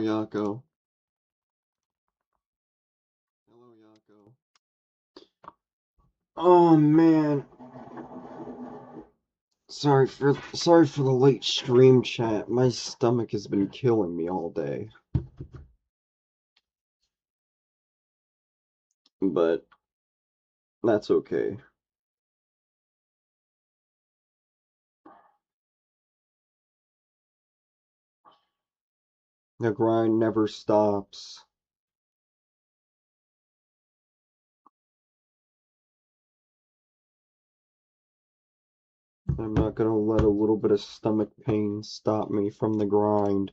Yako. Hello, Yako. Oh man. Sorry for the late stream chat. My stomach has been killing me all day. But that's okay. The grind never stops. I'm not gonna let a little bit of stomach pain stop me from the grind.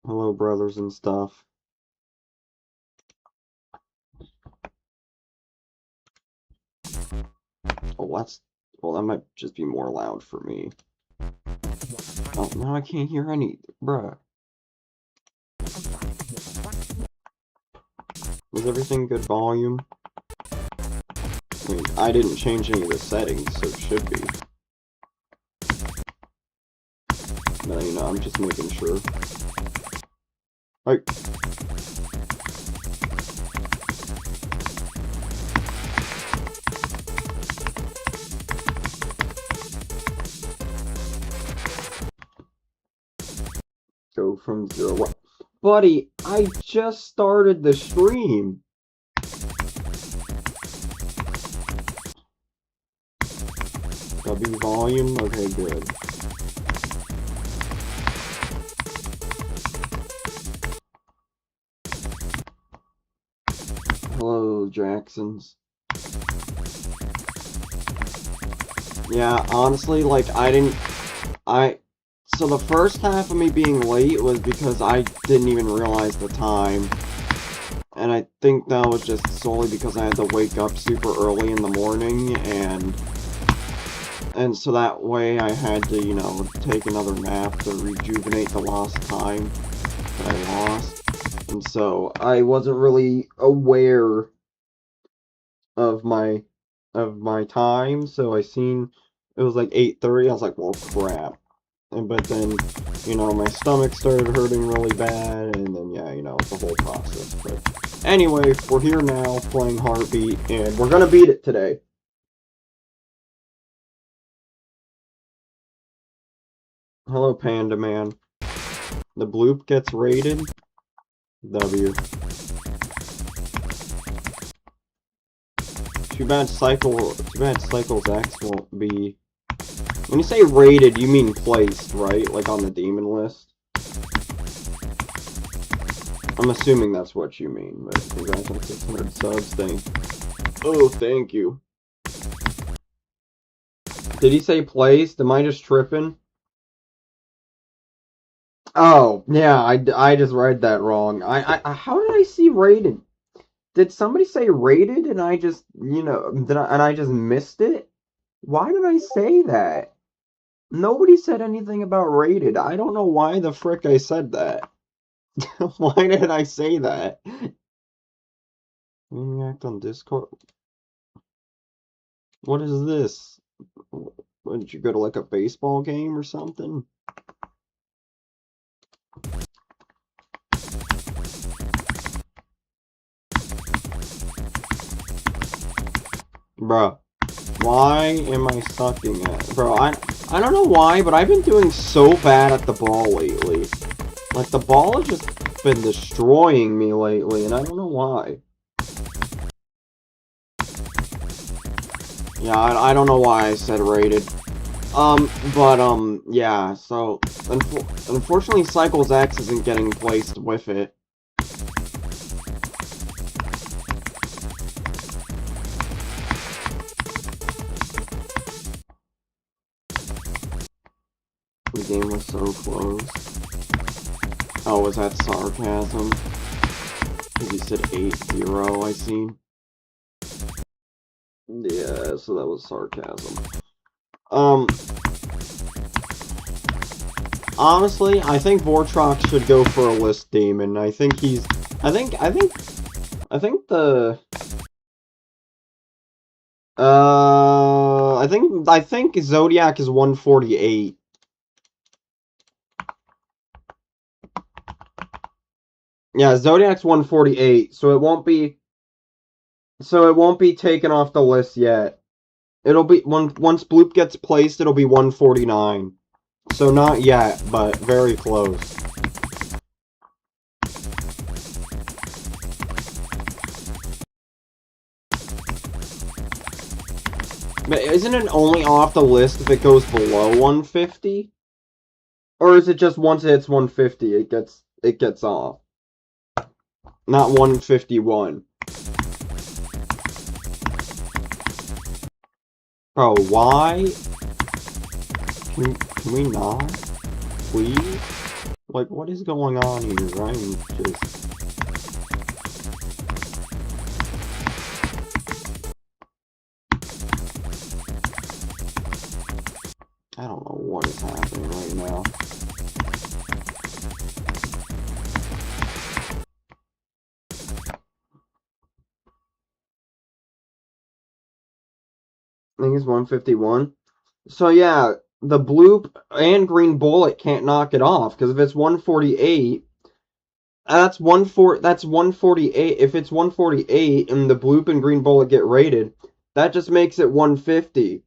Hello, brothers and stuff. Oh, well, that might just be more loud for me. Oh, now I can't hear any, bruh. Is everything good volume? I mean, I didn't change any of the settings, so it should be. No, you know, I'm just making sure. Alright. Go from 0. What? Buddy, I just started the stream. W volume? Okay, good. Hello, Jacksons. Yeah, honestly, like, so the first half of me being late was because I didn't even realize the time. And I think that was just solely because I had to wake up super early in the morning, and so that way I had to, you know, take another nap to rejuvenate the lost time that I lost. And so I wasn't really aware of my time, so I seen it was like 8:30. I was like, well, crap. But then, you know, my stomach started hurting really bad, and then, yeah, you know, it's a whole process. But anyway, we're here now, playing Heartbeat, and we're gonna beat it today. Hello, Panda Man. The bloop gets rated. W. Too bad Cycles X won't be... When you say rated, you mean placed, right? Like on the demon list? I'm assuming that's what you mean, but congrats on 600 subs, thank you. Did he say placed? Am I just tripping? Oh, yeah, I just read that wrong. How did I see rated? Did somebody say rated and I just, you know, and I just missed it? Why did I say that? Nobody said anything about rated. I don't know why the frick I said that. Why did I say that? React on Discord? What is this? What, did you go to like a baseball game or something? Bruh. Why am I sucking at... Bro, I don't know why, but I've been doing so bad at the ball lately. Like, the ball has just been destroying me lately, and I don't know why. Yeah, I don't know why I said rated. Yeah, so... Unfortunately, Cycles X isn't getting placed with it. The game was so close. Oh, was that sarcasm? Because you said 8-0, I see. Yeah, so that was sarcasm. Honestly, I think Vortrox should go for a list demon. I think he's... I think Zodiac is 148. Yeah, Zodiac's 148, so it won't be taken off the list yet. It'll be once Bloop gets placed, it'll be 149. So not yet, but very close. But isn't it only off the list if it goes below 150? Or is it just once it hits 150 it gets off? Not 151. Bro, why? Can we not? Please? Like, what is going on here? I'm just... I don't know what is happening right now. I think it's 151. So yeah, the Bloop and Green Bullet can't knock it off, because if it's 148, that's 148. If it's 148 and the Bloop and Green Bullet get rated, that just makes it 150.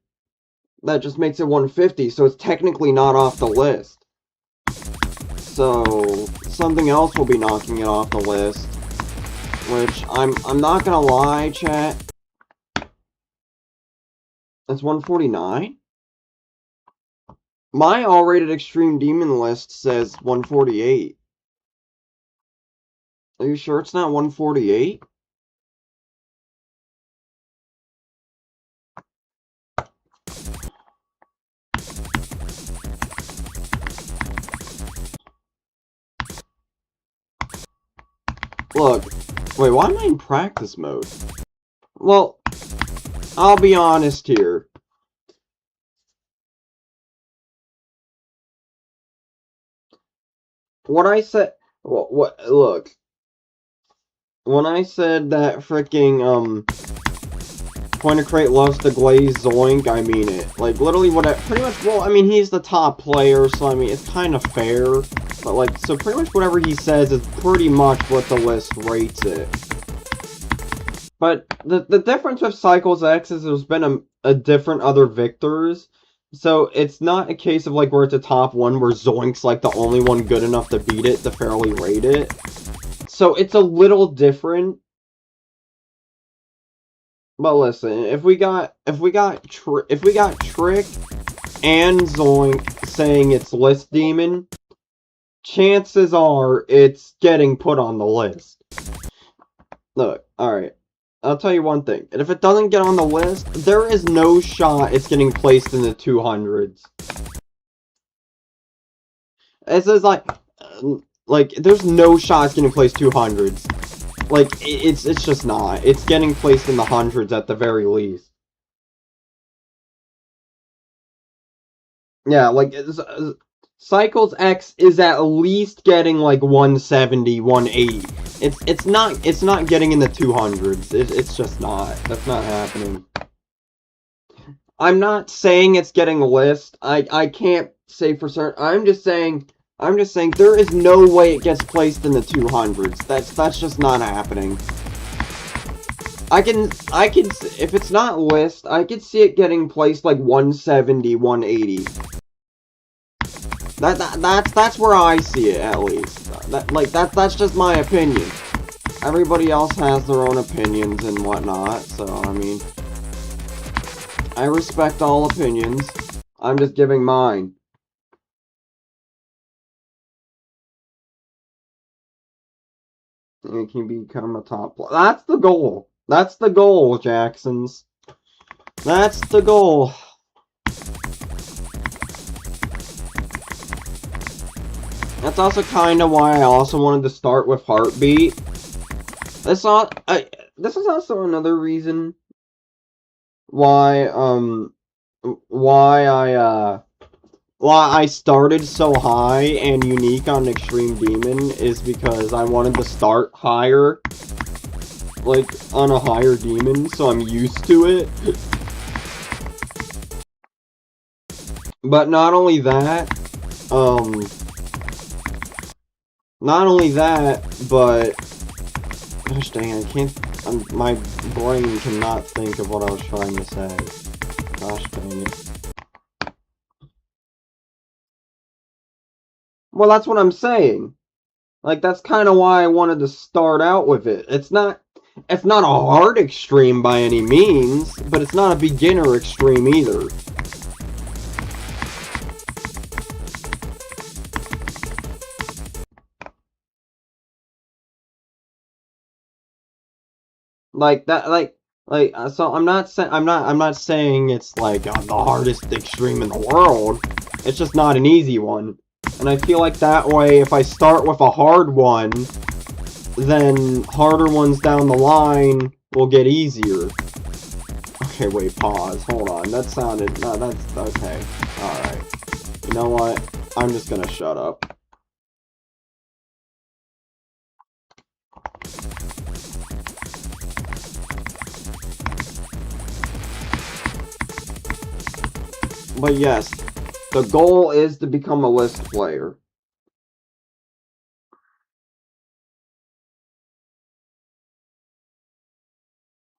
That just makes it 150, so it's technically not off the list. So something else will be knocking it off the list, which I'm not gonna lie, chat. That's 149? My all-rated Extreme Demon list says 148. Are you sure it's not 148? Look, wait, why am I in practice mode? Well, I'll be honest here. What I said, look. When I said that fricking, Point of Crate loves to glaze Zoink, I mean it. Like, literally pretty much, well, I mean, he's the top player, so I mean, it's kind of fair. But, like, so pretty much whatever he says is pretty much what the list rates it. But the difference with Cycles X is there's been a different other victors. So it's not a case of, like, where it's a top one where Zoink's, like, the only one good enough to beat it, to fairly rate it. So it's a little different. But listen, if we got Trick and Zoink saying it's List Demon, chances are it's getting put on the list. Look, alright. I'll tell you one thing. And if it doesn't get on the list, there is no shot it's getting placed in the 200s. It says like there's no shot it's getting placed 200s. Like, it's just not. It's getting placed in the hundreds at the very least. Yeah, like, Cycles X is at least getting, like, 170, 180. It's not getting in the 200s. It's just not. That's not happening. I'm not saying it's getting list. I can't say for certain. I'm just saying there is no way it gets placed in the 200s. That's just not happening. I can, if it's not list, I could see it getting placed like 170, 180. That's where I see it, at least. That's just my opinion. Everybody else has their own opinions and whatnot, so, I mean, I respect all opinions. I'm just giving mine. It can become a top player. That's the goal. That's the goal, Jacksons. That's the goal. That's also kind of why I also wanted to start with Heartbeat. This is also another reason why I started so high and unique on Extreme Demon is because I wanted to start higher, like, on a higher demon, so I'm used to it. But not only that, Not only that, but gosh dang, I can't. My brain cannot think of what I was trying to say. Gosh dang it. Well, that's what I'm saying. Like, that's kind of why I wanted to start out with it. It's not a hard extreme by any means, but it's not a beginner extreme either. Like that, so I'm not saying it's like the hardest extreme in the world. It's just not an easy one. And I feel like that way, if I start with a hard one, then harder ones down the line will get easier. Okay, wait, pause. Hold on. That sounded... No, that's... Okay. Alright. You know what? I'm just gonna shut up. But yes, the goal is to become a list player.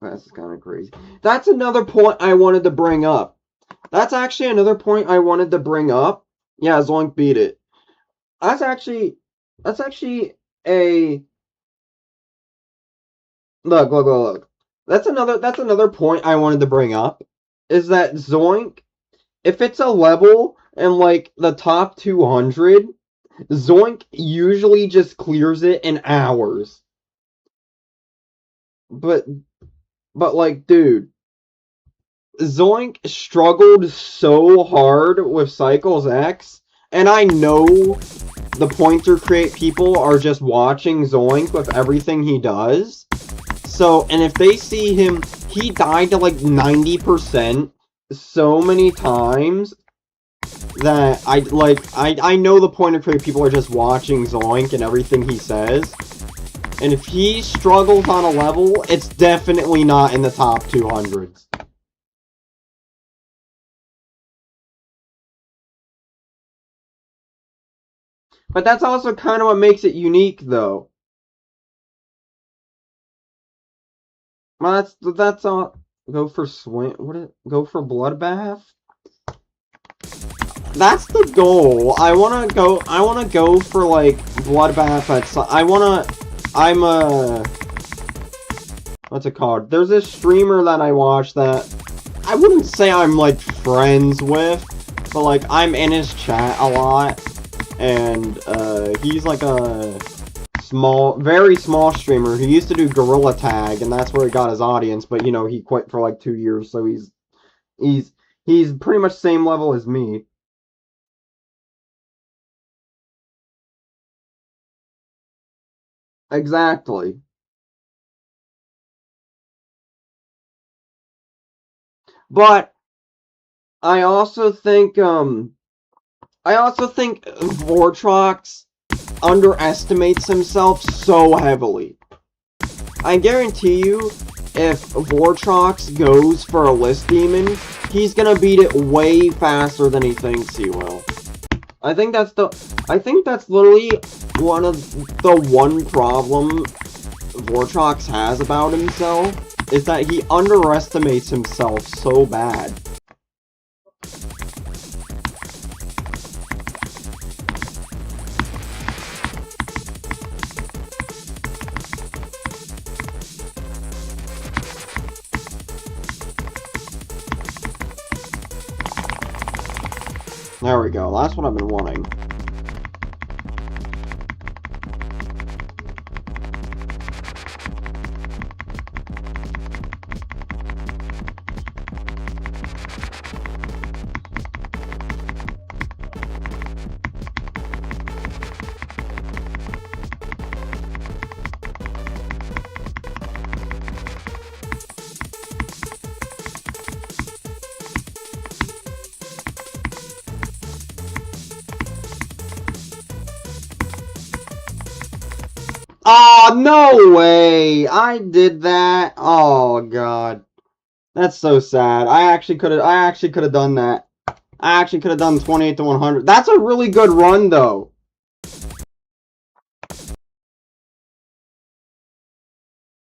That's kind of crazy. That's another point I wanted to bring up. That's actually another point I wanted to bring up. Yeah, Zoink beat it. That's actually a... Look. That's another point I wanted to bring up. Is that Zoink, if it's a level in like the top 200, Zoink usually just clears it in hours. But like, dude, Zoink struggled so hard with Cycles X, and I know the Pointer Crate people are just watching Zoink with everything he does. So, and if they see him, he died to like 90% so many times that I know the Pointer Crate people are just watching Zoink and everything he says. And if he struggles on a level, it's definitely not in the top 200s. But that's also kind of what makes it unique, though. Well, that's all. Go for swing. Go for Bloodbath? That's the goal. I wanna go for like Bloodbath what's it called? There's this streamer that I watch that I wouldn't say I'm like friends with, but like I'm in his chat a lot, and he's like a very small streamer. He used to do Gorilla Tag, and that's where he got his audience, but you know, he quit for like 2 years, so he's pretty much same level as me. Exactly. But I also think Vortrox underestimates himself so heavily. I guarantee you, if Vortrox goes for a list demon, he's gonna beat it way faster than he thinks he will. I think that's literally one problem Vortrox has about himself, is that he underestimates himself so bad. There we go, that's what I've been wanting. Oh, no way! I did that. Oh god. That's so sad. I actually could have done that. I actually could have done 28 to 100. That's a really good run though.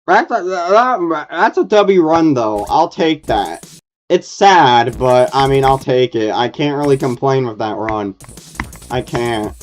That's a W run, though. I'll take that. It's sad, but, I mean, I'll take it. I can't really complain with that run. I can't.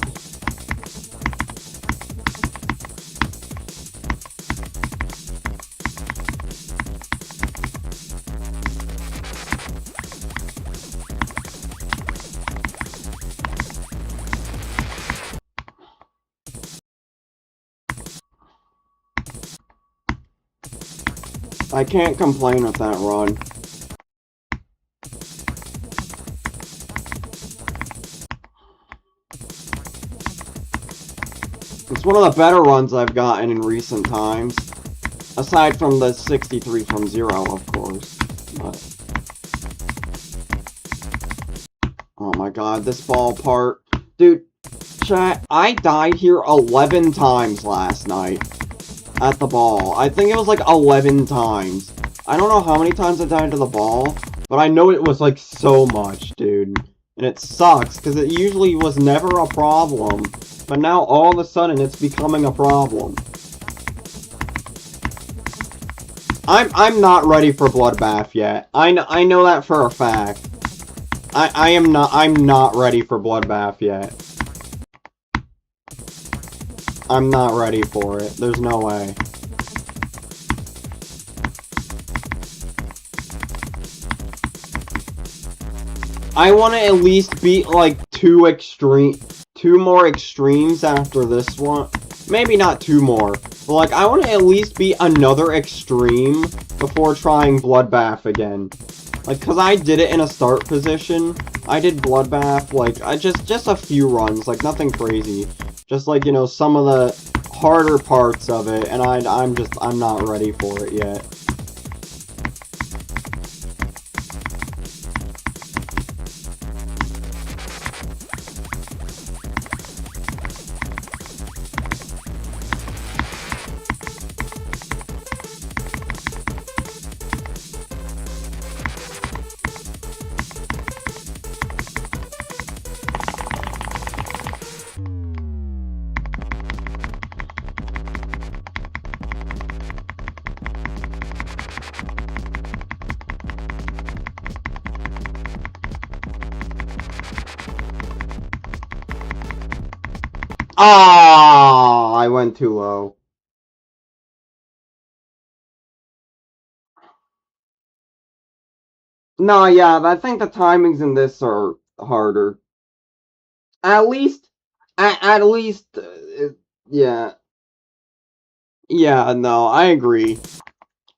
I can't complain with that run. It's one of the better runs I've gotten in recent times. Aside from the 63 from Zero, of course. But... oh my god, this ball part. Dude, chat, I died here 11 times last night. At the ball. I think it was like 11 times. I don't know how many times I died to the ball, but I know it was like so much, dude. And it sucks, because it usually was never a problem. But now all of a sudden it's becoming a problem. I'm not ready for Bloodbath yet. I know that for a fact. I'm not ready for Bloodbath yet. I'm not ready for it. There's no way. I want to at least beat, like, two more extremes after this one. Maybe not two more. But, like, I want to at least beat another extreme before trying Bloodbath again. Like, cause I did it in a start position. I did Bloodbath, like, just a few runs, like, nothing crazy. Just like, you know, some of the harder parts of it, and I'm not ready for it yet. Ah, I went too low. No, yeah, I think the timings in this are harder. At least, yeah. Yeah, no, I agree.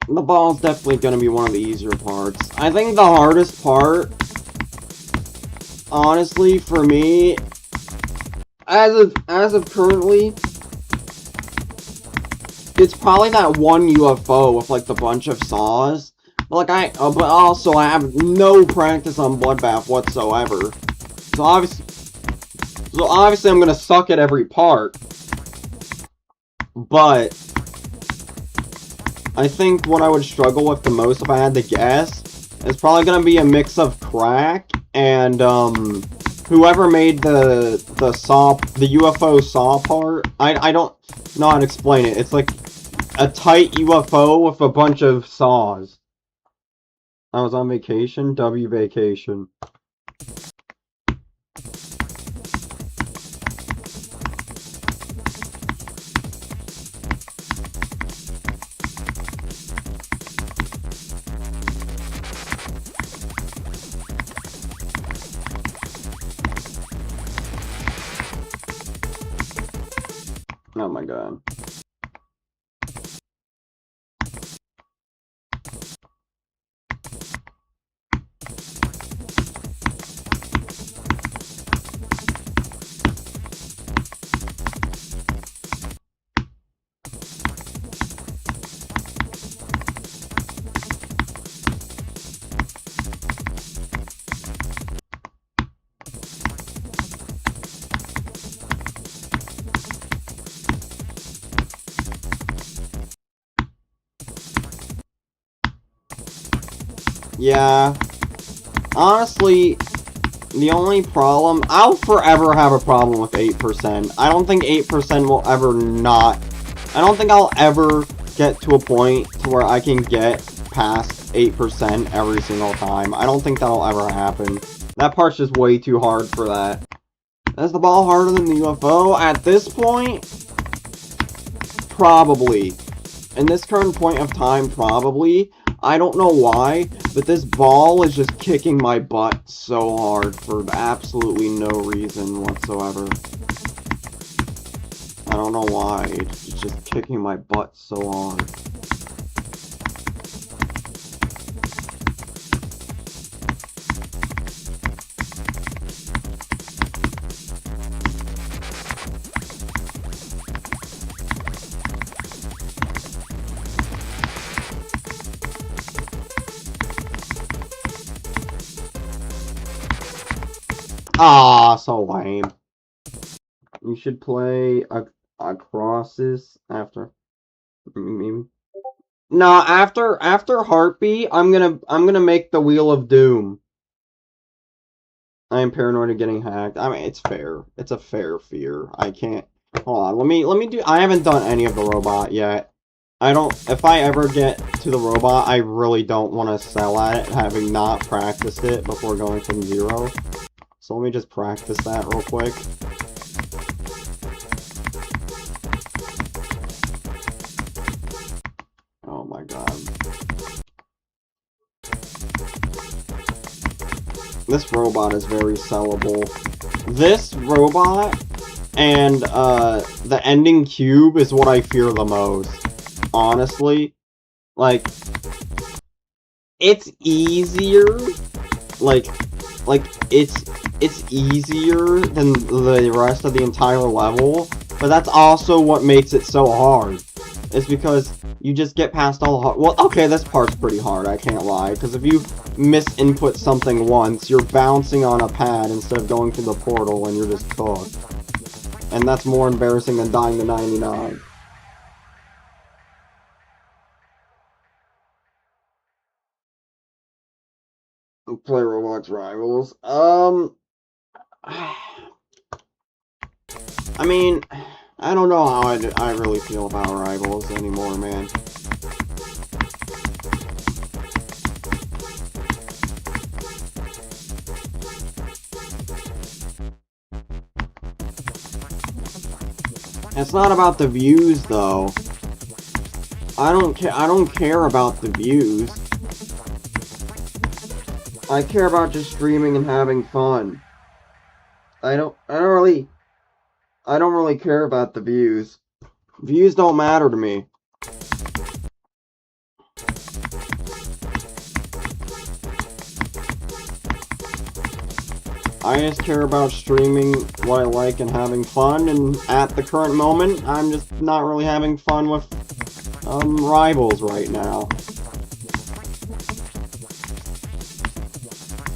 The ball's definitely gonna be one of the easier parts. I think the hardest part, honestly, for me, as of currently, it's probably that one UFO with like the bunch of saws. But like but also I have no practice on Bloodbath whatsoever. So obviously I'm gonna suck at every part. But I think what I would struggle with the most if I had to guess is probably gonna be a mix of Crack and whoever made the UFO saw part. I don't know how to explain it. It's like a tight UFO with a bunch of saws. I was on vacation. W vacation. Oh my god. Yeah. Honestly, the only problem... I'll forever have a problem with 8%. I don't think 8% will ever not... I don't think I'll ever get to a point to where I can get past 8% every single time. I don't think that'll ever happen. That part's just way too hard for that. Is the ball harder than the UFO? At this point, probably. In this current point of time, probably. I don't know why, but this ball is just kicking my butt so hard for absolutely no reason whatsoever. I don't know why, it's just kicking my butt so hard. Ah, so lame. You should play Acrosis after. Maybe. No, after Heartbeat, I'm gonna make the Wheel of Doom. I am paranoid of getting hacked. I mean, it's fair. It's a fair fear. I can't. Hold on. Let me do. I haven't done any of the robot yet. I don't. If I ever get to the robot, I really don't want to sell at it, having not practiced it before going from 0. So let me just practice that real quick. Oh my god. This robot is very sellable. This robot and the ending cube is what I fear the most. Honestly. Like, it's easier. Like it's easier than the rest of the entire level, but that's also what makes it so hard. It's because you just get past all the hard— well, okay, this part's pretty hard, I can't lie, because if you misinput something once, you're bouncing on a pad instead of going through the portal and you're just cooked. And that's more embarrassing than dying to 99. Play Roblox Rivals. I mean, I don't know how I really feel about Rivals anymore, man. It's not about the views, though. I don't care about the views. I care about just streaming and having fun. I don't really care about the views. Views don't matter to me. I just care about streaming what I like and having fun, and at the current moment, I'm just not really having fun with Rivals right now.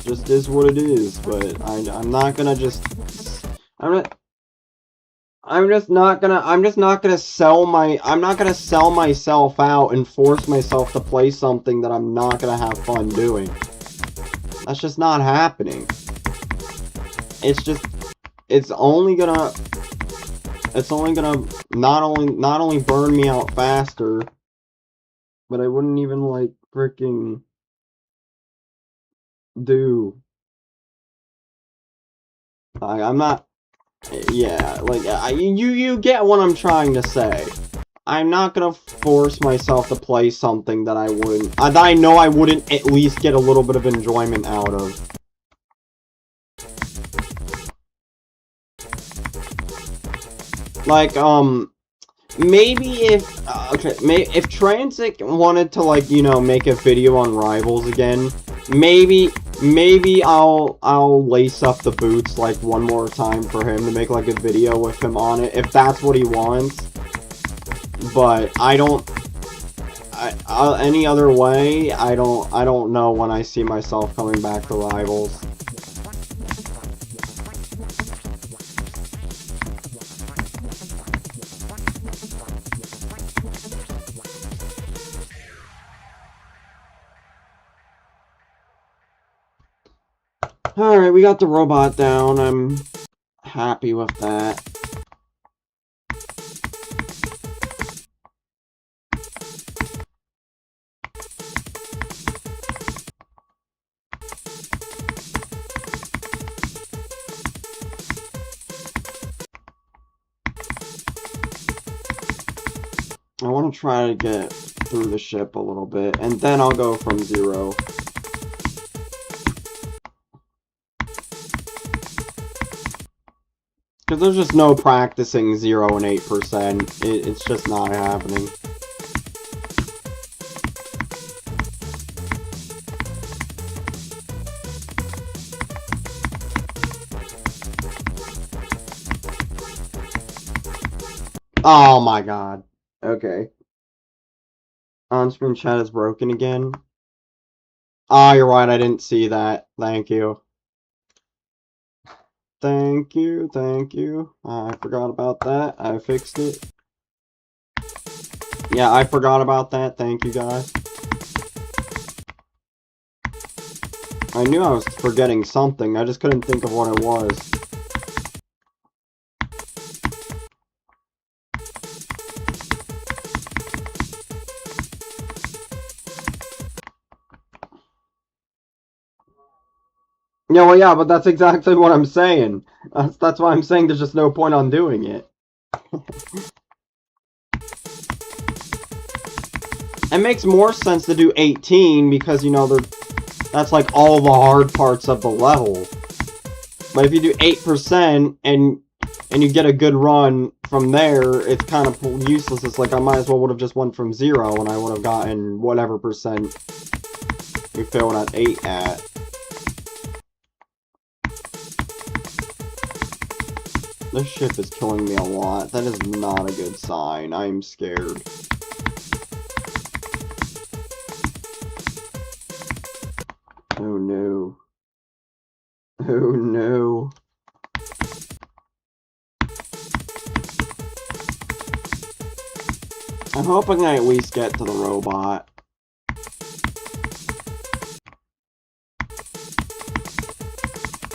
Just is what it is, but I'm not gonna just— I'm just not gonna sell myself out and force myself to play something that I'm not gonna have fun doing. That's just not happening. It's only gonna not only burn me out faster, but I wouldn't even like freaking do. I'm not— yeah, like, you get what I'm trying to say. I'm not gonna force myself to play something that I know I wouldn't at least get a little bit of enjoyment out of. Like, maybe if— if Transic wanted to, like, you know, make a video on Rivals again, maybe I'll lace up the boots, like, one more time for him to make, like, a video with him on it, if that's what he wants. But any other way, I don't know when I see myself coming back to Rivals. Alright, we got the robot down. I'm happy with that. want to try to get through the ship a little bit, and then I'll go from 0. Because there's just no practicing 0 and 8%. It's just not happening. Oh my god. Okay. On-screen chat is broken again. Ah, you're right, I didn't see that. Thank you. Thank you, thank you. I forgot about that. I fixed it. Yeah, I forgot about that. Thank you, guys. I knew I was forgetting something. I just couldn't think of what it was. Yeah, well, yeah, but that's exactly what I'm saying. That's why I'm saying there's just no point on doing it. It makes more sense to do 18 because, you know, that's like all the hard parts of the level. But if you do 8% and you get a good run from there, it's kind of useless. It's like I might as well would have just went from 0 and I would have gotten whatever percent we failed at 8 at. This ship is killing me a lot. That is not a good sign. I'm scared. Oh no. Oh no. I'm hoping I at least get to the robot.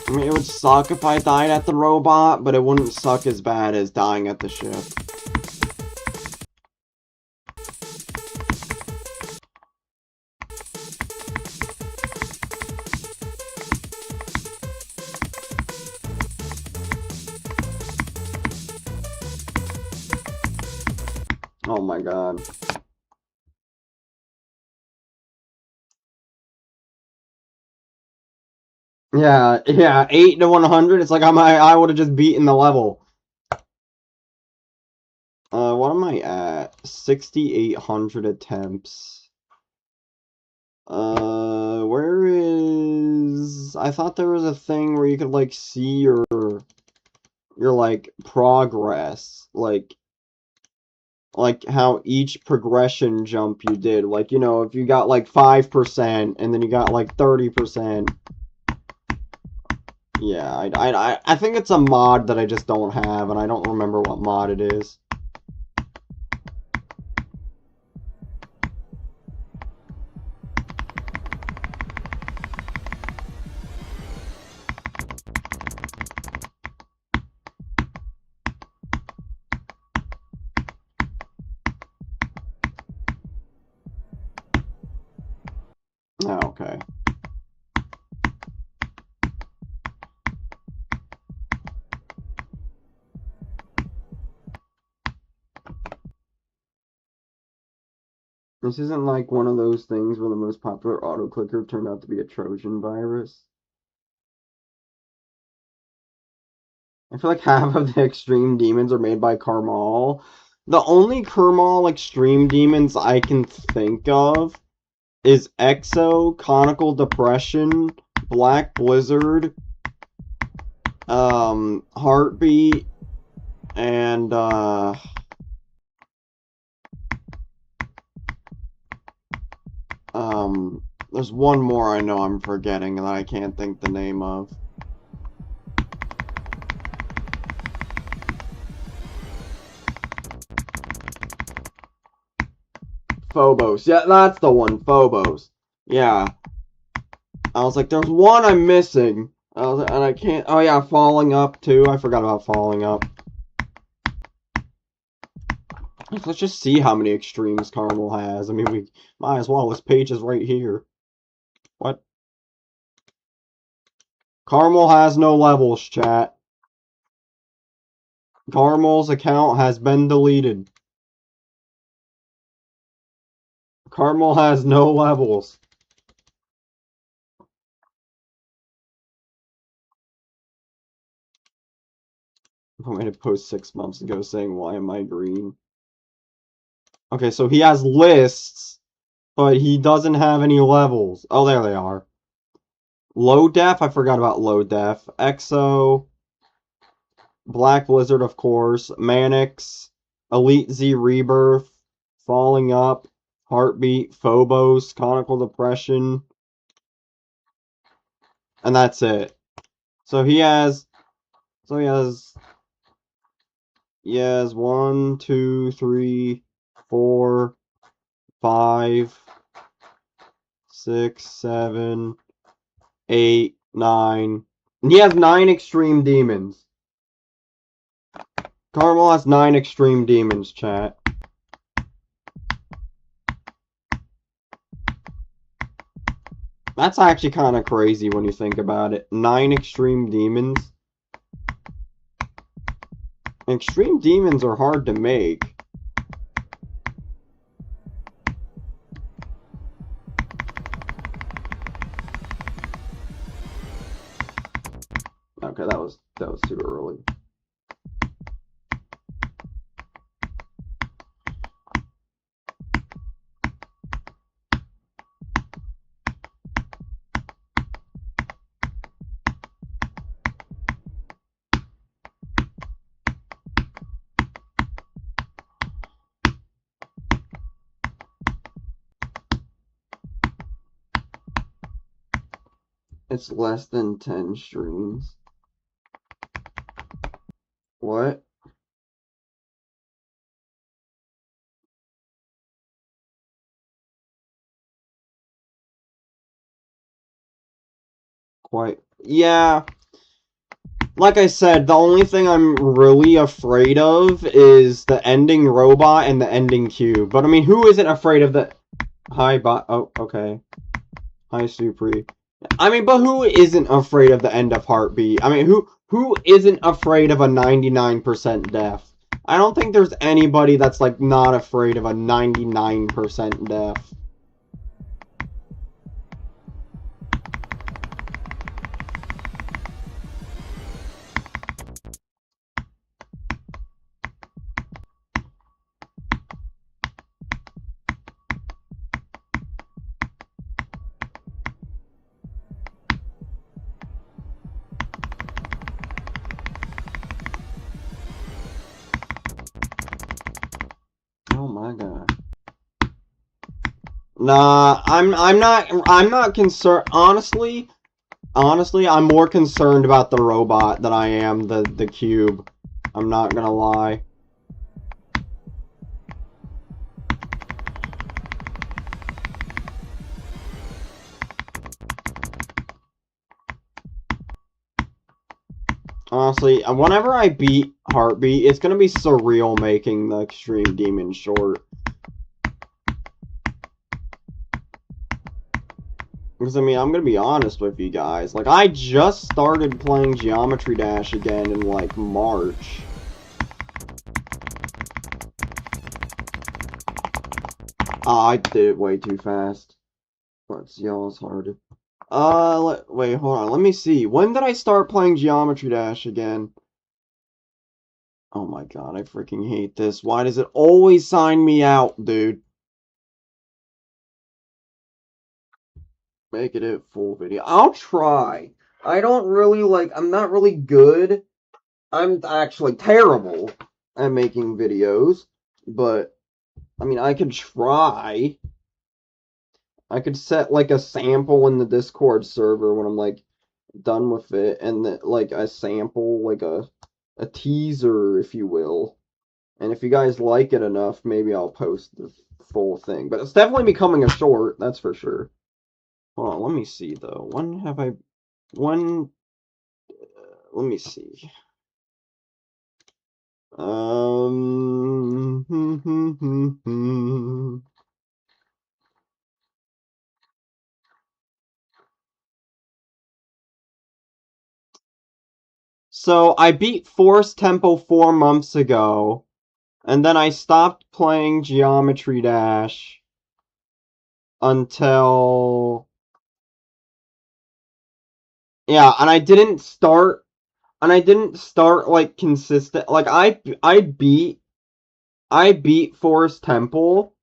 I mean, it would suck if I died at the robot, but it wouldn't suck as bad as dying at the ship. Oh my god. Yeah, 8 to 100, it's like I would have just beaten the level. What am I at? 6,800 attempts. Where is... I thought there was a thing where you could, like, see your like, progress. Like how each progression jump you did. Like, you know, if you got, like, 5%, and then you got, like, 30%. Yeah, I think it's a mod that I just don't have, and I don't remember what mod it is. Oh, okay. This isn't like one of those things where the most popular auto-clicker turned out to be a Trojan virus. I feel like half of the extreme demons are made by Karmal. The only Karmal extreme demons I can think of is Exo, Conical Depression, Black Blizzard, Heartbeat, and, there's one more I know I'm forgetting that I can't think the name of. Phobos. Yeah, that's the one. Phobos. Yeah. I was like, there's one I'm missing. And I can't... Oh, yeah, Falling Up, too. I forgot about Falling Up. Let's just see how many extremes Carmel has. I mean, we might as well. This page is right here. What? Carmel has no levels, chat. Carmel's account has been deleted. Carmel has no levels. I made a post 6 months ago saying, why am I green? Okay, so he has lists, but he doesn't have any levels. Oh, there they are. Low Def, I forgot about Low Def. EXO, Black Blizzard, of course. Manix, Elite Z Rebirth, Falling Up, Heartbeat, Phobos, Conical Depression. And that's it. So he has 1, 2, 3, 4, 5, 6, 7, 8, 9. And he has 9 extreme demons. Carmel has 9 extreme demons, chat. That's actually kind of crazy when you think about it. 9 extreme demons. Extreme demons are hard to make. Okay, that was too early. It's less than 10 streams. What? Quite. Yeah. Like I said, the only thing I'm really afraid of is the ending robot and the ending cube. But I mean, who isn't afraid of the... Hi, bot. Oh, okay. Hi, Supri. I mean, but who isn't afraid of the end of Heartbeat? I mean, who isn't afraid of a 99% death? I don't think there's anybody that's, like, not afraid of a 99% death. Oh my god. Nah, I'm not concerned. Honestly, I'm more concerned about the robot than I am the cube. I'm not gonna lie. Honestly, whenever I beat Heartbeat, it's gonna be surreal making the Extreme Demon short. Because, I mean, I'm gonna be honest with you guys. Like, I just started playing Geometry Dash again in, like, March. I did it way too fast. What's y'all's hard? Wait, hold on. Let me see. When did I start playing Geometry Dash again? Oh my god, I freaking hate this. Why does it always sign me out, dude? Make it a full video. I'll try. I don't really, like, I'm not really good. I'm actually terrible at making videos. But, I mean, I could try. I could set, like, a sample in the Discord server when I'm, like, done with it. And, like, a sample, like, a teaser, if you will. And if you guys like it enough, maybe I'll post the full thing. But it's definitely becoming a short, that's for sure. Hold on, let me see, though. When have I... When... let me see. So, I beat Force Tempo 4 months ago, and then I stopped playing Geometry Dash until... Yeah, and I didn't start like consistent, like I beat Forest Temple,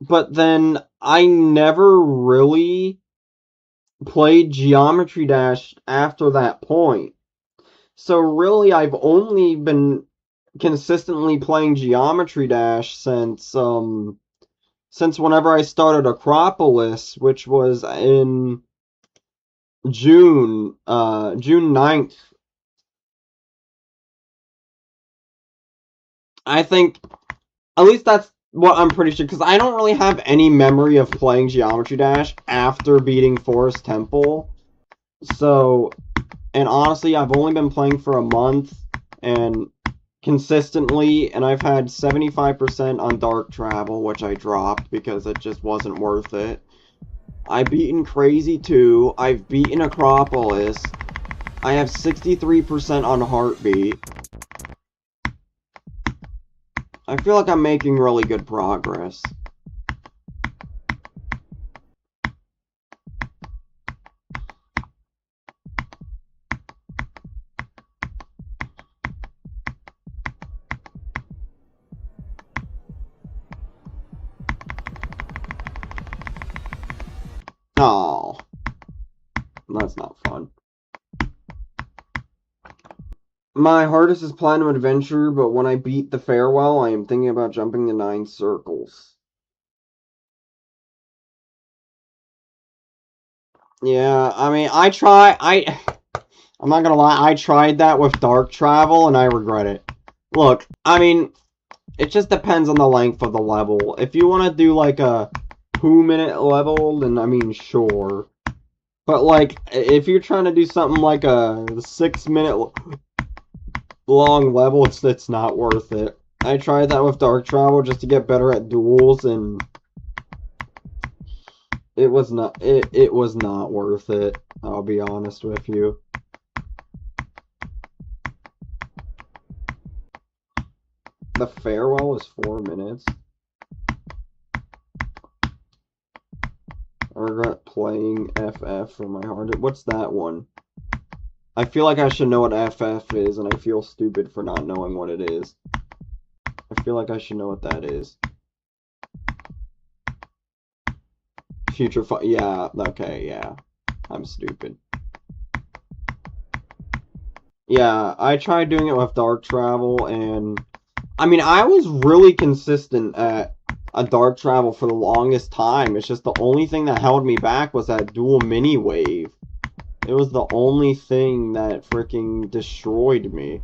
but then I never really played Geometry Dash after that point. So really, I've only been consistently playing Geometry Dash since whenever I started Acropolis, which was in June 9th. I think, at least that's what I'm pretty sure, because I don't really have any memory of playing Geometry Dash after beating Forest Temple. So, and honestly, I've only been playing for a month, and consistently, and I've had 75% on Dark Travel, which I dropped because it just wasn't worth it. I've beaten Crazy 2, I've beaten Acropolis, I have 63% on Heartbeat. I feel like I'm making really good progress. Oh, that's not fun. My hardest is Platinum Adventure, but when I beat the Farewell, I am thinking about jumping the 9 circles. Yeah, I mean, I'm not gonna lie, I tried that with Dark Travel, and I regret it. Look, I mean, it just depends on the length of the level. If you want to do, like, a 2-minute level, then, I mean, sure. But, like, if you're trying to do something like a 6-minute long level, it's not worth it. I tried that with Dark Travel just to get better at duels, and it was not worth it. I'll be honest with you. The Farewell is 4 minutes. I regret playing FF for my heart. What's that one? I feel like I should know what FF is, and I feel stupid for not knowing what it is. I feel like I should know what that is. Future yeah, okay, yeah. I'm stupid. Yeah, I tried doing it with Dark Travel, and... I mean, I was really consistent at a Dark Travel for the longest time. It's just the only thing that held me back was that dual mini wave. It was the only thing that freaking destroyed me.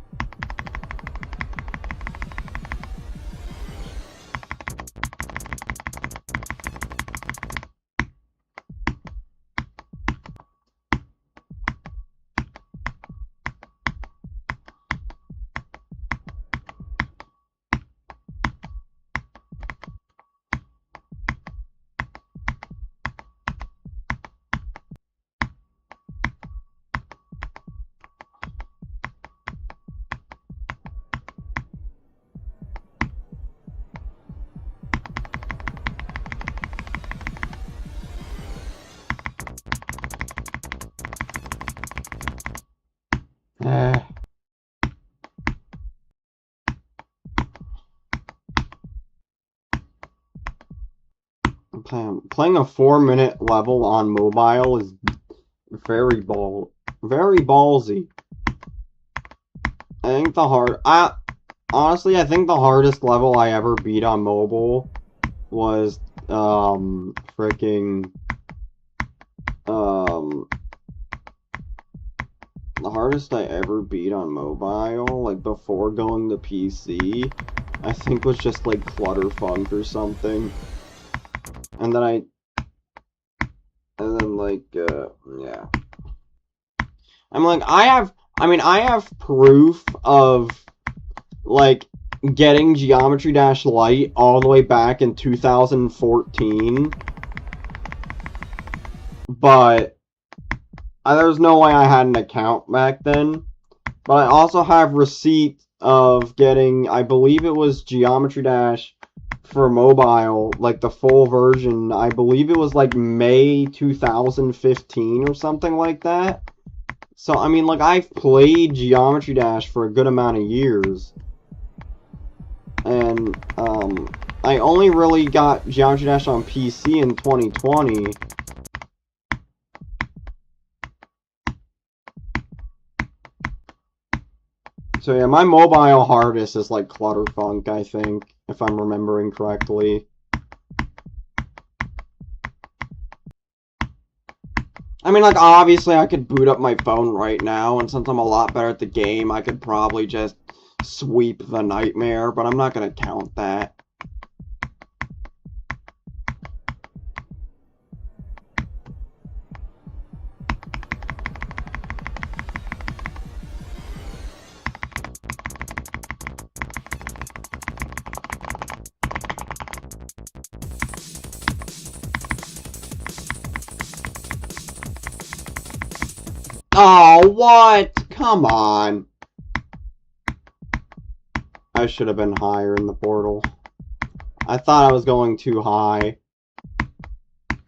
Playing a 4-minute level on mobile is very ballsy. I think honestly, I think the hardest level I ever beat on mobile was freaking the hardest I ever beat on mobile, like before going to PC, I think was just like Clutterfunk or something. And then yeah. I'm like, I have proof of, like, getting Geometry Dash Lite all the way back in 2014. But there's no way I had an account back then. But I also have receipt of getting, I believe it was Geometry Dash for mobile, like the full version, I believe it was like May 2015 or something like that. So, I mean, like, I've played Geometry Dash for a good amount of years. And, I only really got Geometry Dash on PC in 2020. So yeah, my mobile hardest is like Clutterfunk, I think, if I'm remembering correctly. I mean, like, obviously I could boot up my phone right now, and since I'm a lot better at the game, I could probably just sweep the nightmare, but I'm not gonna count that. Oh, what? Come on. I should have been higher in the portal. I thought I was going too high.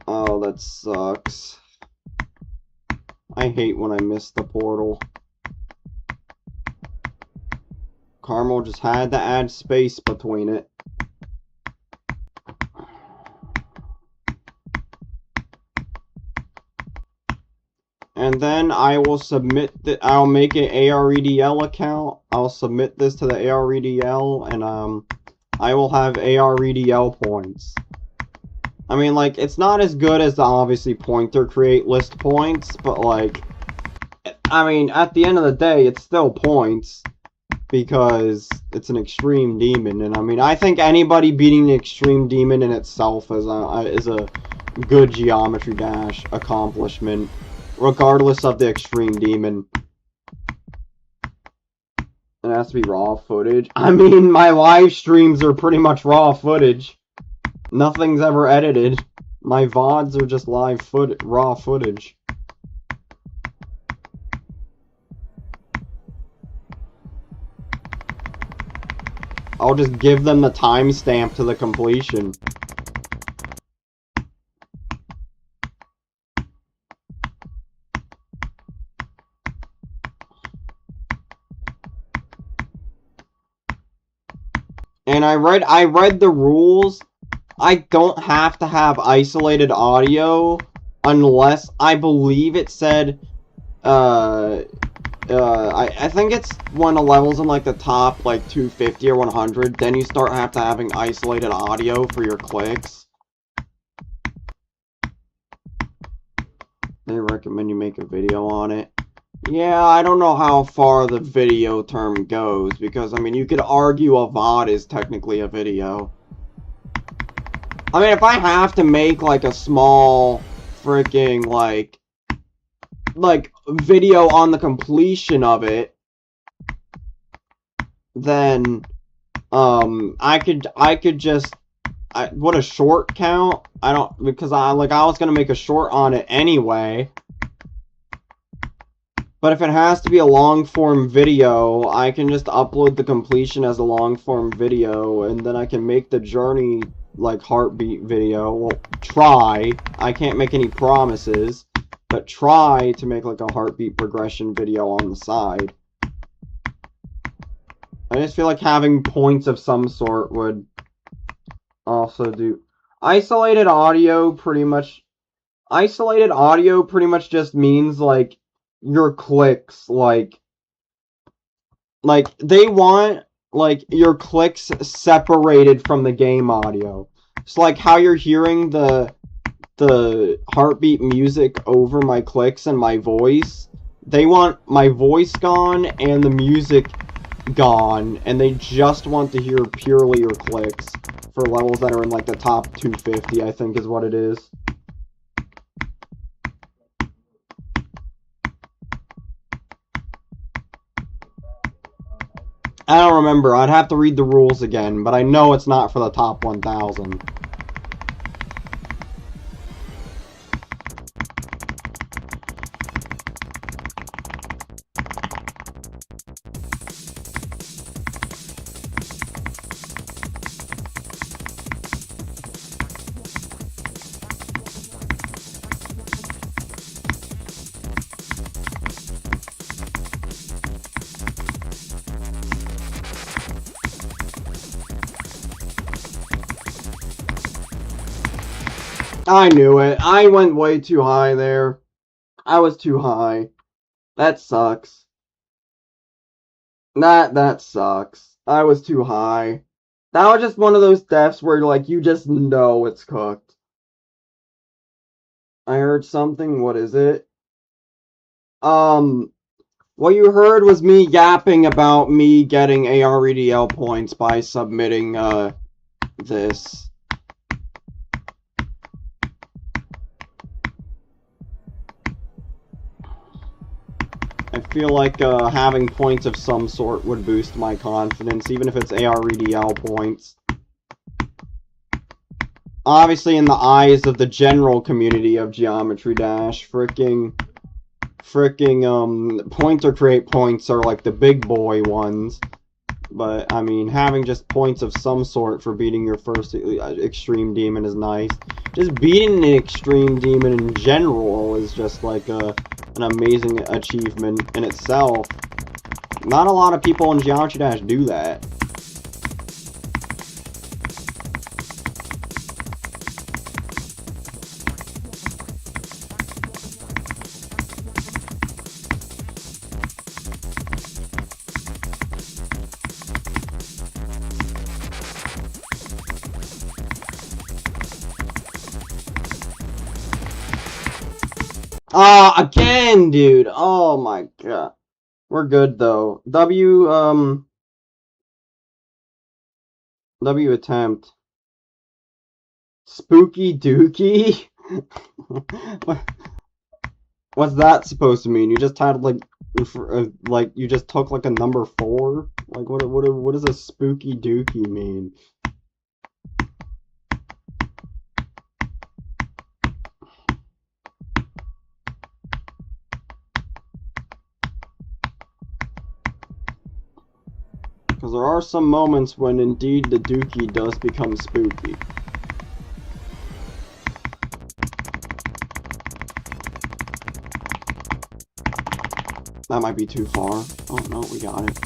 Oh, that sucks. I hate when I miss the portal. Carmel just had to add space between it. And then I will submit I'll make an AREDL account. I'll submit this to the AREDL, and I will have AREDL points. I mean, like, it's not as good as the obviously pointer create list points, but like, I mean, at the end of the day, it's still points because it's an extreme demon, and I mean, I think anybody beating the extreme demon in itself is a good Geometry Dash accomplishment, regardless of the extreme demon. It has to be raw footage. I mean, my live streams are pretty much raw footage. Nothing's ever edited. My VODs are just raw footage. I'll just give them the timestamp to the completion. And I read the rules. I don't have to have isolated audio unless, I believe it said, I think it's when the level's in like the top like 250 or 100, then you start having isolated audio for your clicks. They recommend you make a video on it. Yeah, I don't know how far the video term goes, because, I mean, you could argue a VOD is technically a video. I mean, if I have to make, like, a small freaking, like, video on the completion of it, then, I could just, would a short count? I don't, because I was gonna make a short on it anyway. But if it has to be a long-form video, I can just upload the completion as a long-form video, and then I can make the journey, like, heartbeat video. Well, try. I can't make any promises, but try to make, like, a heartbeat progression video on the side. I just feel like having points of some sort would also do... Isolated audio pretty much just means, like, your clicks, like they want, like, your clicks separated from the game audio. It's like how you're hearing the heartbeat music over my clicks and my voice. They want my voice gone and the music gone, and they just want to hear purely your clicks for levels that are in, like, the top 250, I think is what it is. I don't remember. I'd have to read the rules again, but I know it's not for the top 1,000. I knew it. I went way too high there. I was too high. That sucks. That sucks. I was too high. That was just one of those deaths where, like, you just know it's cooked. I heard something. What is it? What you heard was me yapping about me getting AREDL points by submitting, this. I feel like, having points of some sort would boost my confidence, even if it's AREDL points. Obviously, in the eyes of the general community of Geometry Dash, fricking, point or create points are like the big boy ones. But, I mean, having just points of some sort for beating your first Extreme Demon is nice. Just beating an Extreme Demon in general is just like an amazing achievement in itself. Not a lot of people in Geometry Dash do that. Again, dude. Oh my god. We're good though. W attempt. Spooky Dookie? What's that supposed to mean? You just had like you just took like a number 4? Like what does a Spooky Dookie mean? Because there are some moments when indeed the Dookie does become spooky. That might be too far. Oh no, we got it.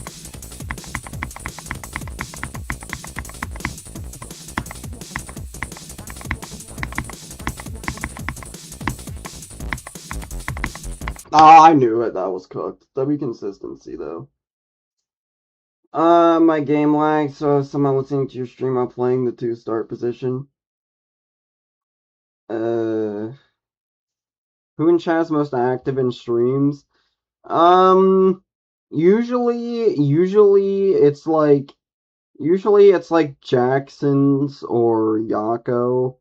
Ah, I knew it. That was cooked. W consistency though. My game lagged, so if someone listening to your stream while playing the 2 start position. Who in chat is most active in streams? Usually it's like Jackson's or Yako.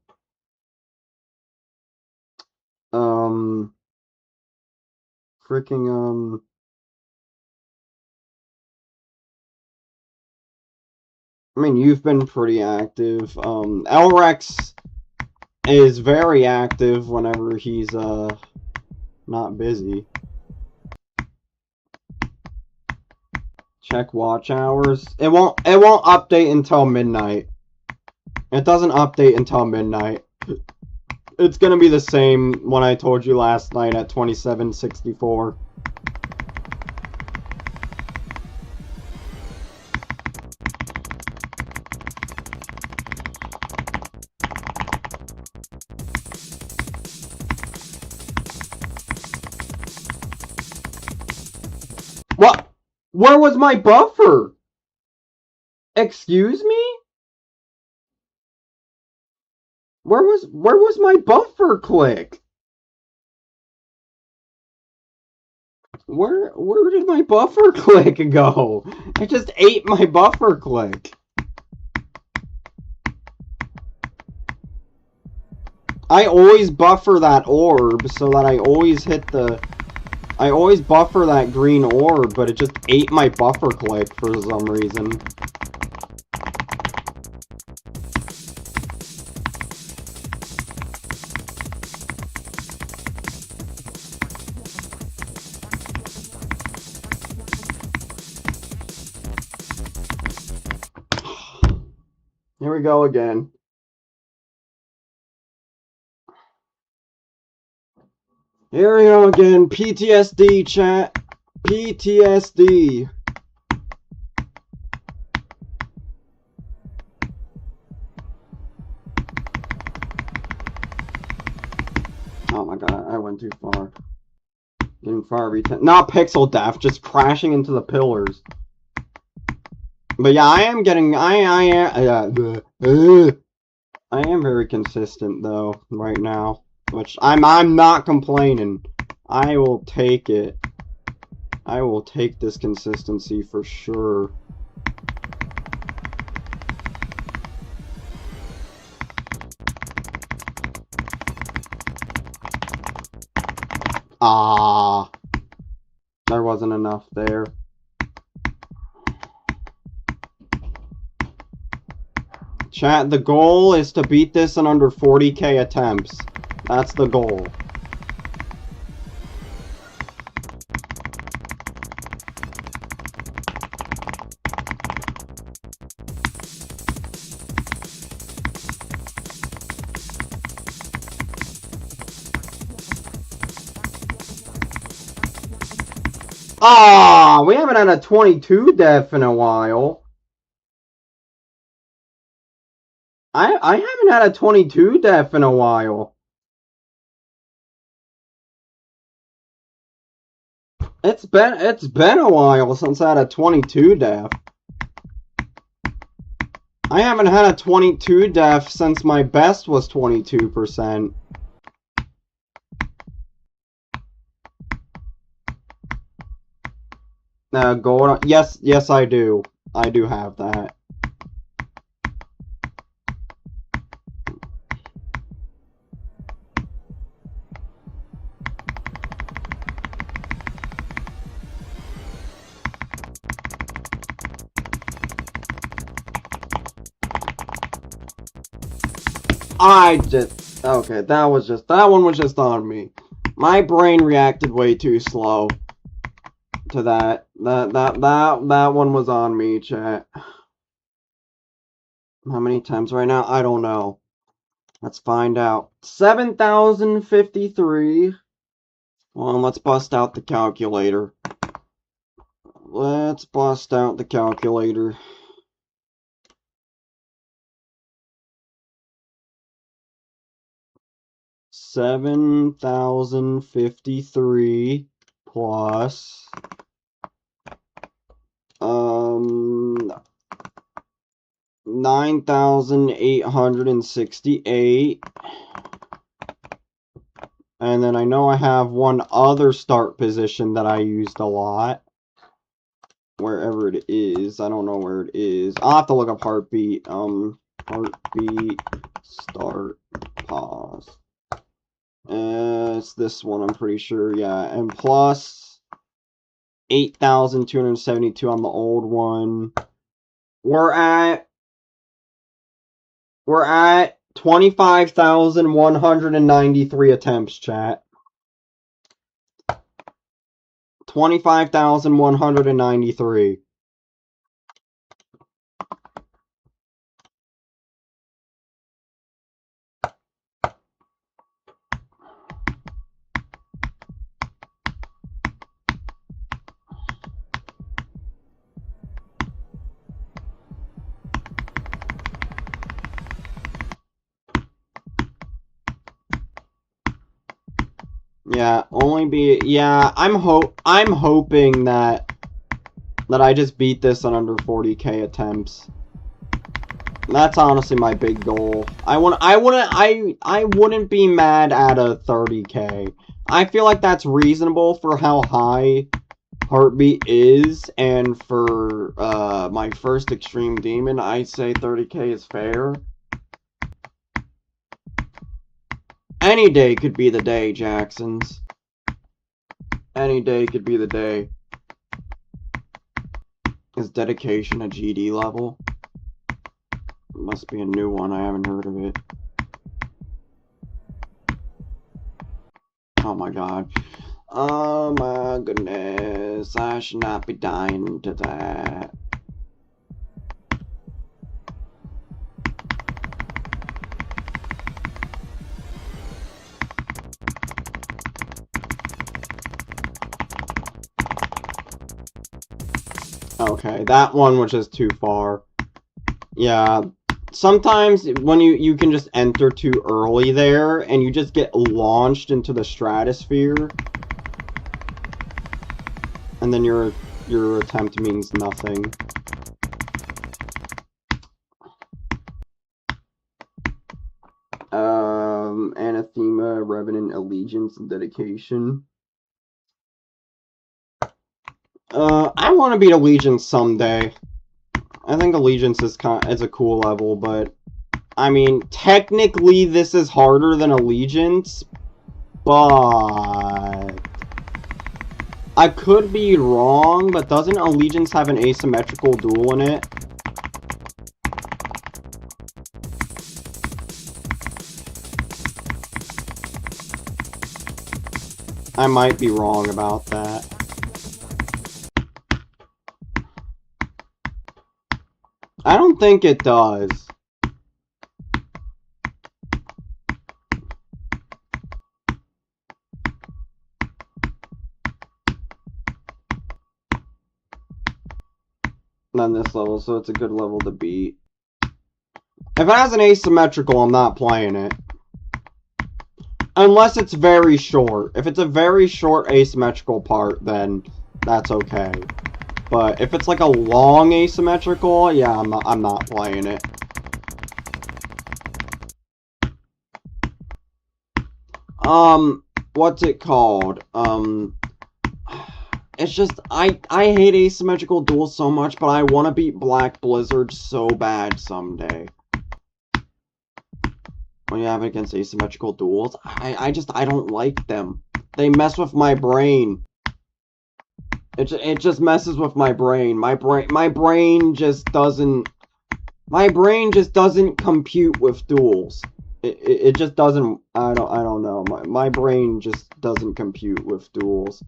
I mean, you've been pretty active. Elrex is very active whenever he's, not busy. Check watch hours. It won't update until midnight. It doesn't update until midnight. It's gonna be the same when I told you last night at 2764. What? Where was my buffer? Excuse me? Where was my buffer click? Where did my buffer click go? I just ate my buffer click. I always buffer that orb so that I always buffer that green orb, but it just ate my buffer click for some reason. Here we go again. Here we go again. PTSD, chat. PTSD. Oh my god, I went too far. Getting far every time. Not pixel death, just crashing into the pillars. But yeah, I am getting. I am very consistent though right now, which I'm not complaining. I will take it. I will take this consistency for sure. Ah, there wasn't enough there. Chat, the goal is to beat this in under 40k attempts. That's the goal. Ah, we haven't had a 22 def in a while. I haven't had a 22 def in a while. It's been a while since I had a 22 def. I haven't had a 22 def since my best was 22%. Gold. Yes, I do. I do have that. Okay, that one was just on me. My brain reacted way too slow to that. That one was on me, chat. How many times right now? I don't know. Let's find out. 7,053. Well, let's bust out the calculator. Let's bust out the calculator. $7,053 plus 9,868, and then I know I have one other start position that I used a lot. Wherever it is, I don't know where it is. I'll have to look up heartbeat. Heartbeat, start, pause. It's this one, I'm pretty sure, yeah. And plus 8,272 on the old one. We're at 25,193 attempts, chat. 25,193. Yeah, I'm hoping that I just beat this in under 40k attempts. That's honestly my big goal. I wouldn't be mad at a 30k. I feel like that's reasonable for how high Heartbeat is, and for my first Extreme Demon, I'd say 30k is fair. Any day could be the day, Jacksons. Any day could be the day. Is dedication a GD level? It must be a new one, I haven't heard of it. Oh my god. Oh my goodness, I should not be dying to that. Okay, that one was just too far. Yeah, sometimes when you can just enter too early there, and you just get launched into the stratosphere, and then your attempt means nothing. Anathema, Revenant, Allegiance, and Dedication. I want to beat Allegiance someday. I think Allegiance is a cool level, but I mean, technically this is harder than Allegiance, but I could be wrong, but doesn't Allegiance have an asymmetrical duel in it? I might be wrong about that. I don't think it does. On this level, so it's a good level to beat. If it has an asymmetrical, I'm not playing it. Unless it's very short. If it's a very short asymmetrical part, then that's okay. But if it's like a long asymmetrical, yeah, I'm not playing it. What's it called? It's just, I hate asymmetrical duels so much, but I want to beat Black Blizzard so bad someday. When you have it against asymmetrical duels, I don't like them. They mess with my brain. It just messes with my brain. My brain just doesn't compute with duels. It just doesn't. I don't know. My brain just doesn't compute with duels.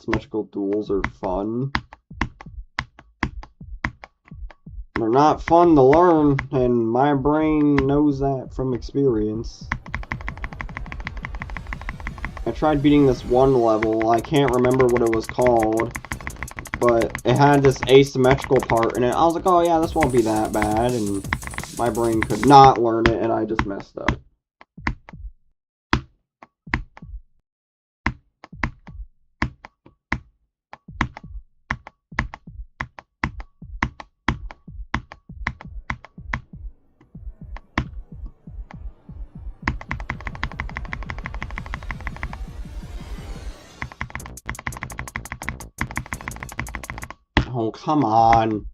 Asymmetrical duels are fun. They're not fun to learn, and my brain knows that from experience. I tried beating this one level, I can't remember what it was called, but it had this asymmetrical part in it. I was like, oh yeah, this won't be that bad, and my brain could not learn it, and I just messed up. Oh, come on.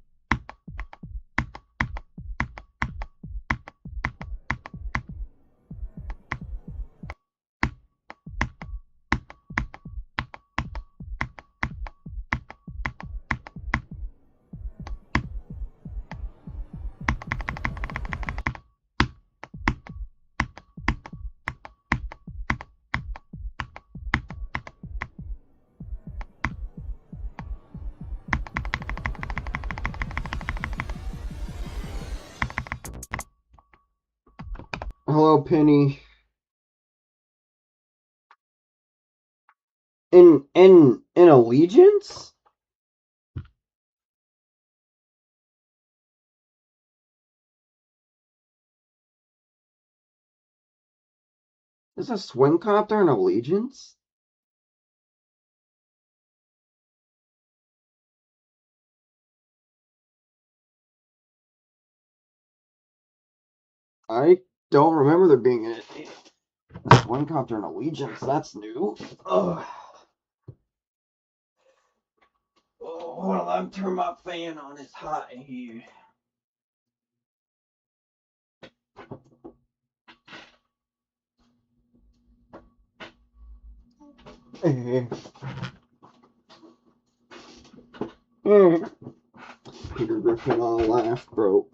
Hello, Penny. In Allegiance? Is a swing copter in Allegiance? I don't remember there being a swing copter in Allegiance. That's new. Ugh. Oh, hold on, let me turn my fan on. It's hot in here. Peter Griffin on laugh, bro.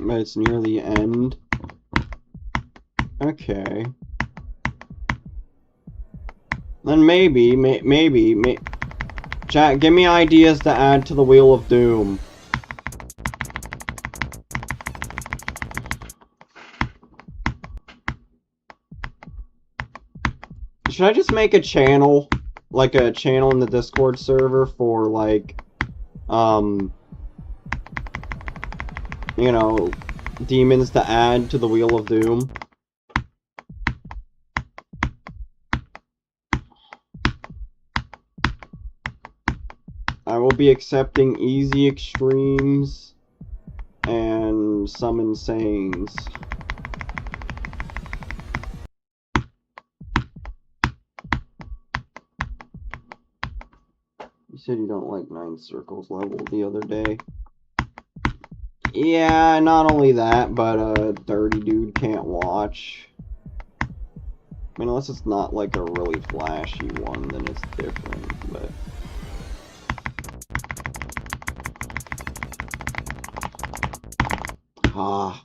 But it's near the end. Okay. Then maybe. Chat, give me ideas to add to the Wheel of Doom. Should I just make a channel? Like a channel in the Discord server for, like, you know, demons to add to the Wheel of Doom? I will be accepting easy extremes and some insanes. You said you don't like 9 Circles level the other day. Yeah, not only that, but a dirty dude can't watch. I mean, unless it's not like a really flashy one, then it's different, but... Ah.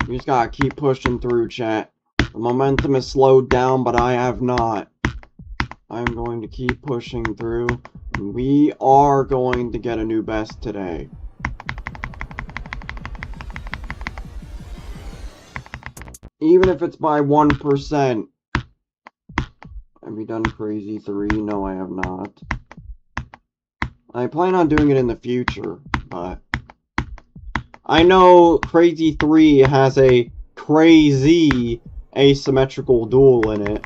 You just gotta keep pushing through, chat. The momentum is slowed down, but I have not. I'm going to keep pushing through. And we are going to get a new best today. Even if it's by 1%. Have you done Crazy 3? No, I have not. I plan on doing it in the future, but... I know Crazy 3 has a crazy asymmetrical duel in it.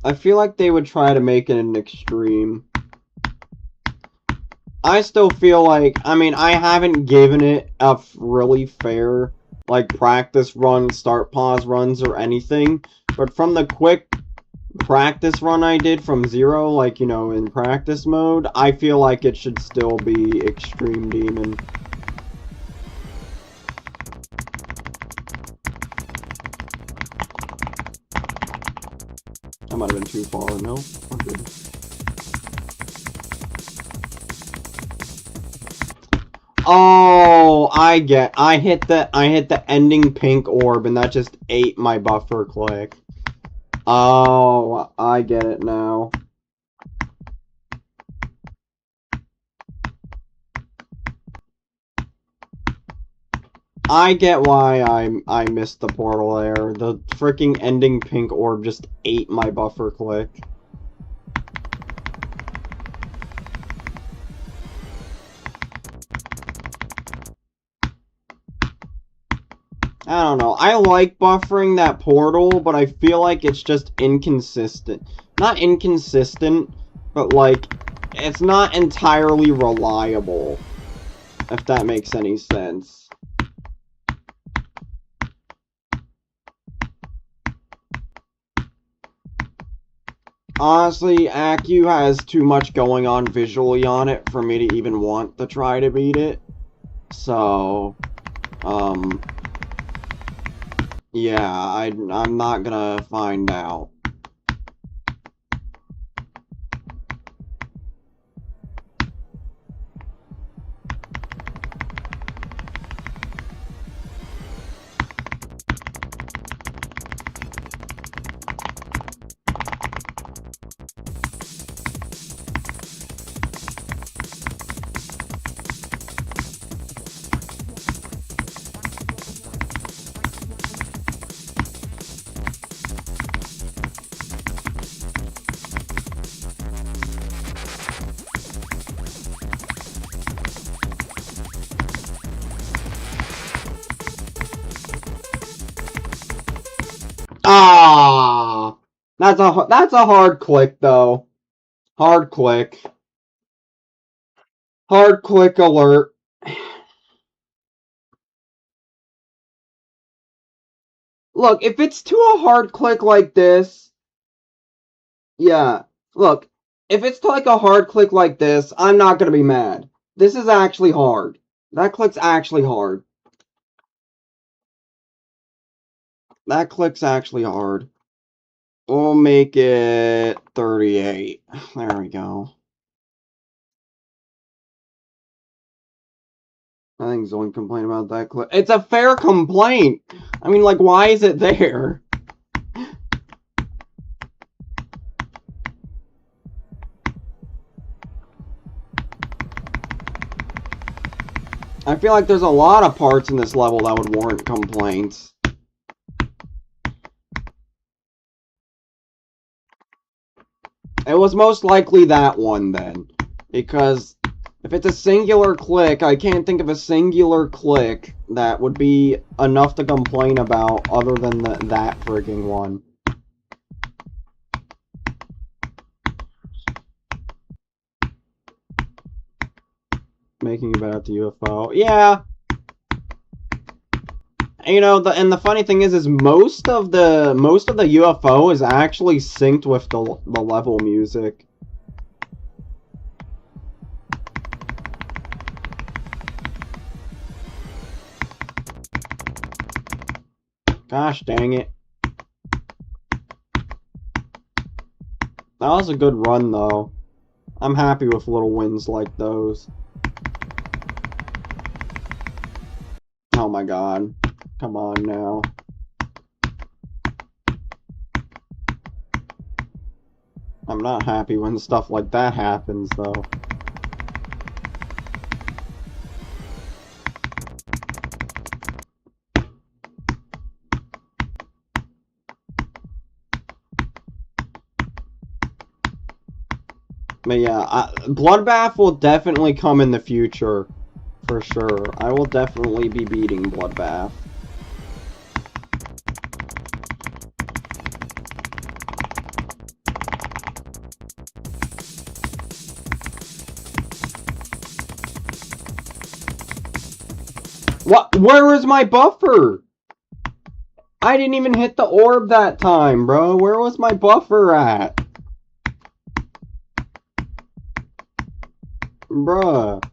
I feel like they would try to make it an extreme. I still feel like, I mean, I haven't given it a really fair, like, practice run, start pause runs or anything, but from the quick practice run I did from 0, like, you know, in practice mode, I feel like it should still be Extreme Demon. That might have been too far, no? I'm good. Oh, I hit the ending pink orb and that just ate my buffer click. Oh, I get it now. I get why I missed the portal there. The freaking ending pink orb just ate my buffer click. I don't know. I like buffering that portal, but I feel like it's just inconsistent. Not inconsistent, but like, it's not entirely reliable. If that makes any sense. Honestly, Accu has too much going on visually on it for me to even want to try to beat it. So, yeah, I'm not gonna find out. Ah, that's a hard click though. Hard click. Hard click alert. Look, if it's to a hard click like this, yeah. Look, if it's to like a hard click like this, I'm not gonna be mad. This is actually hard. That click's actually hard. That click's actually hard. We'll make it 38. There we go. I think Zoink complained about that clip. It's a fair complaint! I mean, like, why is it there? I feel like there's a lot of parts in this level that would warrant complaints. It was most likely that one, then. Because if it's a singular click, I can't think of a singular click that would be enough to complain about other than that frigging one. Making it better at the UFO. Yeah. You know, and the funny thing is most of the UFO is actually synced with the level music. Gosh dang it. That was a good run, though. I'm happy with little wins like those. Oh my god. Come on now. I'm not happy when stuff like that happens, though. But yeah, Bloodbath will definitely come in the future, for sure. I will definitely be beating Bloodbath. What? Where is my buffer? I didn't even hit the orb that time, bro. Where was my buffer at? Bruh.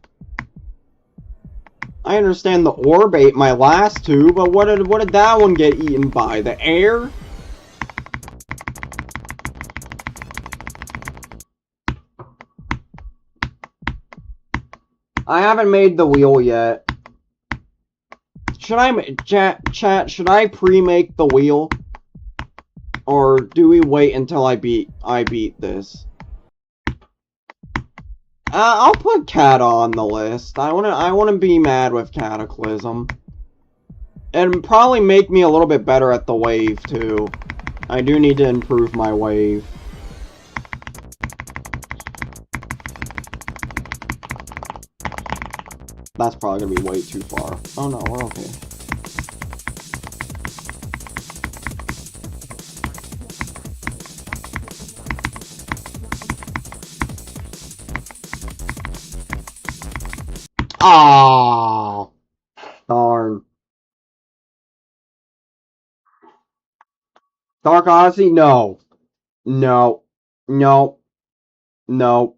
I understand the orb ate my last two, but what did that one get eaten by? The air? I haven't made the wheel yet. Should I, chat, should I pre-make the wheel? Or do we wait until I beat this? I'll put Kata on the list. I wanna be mad with Cataclysm. And probably make me a little bit better at the wave, too. I do need to improve my wave. That's probably gonna be way too far. Oh no, we're okay. Ah, darn. Dark Odyssey? No. No. No. No.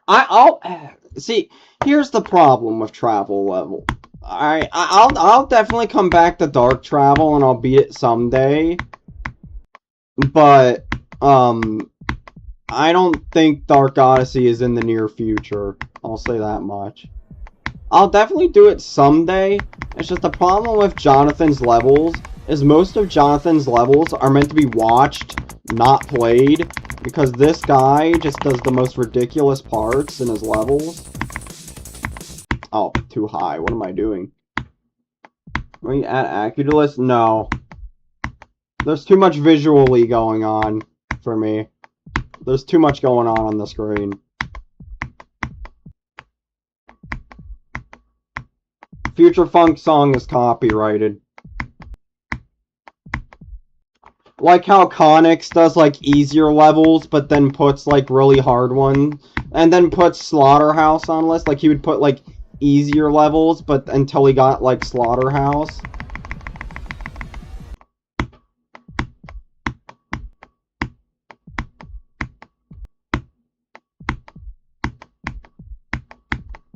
I'll see. Here's the problem with travel level. Alright, I'll definitely come back to Dark Travel and I'll beat it someday. But I don't think Dark Odyssey is in the near future. I'll say that much. I'll definitely do it someday. It's just the problem with Jonathan's levels is most of Jonathan's levels are meant to be watched, not played, because this guy just does the most ridiculous parts in his levels. Oh, too high. What am I doing? Are we at Accudalus? No. There's too much visually going on for me. There's too much going on the screen. Future Funk song is copyrighted. Like how Connix does, like, easier levels, but then puts, like, really hard ones. And then puts Slaughterhouse on list. Like, he would put, like, easier levels, but until he got, like, Slaughterhouse.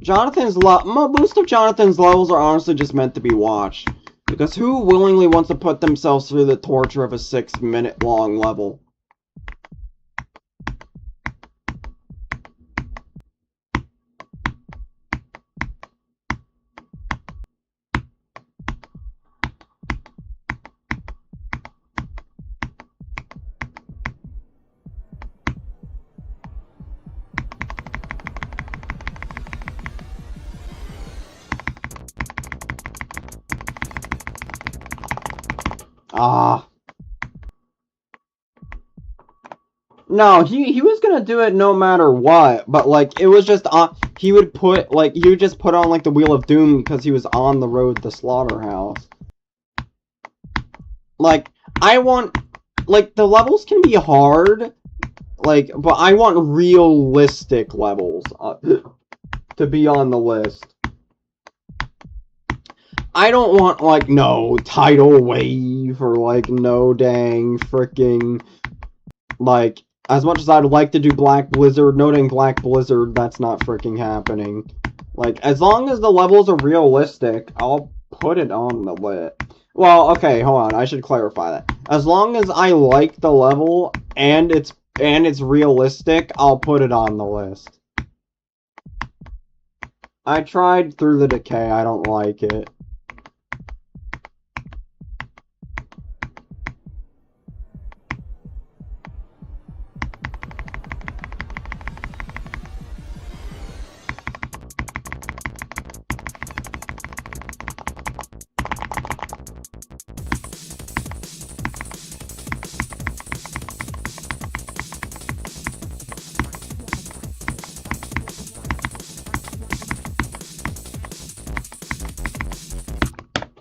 Most of Jonathan's levels are honestly just meant to be watched. Because who willingly wants to put themselves through the torture of a 6-minute long level? Ah. No, he was gonna do it no matter what, but like it was just he would just put on like the Wheel of Doom because he was on the road to the slaughterhouse. Like I want like the levels can be hard, like but I want realistic levels to be on the list. I don't want like no tidal wave or like no dang freaking like. As much as I'd like to do Black Blizzard, noting Black Blizzard, that's not freaking happening. Like, as long as the levels are realistic, I'll put it on the list. Well, okay, hold on, I should clarify that. As long as I like the level and it's realistic, I'll put it on the list. I tried Through the Decay, I don't like it.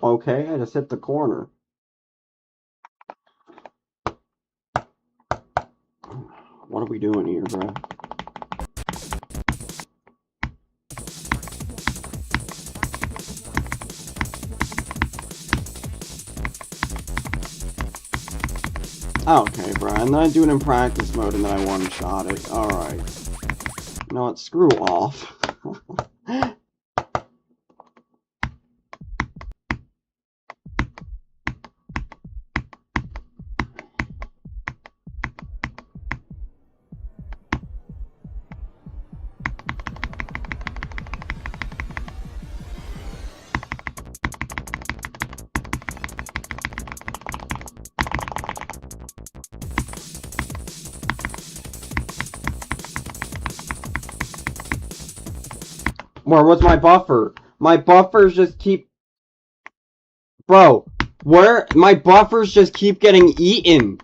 Okay, I just hit the corner. What are we doing here, bro? Okay, bro, and then I do it in practice mode and then I one-shot it. Alright. You know what? Screw off. Where was my buffer? My buffers just keep... Bro, where... My buffers just keep getting eaten.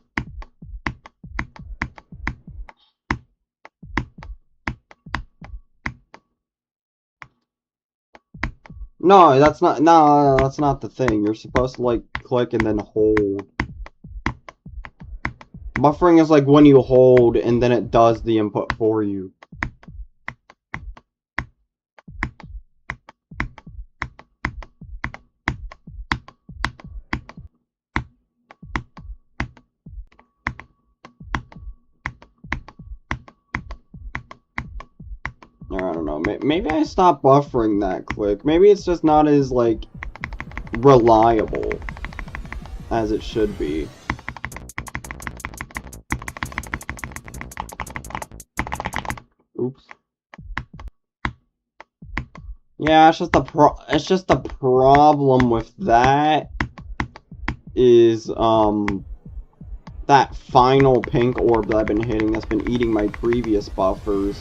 No, that's not... No, that's not the thing. You're supposed to, like, click and then hold. Buffering is like when you hold and then it does the input for you. I don't know. Maybe I stopped buffering that quick. Maybe it's just not as, like, reliable as it should be. Oops. Yeah, it's just the problem with that is, that final pink orb that I've been hitting that's been eating my previous buffers.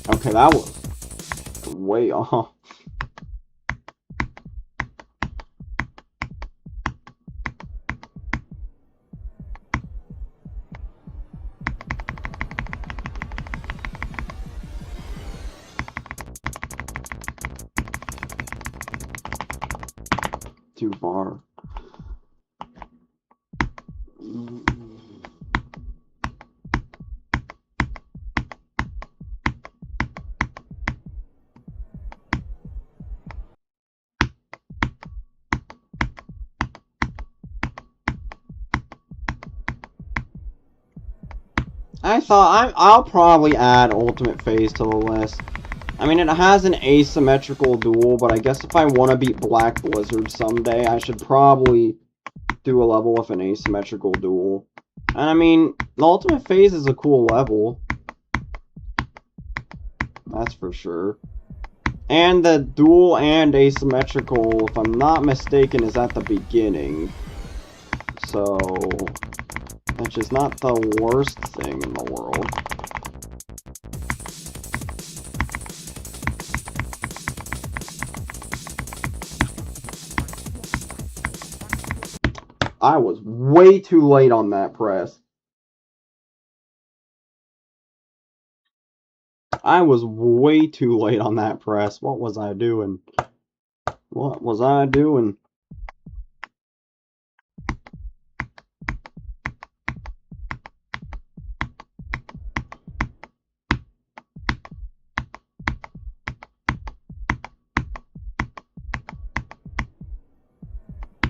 Okay, that was way off. Too far. I'll probably add Ultimate Phase to the list. I mean, it has an asymmetrical duel, but I guess if I want to beat Black Blizzard someday, I should probably do a level with an asymmetrical duel. And I mean, the Ultimate Phase is a cool level. That's for sure. And the duel and asymmetrical, if I'm not mistaken, is at the beginning. So, which is not the worst thing in the world. I was way too late on that press. I was way too late on that press. What was I doing? What was I doing?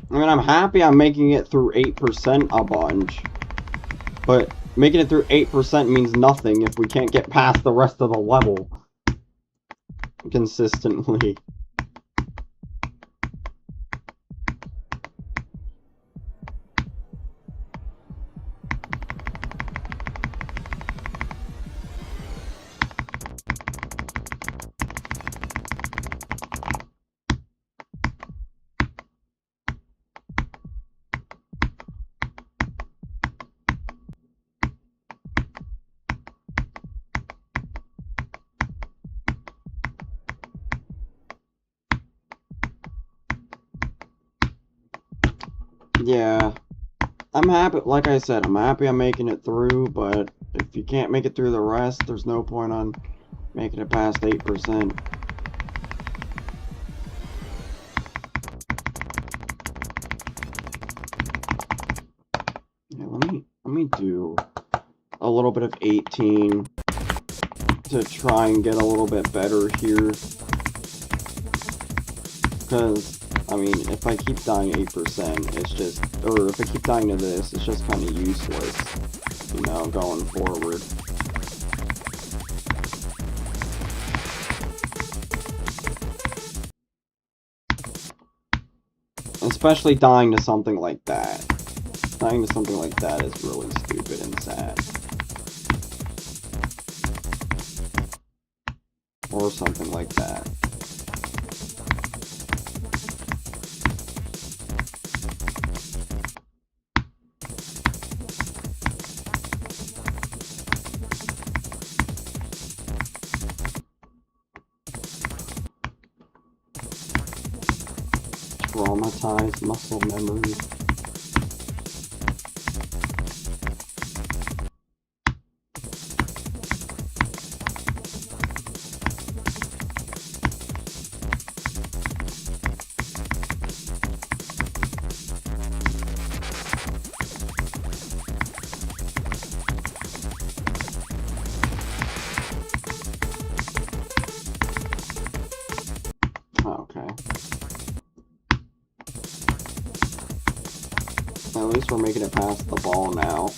I mean, I'm happy I'm making it through 8% a bunch, but making it through 8% means nothing if we can't get past the rest of the level consistently. Yeah, I'm happy, like I said, I'm happy I'm making it through, but if you can't make it through the rest, there's no point on making it past 8%. Yeah, let me do a little bit of 18 to try and get a little bit better here. Because, I mean, if I keep dying 8%, it's just, or if I keep dying to this, it's just kind of useless, you know, going forward. Especially dying to something like that. Dying to something like that is really stupid and sad. Or something like that. Traumatized muscle memory. Okay. At least we're making it past the ball now.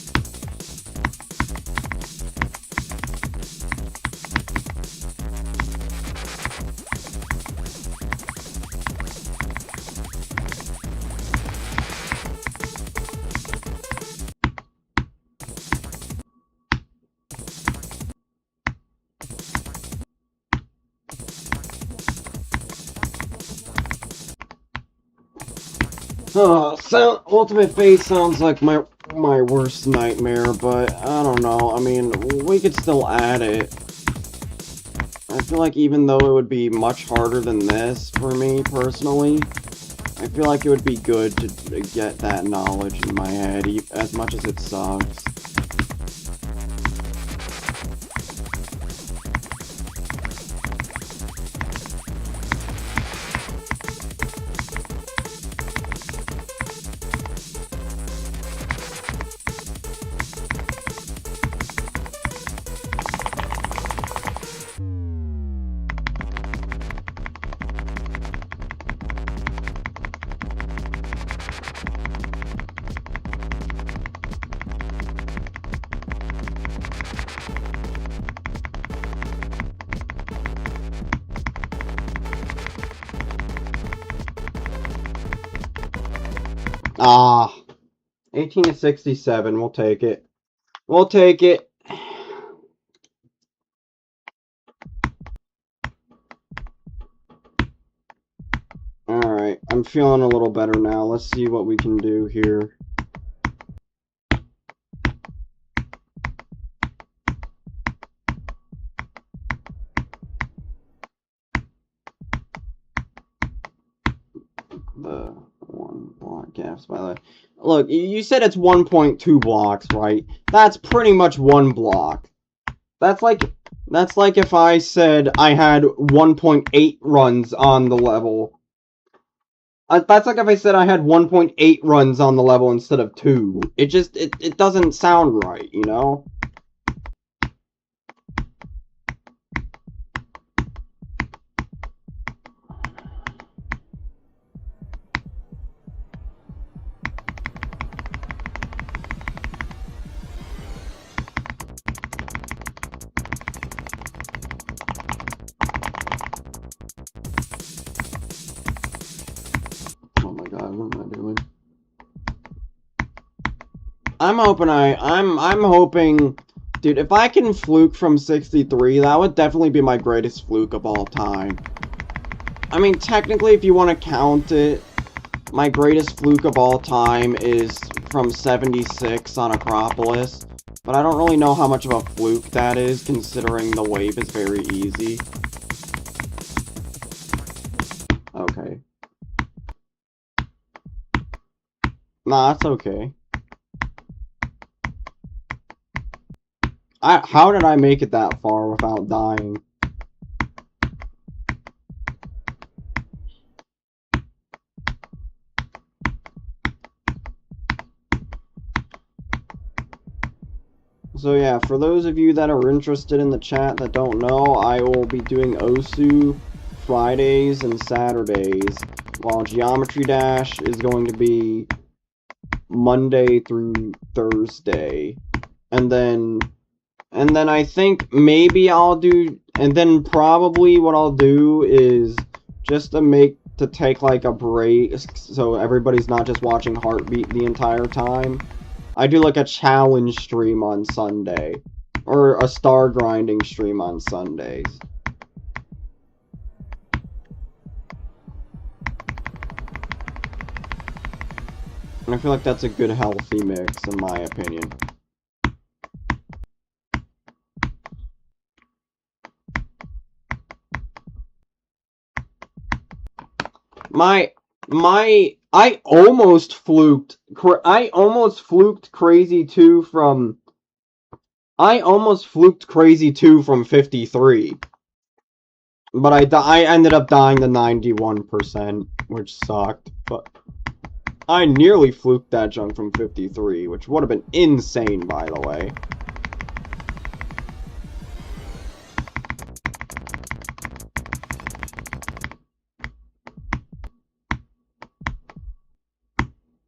Ultimate Fate sounds like my worst nightmare, but I don't know. I mean, we could still add it. I feel like even though it would be much harder than this for me personally, I feel like it would be good to get that knowledge in my head, as much as it sucks. Ah, 18 to 67, we'll take it. We'll take it. Alright, I'm feeling a little better now. Let's see what we can do here. The one block gaps, by the way. Look, you said it's 1.2 blocks, right? That's pretty much one block. That's like if I said I had 1.8 runs on the level. That's like if I said I had 1.8 runs on the level instead of 2. It doesn't sound right, you know? Oh my god, what am I doing? I'm hoping, dude, if I can fluke from 63, that would definitely be my greatest fluke of all time. I mean, technically, if you want to count it, my greatest fluke of all time is from 76 on Acropolis, but I don't really know how much of a fluke that is, considering the wave is very easy. Okay. Nah, that's okay. How did I make it that far without dying? So yeah, for those of you that are interested in the chat that don't know, I will be doing Osu Fridays and Saturdays, while Geometry Dash is going to be Monday through Thursday. And then I think maybe I'll do, and then probably what I'll do is just to take like a break, so everybody's not just watching Heartbeat the entire time. I do like a challenge stream on Sunday, or a star grinding stream on Sundays. And I feel like that's a good healthy mix in my opinion. I almost fluked Crazy 2 from 53. But I ended up dying to 91%, which sucked, but I nearly fluked that junk from 53, which would have been insane, by the way.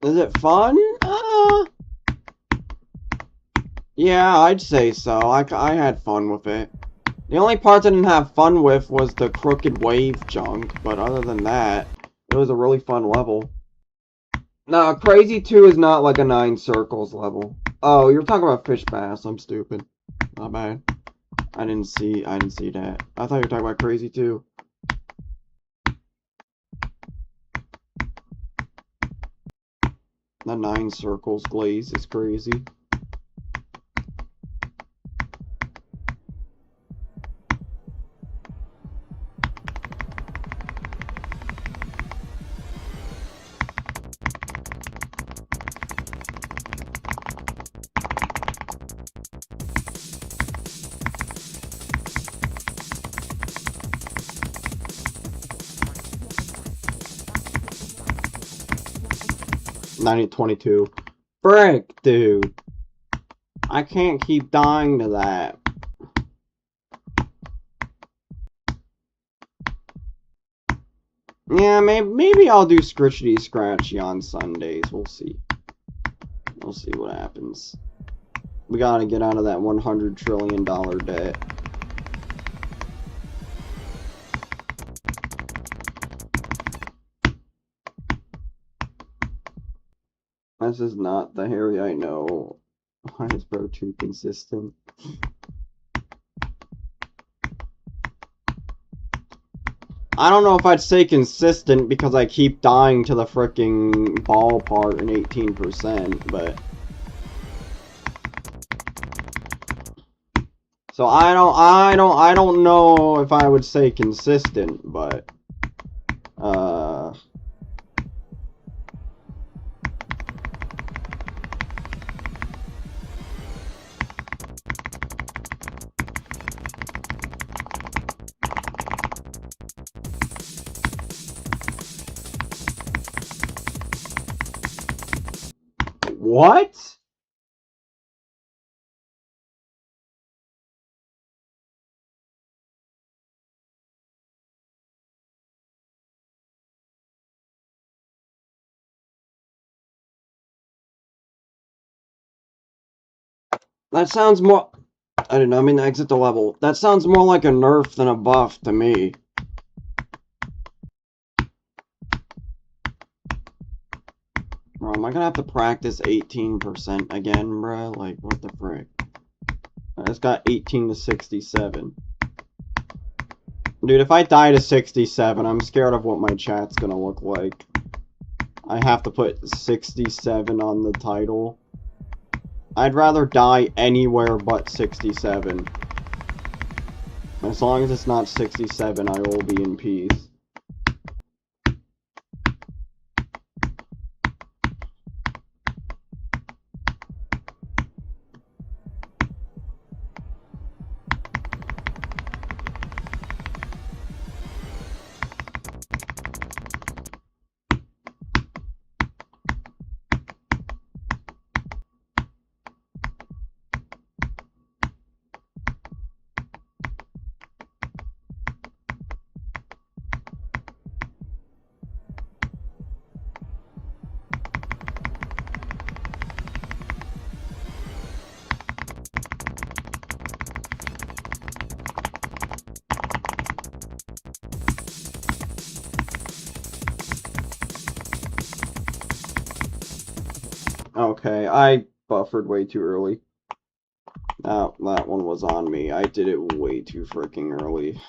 Is it fun? Yeah, I'd say so. I had fun with it. The only part I didn't have fun with was the crooked wave junk, but other than that, it was a really fun level. No, Crazy 2 is not like a 9 circles level. Oh, you're talking about Fish Bass. I'm stupid. Not bad. I didn't see that. I thought you were talking about Crazy 2. The 9 circles glaze is crazy. $90.22. Frick, dude. I can't keep dying to that. Yeah, maybe I'll do Scritchety Scratchy on Sundays. We'll see. We'll see what happens. We gotta get out of that $100 trillion debt. This is not the Harry I know. Why is bro too consistent? I don't know if I'd say consistent because I keep dying to the fricking ball part in 18%, but... So I don't know if I would say consistent, but... What? That sounds more... I don't know, I mean exit the level. That sounds more like a nerf than a buff to me. Bro, am I gonna have to practice 18% again, bro? Like, what the frick? I just got 18 to 67. Dude, if I die to 67, I'm scared of what my chat's gonna look like. I have to put 67 on the title. I'd rather die anywhere but 67. As long as it's not 67, I will be in peace. Okay, I buffered way too early. That one was on me. I did it way too freaking early.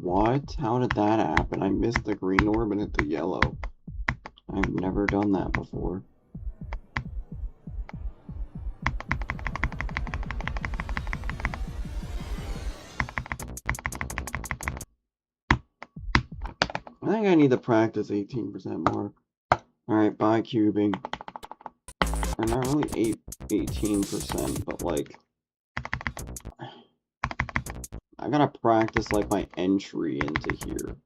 What? How did that happen? I missed the green orb and hit the yellow. I've never done that before. I think I need to practice 18% more. Alright, bye cubing. Or not really 18%, but like... I gotta practice like my entry into here.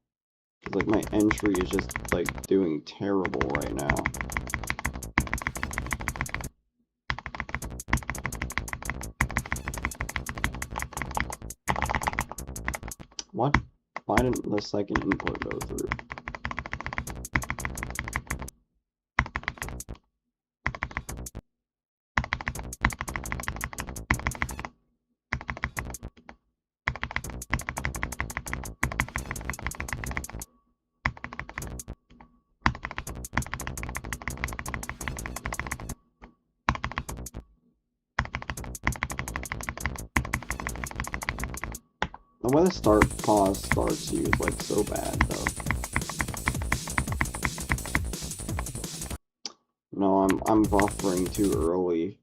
Cause like my entry is just like doing terrible right now. What? Why didn't the second input go through? The way the start pause starts you is like so bad though. No, I'm buffering too early.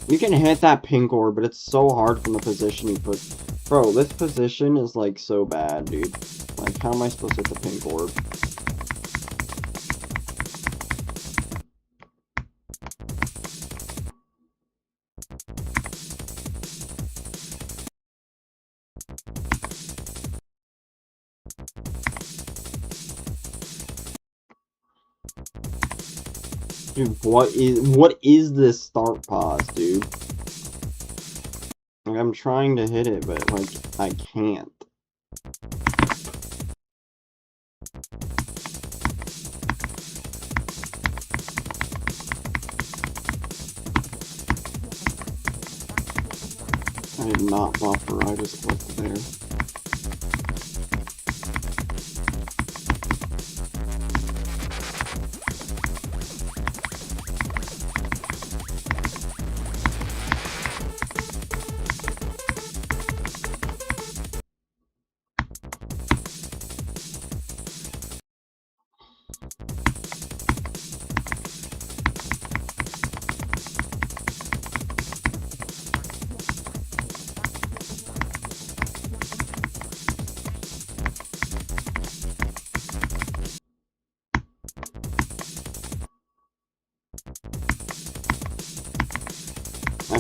You can hit that pink orb, but it's so hard from the position you put. Bro, this position is like so bad, dude. Like, how am I supposed to hit the pink orb? Dude, what is this start pause, dude? Like, I'm trying to hit it, but like I can't. I did not buffer, I just clicked there.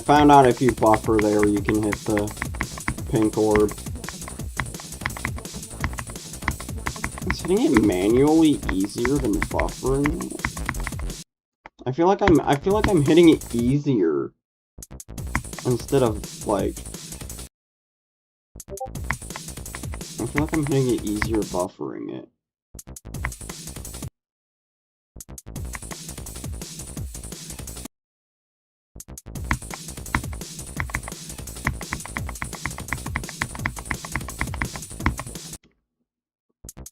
found out if you buffer there, you can hit the pink orb. Is hitting it manually easier than buffering it? I feel like I'm hitting it easier instead of like. I feel like I'm hitting it easier buffering it.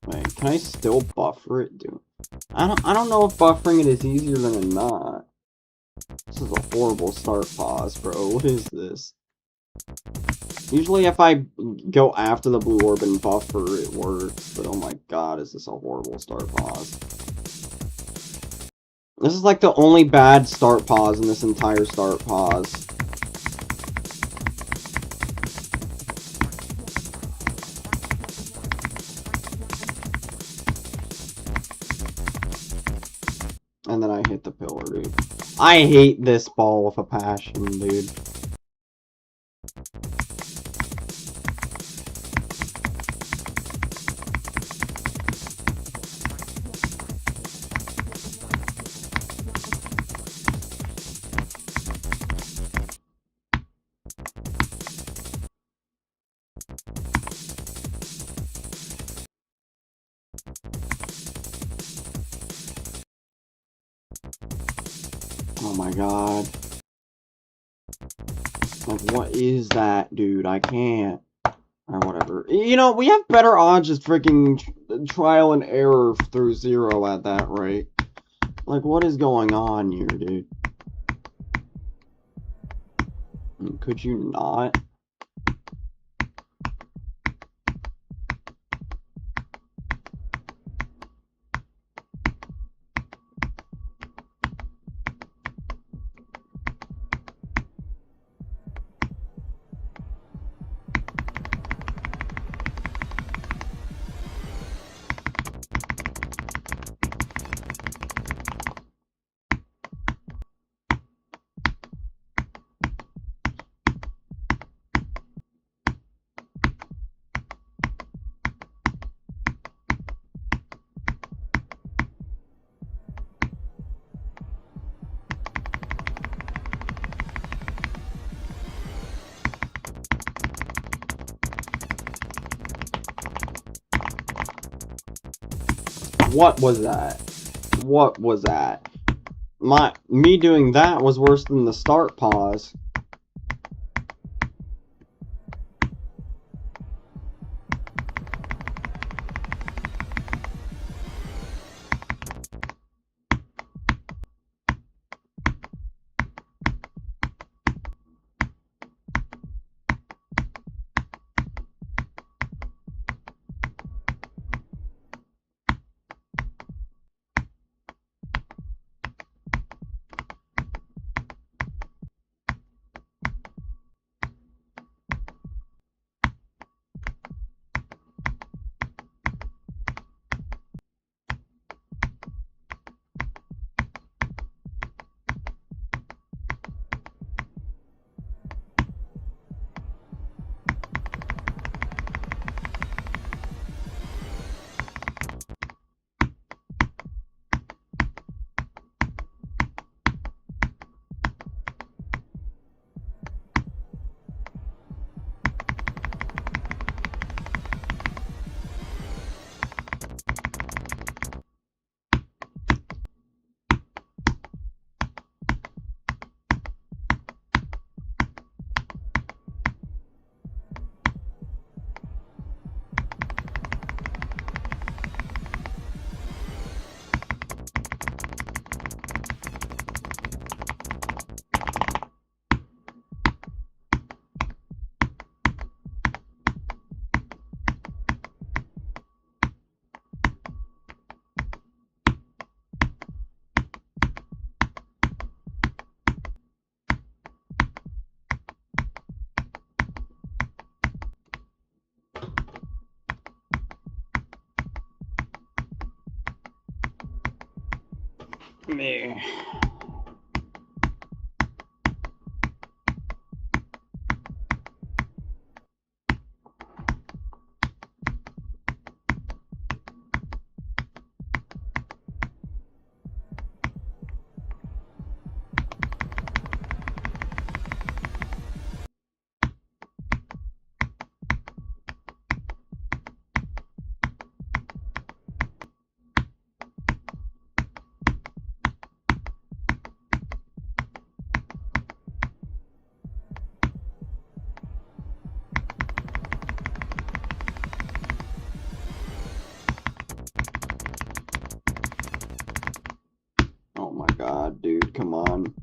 Wait, can I still buffer it, dude? I don't know if buffering it is easier than not. This is a horrible start pause, bro. What is this? Usually if I go after the blue orb and buffer, it works. But oh my god, is this a horrible start pause. This is like the only bad start pause in this entire start pause. And then I hit the pillar, dude. I hate this ball with a passion, dude. Oh my god. Like, what is that, dude? I can't. Or whatever. You know, we have better odds just freaking trial and error through 0 at that rate. Like, what is going on here, dude? Could you not? What was that? What was that? Me doing that was worse than the start pause. Me. come on.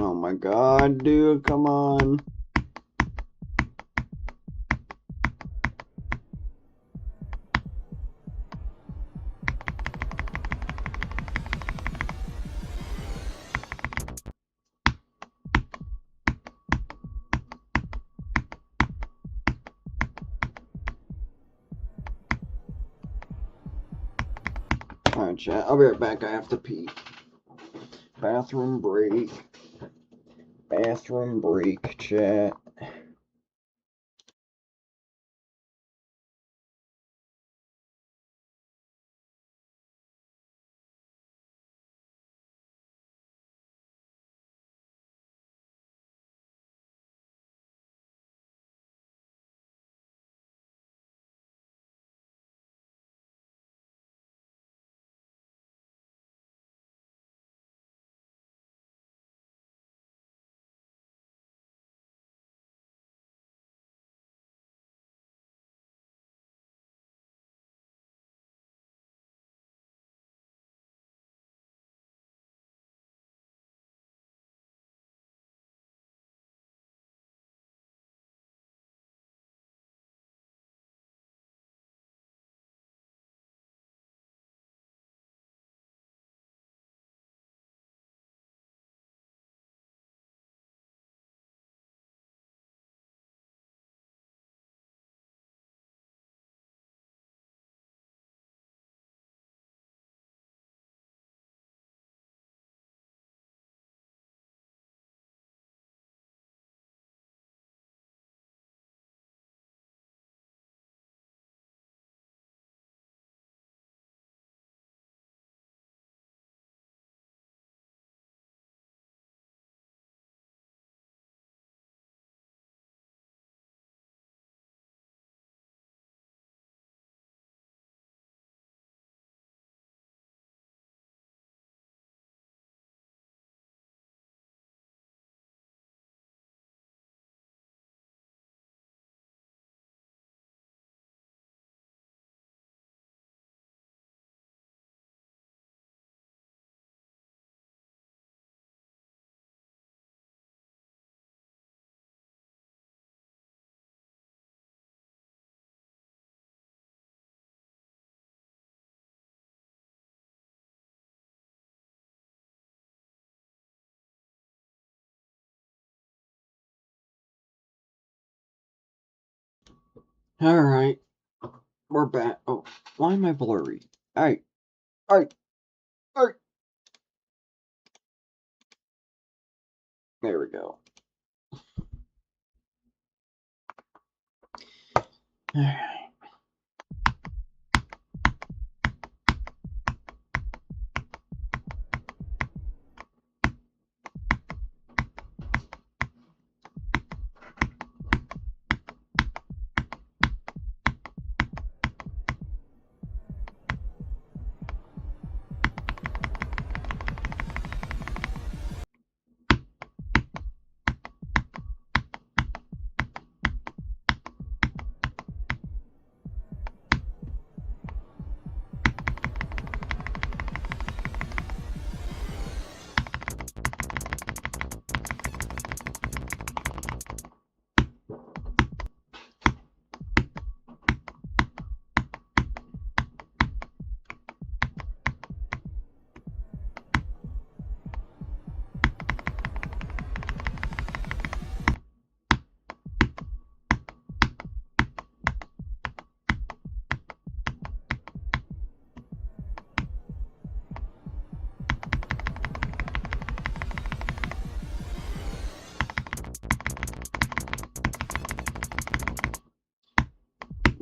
Oh my god, dude, come on. Alright, chat, I'll be right back. I have to pee. Bathroom break. Bathroom break, chat. Alright. We're back. Oh, why am I blurry? Alright. Alright. Alright. There we go. Alright.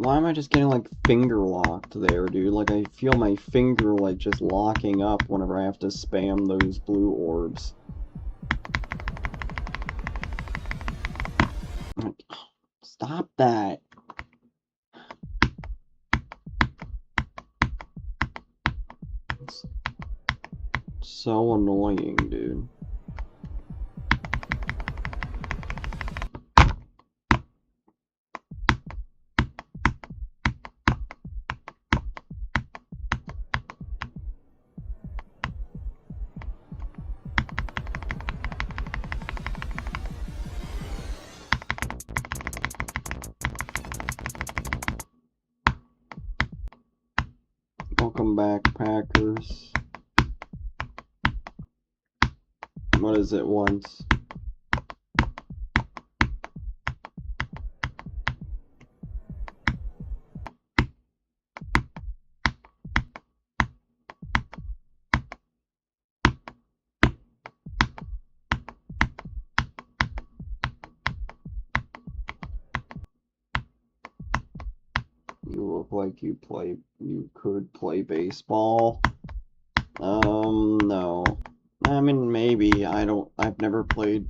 why am I just getting, like, finger locked there, dude? Like, I feel my finger, like, just locking up whenever I have to spam those blue orbs. Like, stop that. It's so annoying, dude. Welcome back, Packers. What is it once? You look like you could play baseball. No. I mean, maybe. I've never played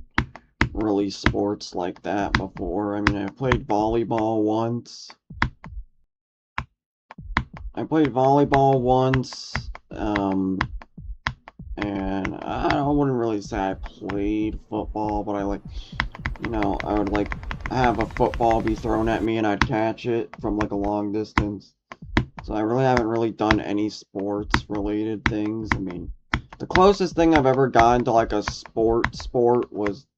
really sports like that before. I mean, I played volleyball once. And I wouldn't really say I played football, but I would like have a football be thrown at me and I'd catch it from like a long distance. So I really haven't really done any sports related things. I mean, the closest thing I've ever gotten to like a sport was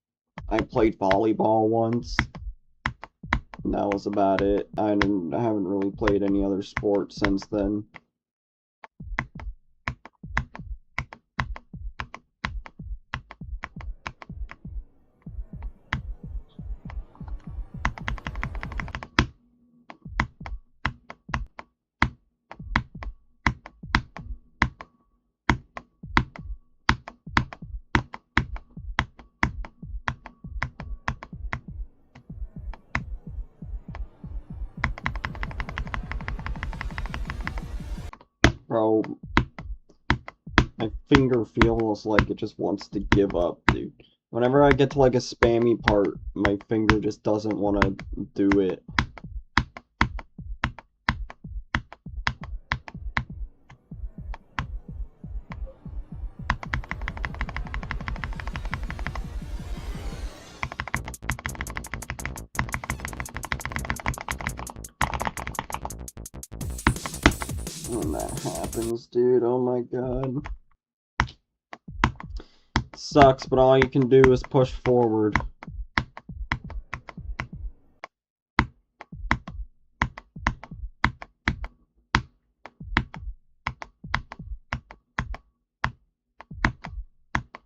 I played volleyball once. And that was about it. I haven't really played any other sports since then. Bro, my finger feels like it just wants to give up, dude. Whenever I get to like a spammy part, my finger just doesn't want to do it. When that happens, dude, oh my god. Sucks, but all you can do is push forward.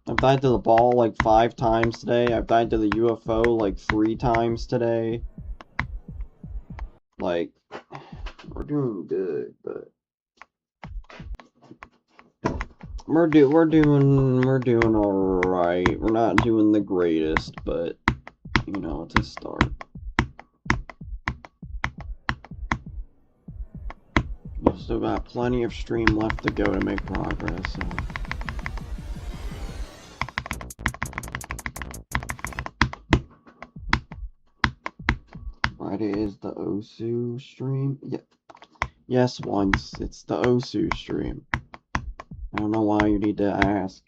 I've died to the ball like 5 times today. I've died to the UFO like 3 times today. Like, we're doing good, but we're doing alright. We're not doing the greatest, but you know, it's a start. We've still got plenty of stream left to go to make progress, so. Friday is the Osu stream? Yeah. Yes, once. It's the Osu stream. I don't know why you need to ask.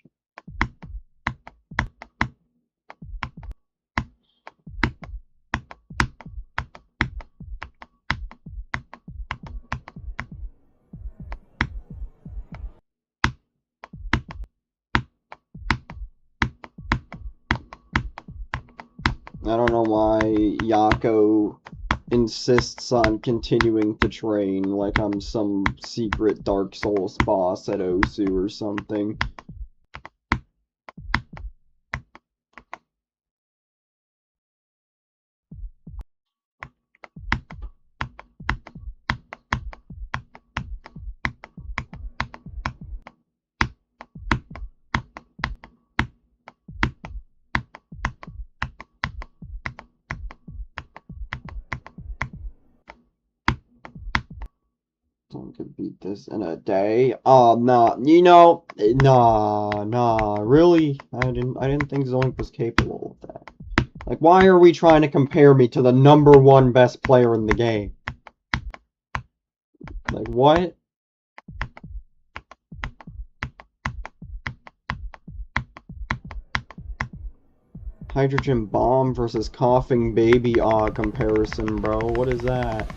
I don't know why Yako insists on continuing to train like I'm some secret Dark Souls boss at Osu or something. could beat this in a day. Oh, nah, you know, nah, really? I didn't think Zoink was capable of that. Like, why are we trying to compare me to the #1 best player in the game? Like, what? Hydrogen bomb versus coughing baby comparison, bro. What is that?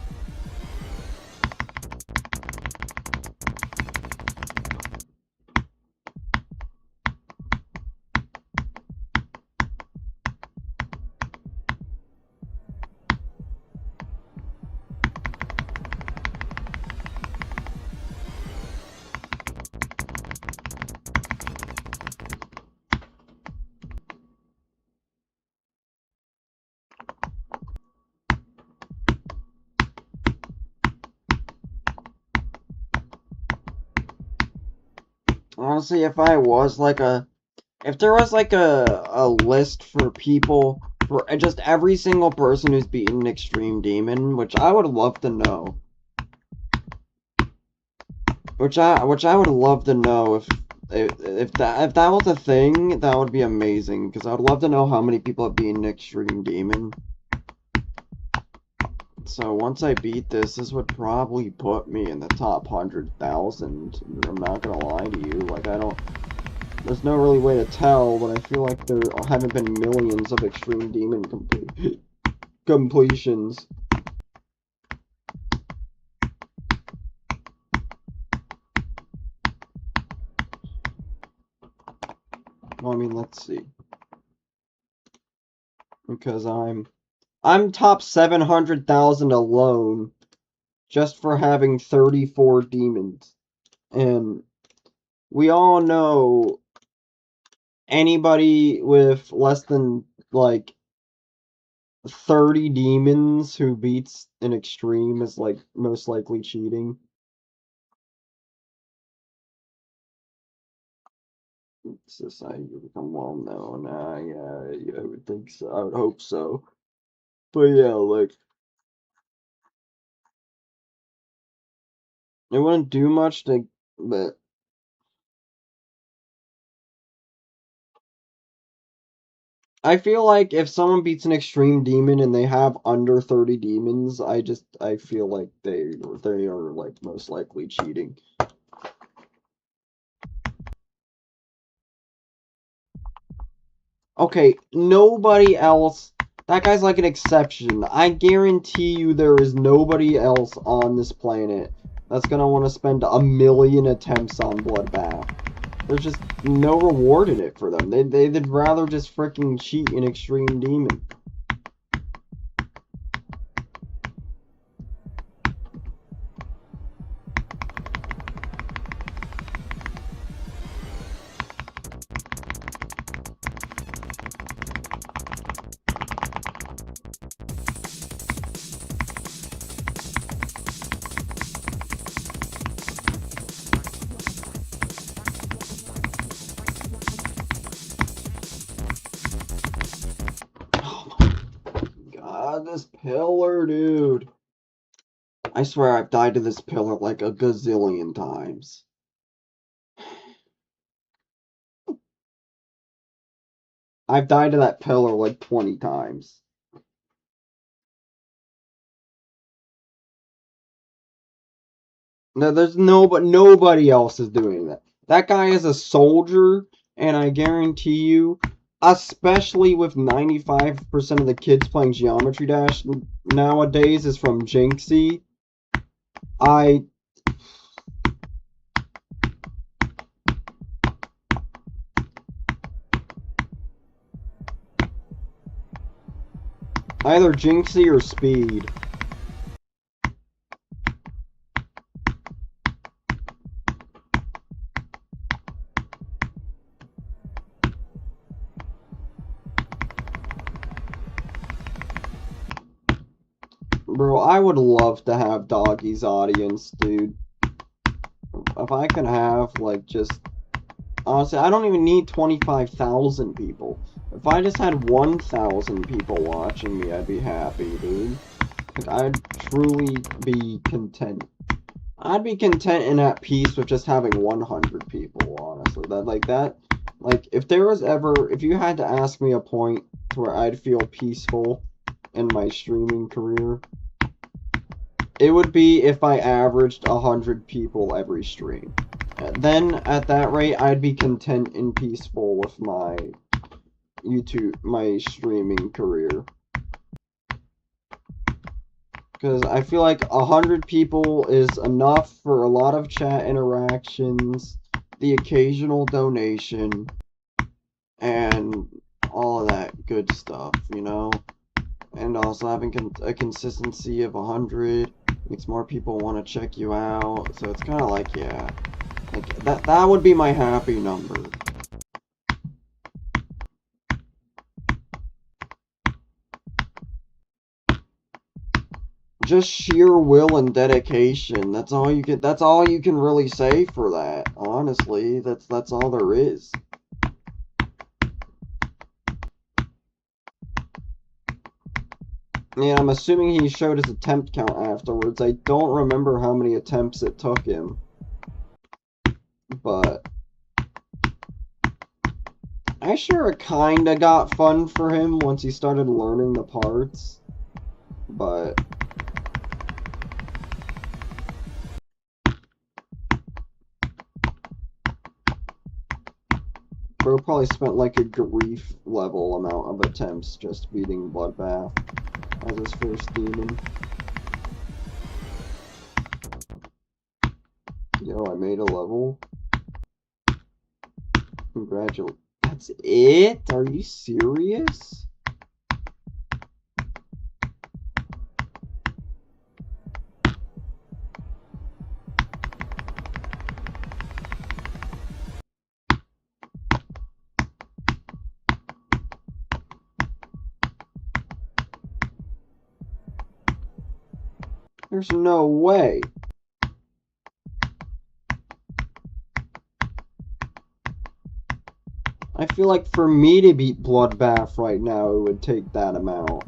Honestly, if there was like a list for people, for just every single person who's beaten Extreme Demon, which I would love to know. Which I would love to know if that was a thing, that would be amazing, because I would love to know how many people have beaten Extreme Demon. So once I beat this would probably put me in the top 100,000. I'm not gonna lie to you, like there's no really way to tell, but I feel like there haven't been millions of Extreme Demon completions. Well, I mean, let's see. Because I'm top 700,000 alone just for having 34 demons. And we all know anybody with less than, like, 30 demons who beats an extreme is, like, most likely cheating. Society will become well known. Yeah, I would think so. I would hope so. But yeah, like, it wouldn't do much to, but I feel like if someone beats an extreme demon and they have under 30 demons, I feel like they are like most likely cheating. Okay, nobody else. That guy's like an exception. I guarantee you there is nobody else on this planet that's gonna want to spend 1,000,000 attempts on Bloodbath. There's just no reward in it for them. They'd rather just freaking cheat in Extreme Demon. This pillar, dude. I swear I've died to this pillar like a gazillion times. I've died to that pillar like 20 times. No, there's nobody else is doing that. That guy is a soldier, and I guarantee you, especially with 95% of the kids playing Geometry Dash nowadays is from Jinxie. Either Jinxie or Speed. Bro, I would love to have Doggy's audience, dude. If I could have, like, just... Honestly, I don't even need 25,000 people. If I just had 1,000 people watching me, I'd be happy, dude. Like, I'd truly be content. I'd be content and at peace with just having 100 people, honestly. If you had to ask me a point to where I'd feel peaceful in my streaming career, it would be if I averaged 100 people every stream. Then, at that rate, I'd be content and peaceful with my streaming career. Because I feel like 100 people is enough for a lot of chat interactions, the occasional donation, and all of that good stuff, you know? And also having a consistency of 100 makes more people want to check you out. So it's kind of like, yeah. Like, that would be my happy number. Just sheer will and dedication. That's all you can really say for that. Honestly, that's all there is. Yeah, I'm assuming he showed his attempt count afterwards. I don't remember how many attempts it took him. But I sure kinda got fun for him once he started learning the parts. But bro probably spent like a grief level amount of attempts just beating Bloodbath as his first demon. Yo, I made a level. Congratulations. That's it? Are you serious? There's no way. I feel like for me to beat Bloodbath right now, it would take that amount.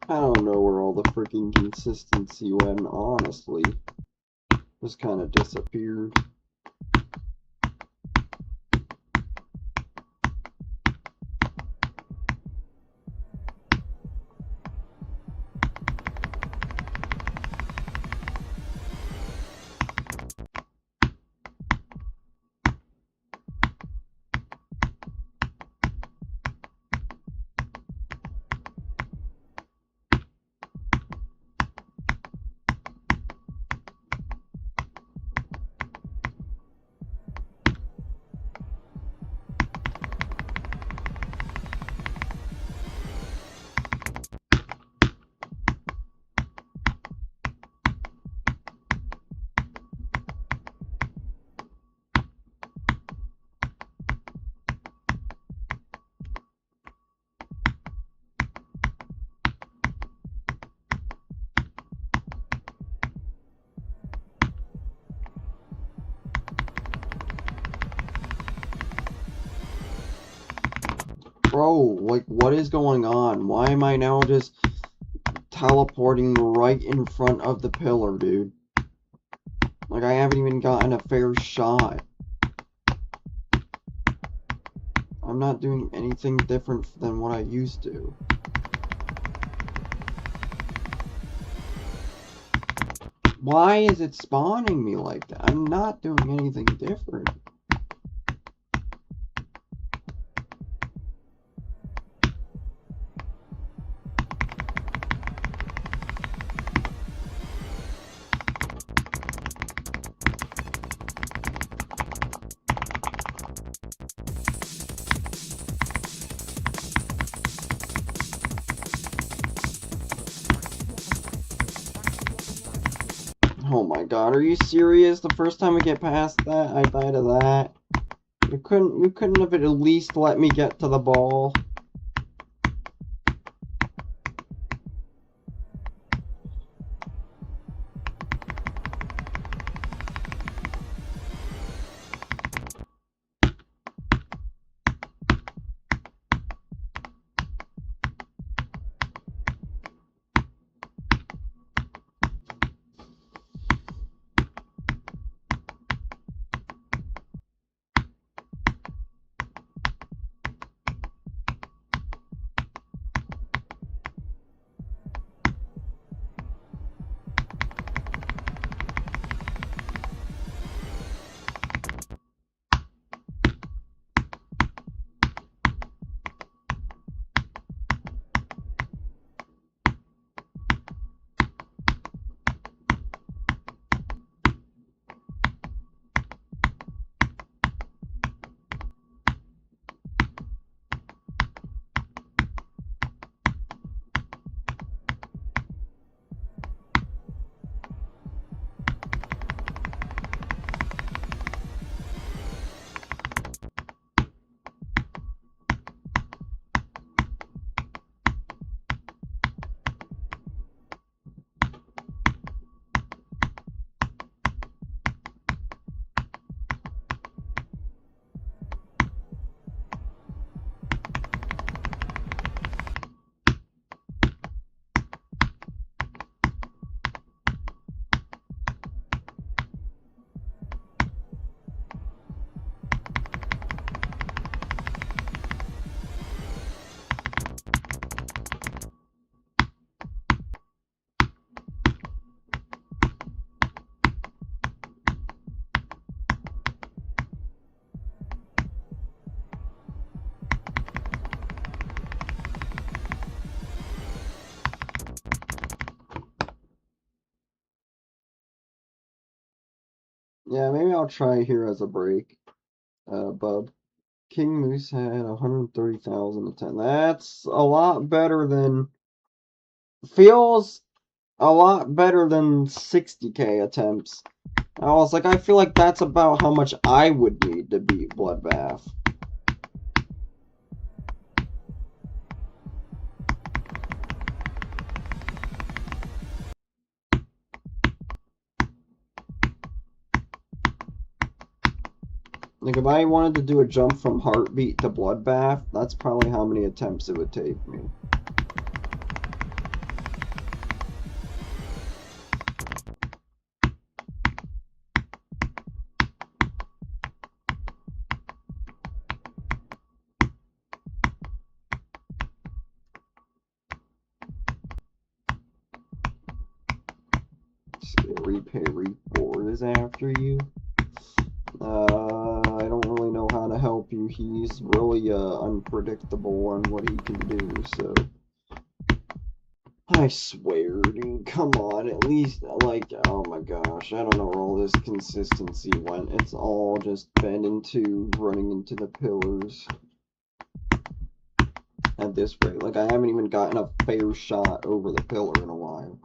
I don't know where all the freaking consistency went, honestly. Just kind of disappeared. Bro, like, what is going on? Why am I now just teleporting right in front of the pillar, dude? Like, I haven't even gotten a fair shot. I'm not doing anything different than what I used to. Why is it spawning me like that? I'm not doing anything different. Oh my god, are you serious? The first time we get past that, I died of that. You couldn't have at least let me get to the ball. Yeah, maybe I'll try here as a break, bub. King Moose had 130,000 to 10. That's a lot better than... Feels a lot better than 60k attempts. I was like, I feel like that's about how much I would need to beat Bloodbath. Like, if I wanted to do a jump from Heartbeat to Bloodbath, that's probably how many attempts it would take me. Scary Perry Board is after you. I don't really know how to help you. He's really unpredictable on what he can do, so... I swear, dude, come on, at least, like, oh my gosh, I don't know where all this consistency went. It's all just been into running into the pillars at this rate. Like, I haven't even gotten a fair shot over the pillar in a while.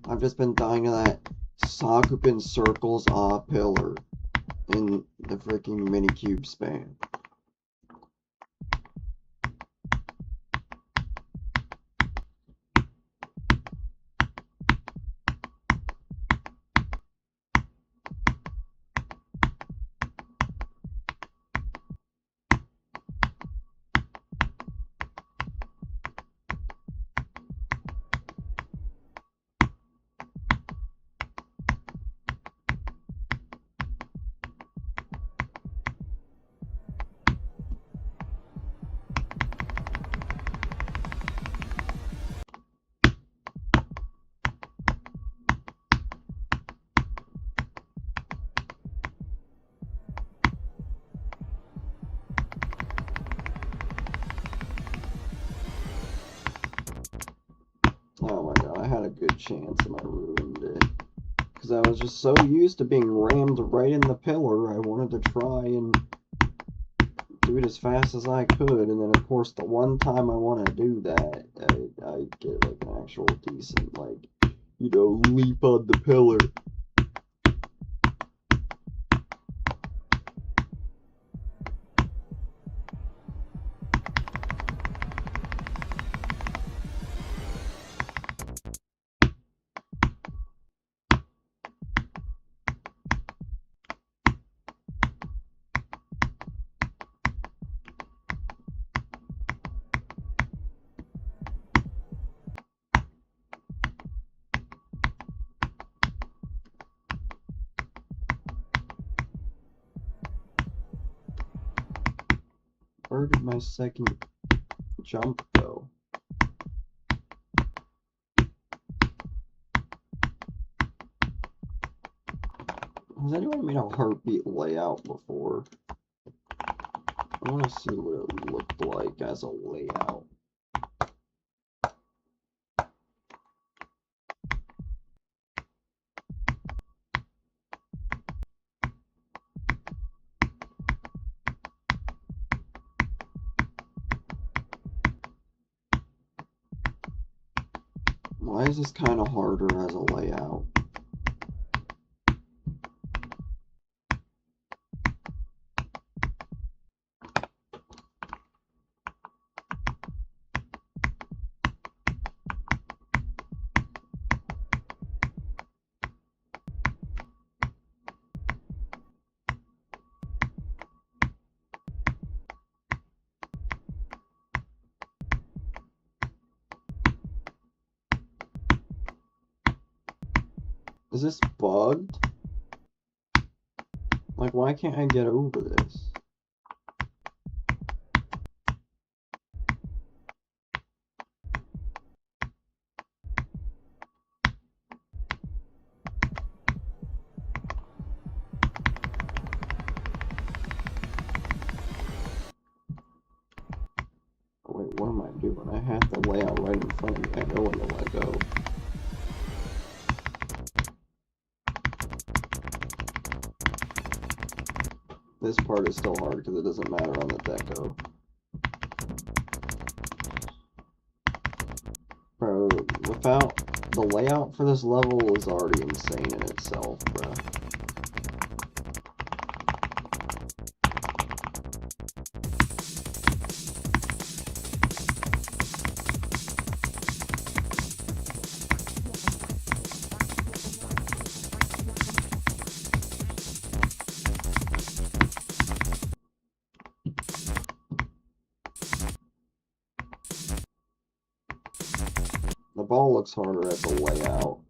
I've just been dying to that Sakupin circles a pillar in the freaking Minikube spam. chance and I ruined it. Because I was just so used to being rammed right in the pillar, I wanted to try and do it as fast as I could, and then of course the one time I want to do that, I get like an actual decent, like, you know, leap on the pillar. Where did my second jump go? Has anyone made a Heartbeat layout before? I want to see what it looked like as a layout. Why is this kind of harder as a layout? Is this bugged? Like, why can't I get over this? Wait, what am I doing? I have the layout right in front of me. I know when to let go. This part is still hard because it doesn't matter on the deco. Bro, without the layout for this level is already insane in itself, bro. The ball looks harder as a layout.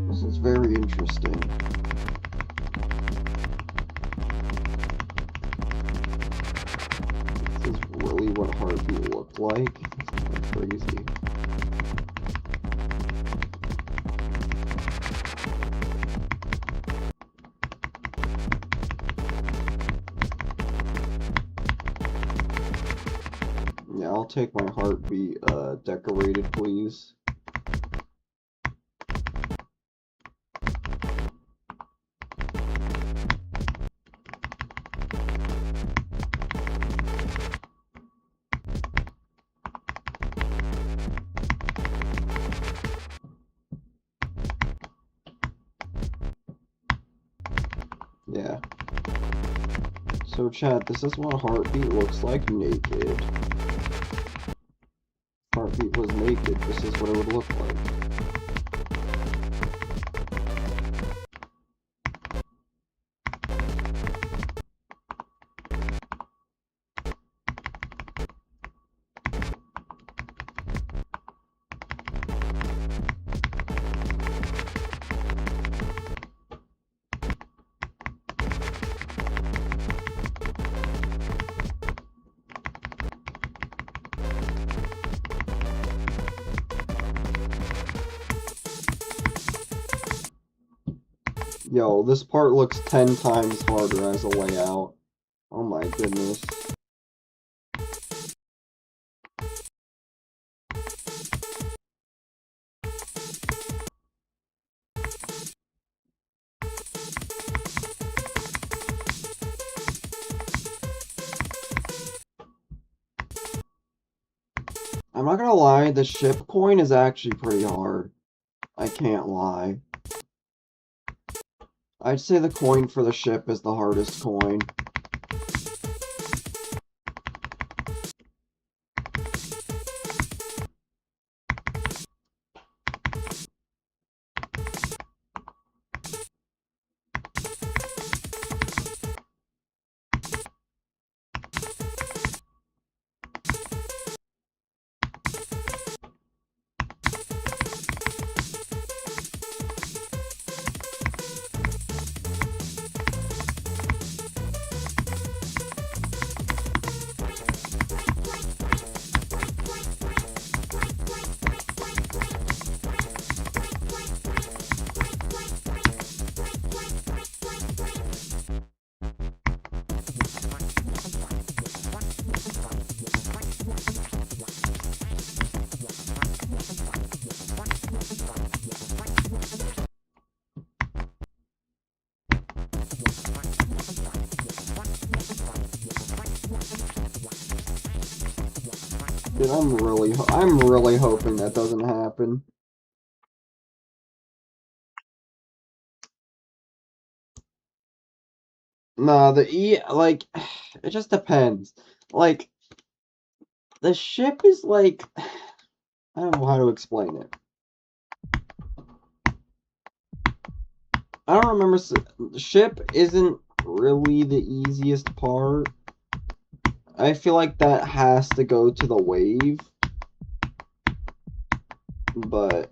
This is very interesting. This is really what Heartbeat looked like. It's kind of crazy. Yeah, I'll take my Heartbeat decorated, please. Yeah. So chat, this is what Heartbeat looks like naked. If Heartbeat was naked, this is what it would look like. Yo, this part looks 10 times harder as a layout. Oh my goodness. I'm not gonna lie, the ship coin is actually pretty hard. I can't lie. I'd say the coin for the ship is the hardest coin. Dude, I'm really hoping that doesn't happen. Nah, like, it just depends. Like, the ship is like, I don't know how to explain it. I don't remember, the ship isn't really the easiest part. I feel like that has to go to the wave. But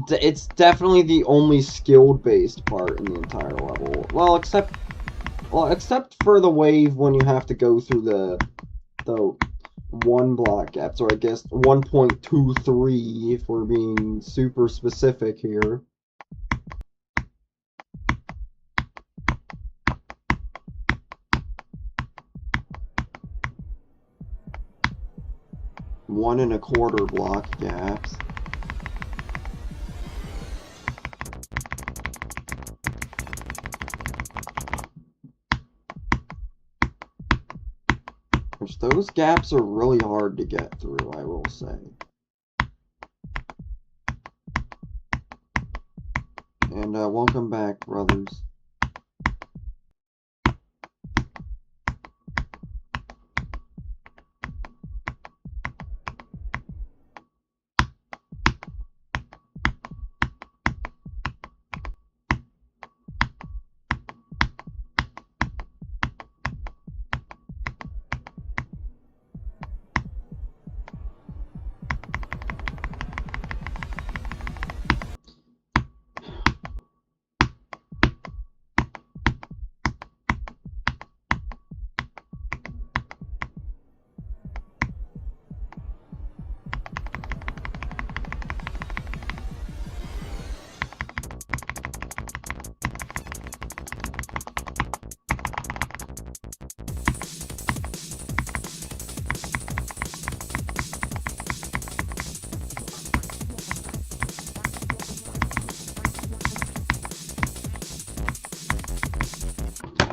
it's definitely the only skill-based part in the entire level. Well, except for the wave when you have to go through the 1 block gaps, or I guess 1.23 if we're being super specific here. One and a quarter block gaps. Which those gaps are really hard to get through, I will say. And welcome back, brothers.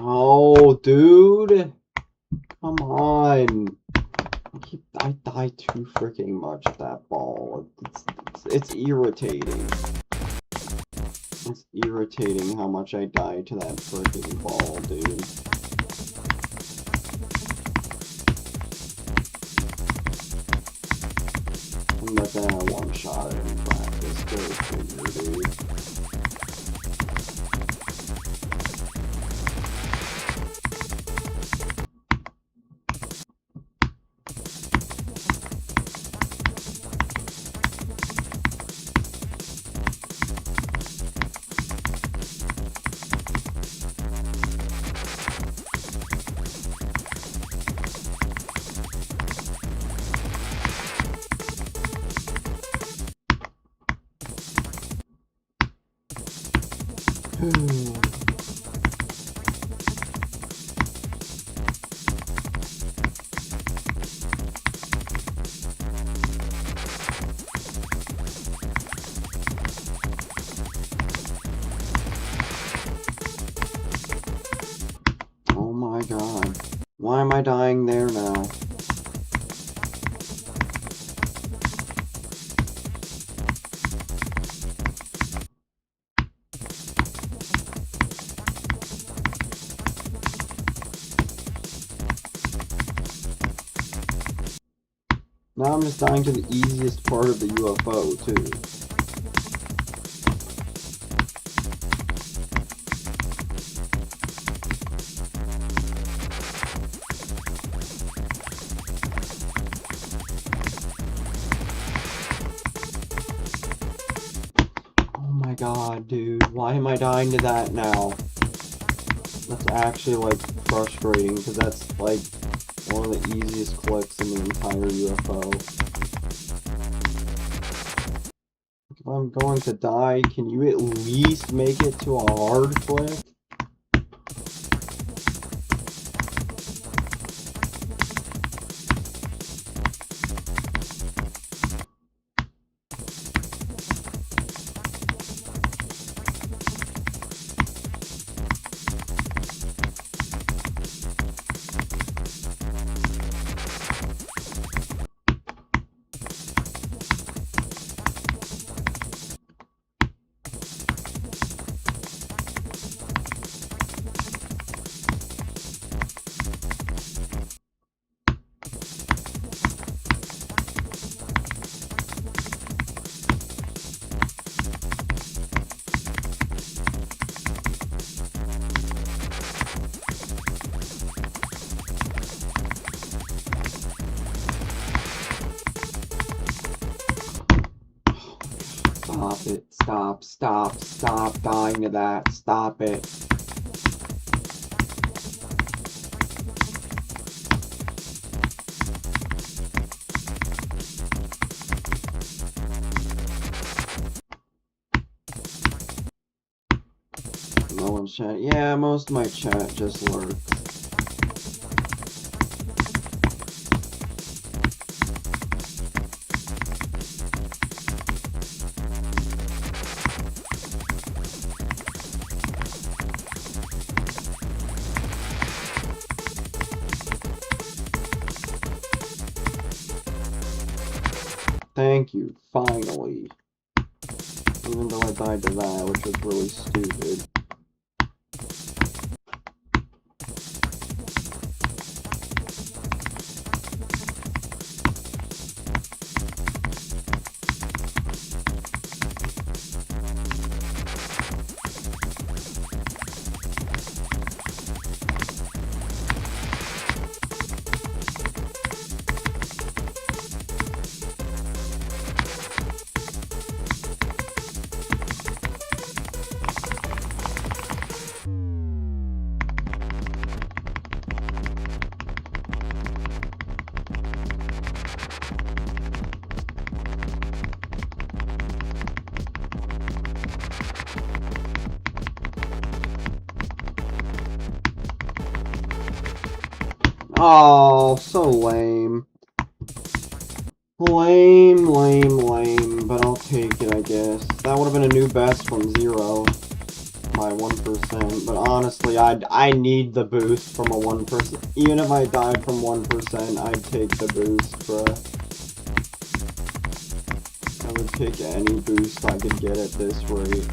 Oh, dude. Come on. I die too freaking much at that ball. It's irritating. It's irritating how much I die to that freaking ball, dude. then I one-shot it in practice. Go figure, dude. Oh my god. Why am I dying there now? Now I'm just dying to the easiest part of the UFO, too. Oh my god, dude. Why am I dying to that now? That's actually, like, frustrating, because that's, like, one of the easiest clicks in the entire UFO. If I'm going to die, can you at least make it to a hard click? Stop it. Stop dying to that. Stop it. No one's chat. Yeah, most of my chat just lurks. Thank you, finally. Even though I died to that, which was really stupid. Oh, so lame. Lame, but I'll take it, I guess. That would have been a new best from 0 by 1%, but honestly, I need the boost from a 1%. Even if I died from 1%, I'd take the boost, bruh. I would take any boost I could get at this rate.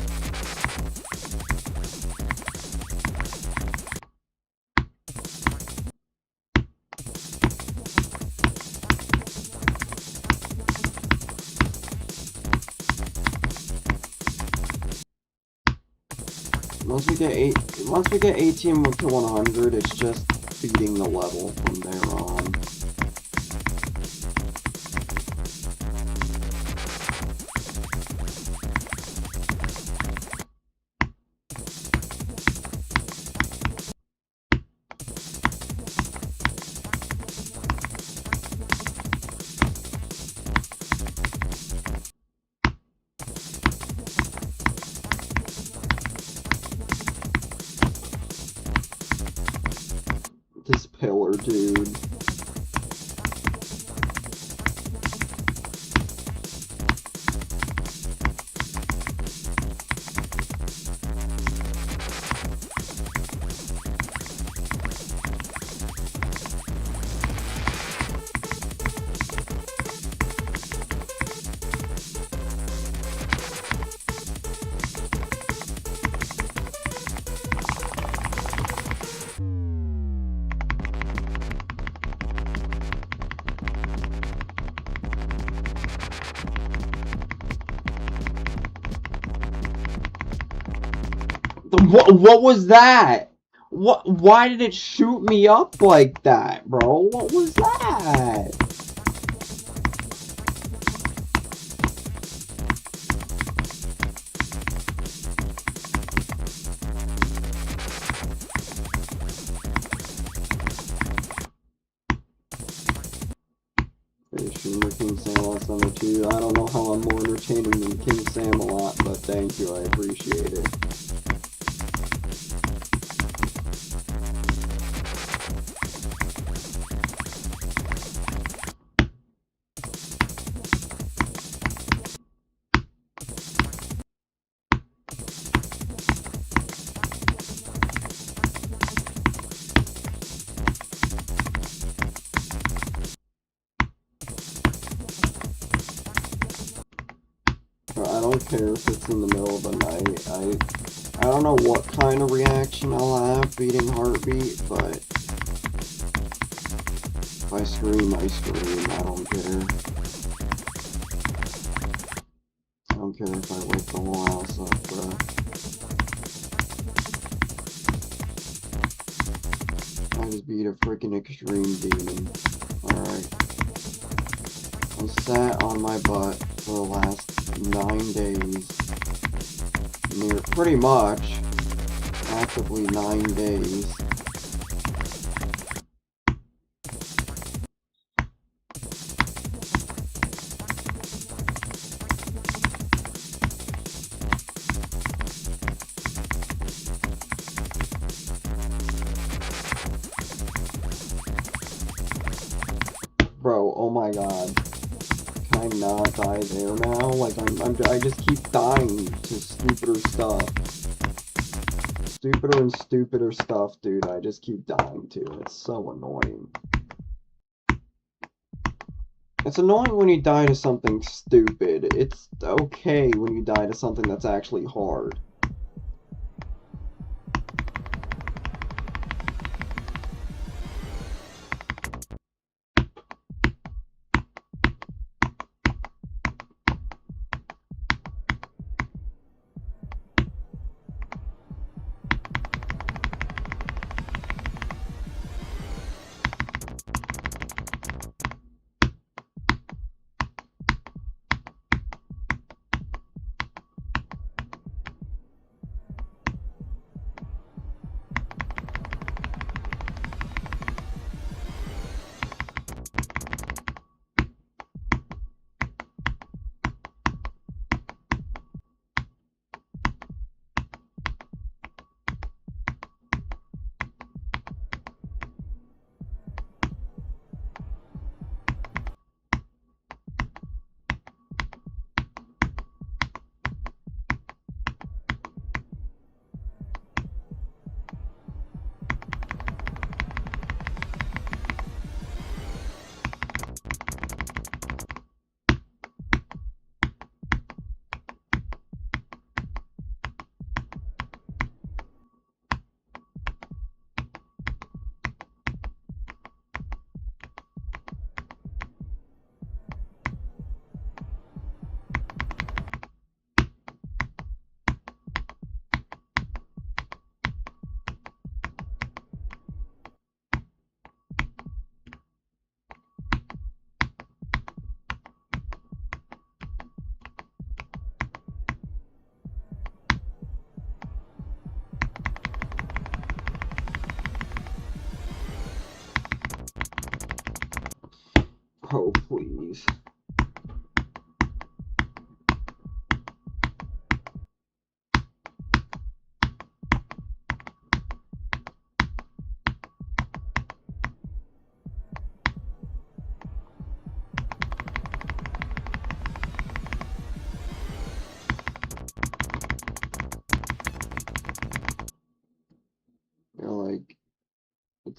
Once we get 18 to 100, it's just beating the level from there on. This pillar, dude. What was that? Why did it shoot me up like that, bro? What was that? King Sam-A-Lot's number 2. I don't know how I'm more entertaining than King Sam-A-Lot, but thank you, I appreciate it. I don't care if it's in the middle of the night. I don't know what kind of reaction I'll have beating Heartbeat, but if I scream, I scream. I don't care. I don't care if I wake the whole house up, bro. I just beat a freaking extreme demon. Alright. I sat on my butt for the last 9 days. Pretty much. Actively 9 days. Bro, oh my god. Can I not die there now? Like, I just keep dying to stupider stuff. Stupider and stupider stuff, dude. I just keep dying to. It's so annoying. It's annoying when you die to something stupid. It's okay when you die to something that's actually hard.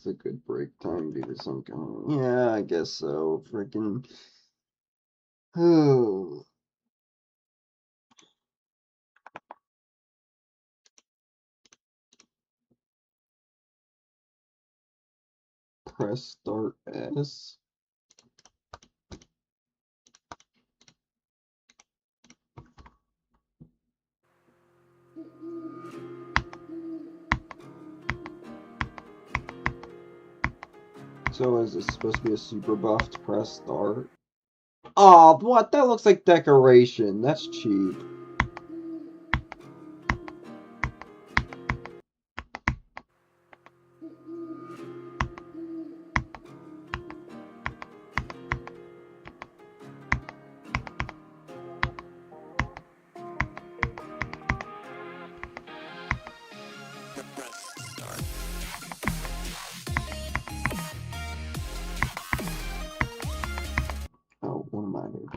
It's a good break time due to some kind. Yeah, I guess so. Freaking. Oh. Press start S. So is this supposed to be a super buffed press start? Oh, what? That looks like decoration. That's cheap. Oh, what am I doing?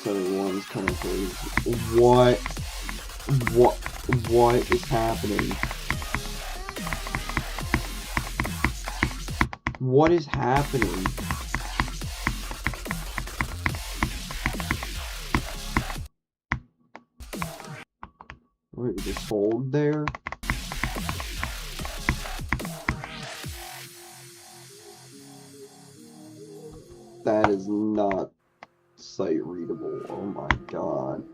One's kind of crazy. What is happening? What is happening? Wait, just hold there? That is not sight readable. Oh my god.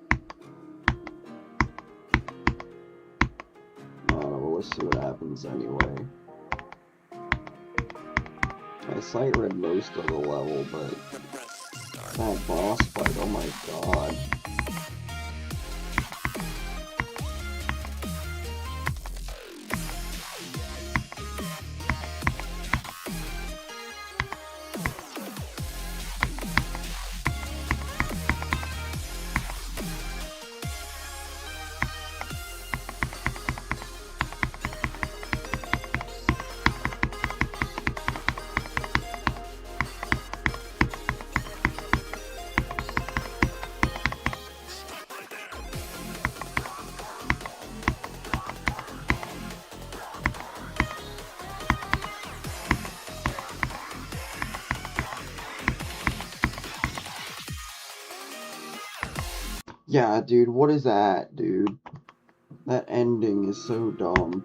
Well, let's see what happens anyway. I sight read most of the level, but that boss fight, oh my god. Yeah, dude, what is that, dude? That ending is so dumb.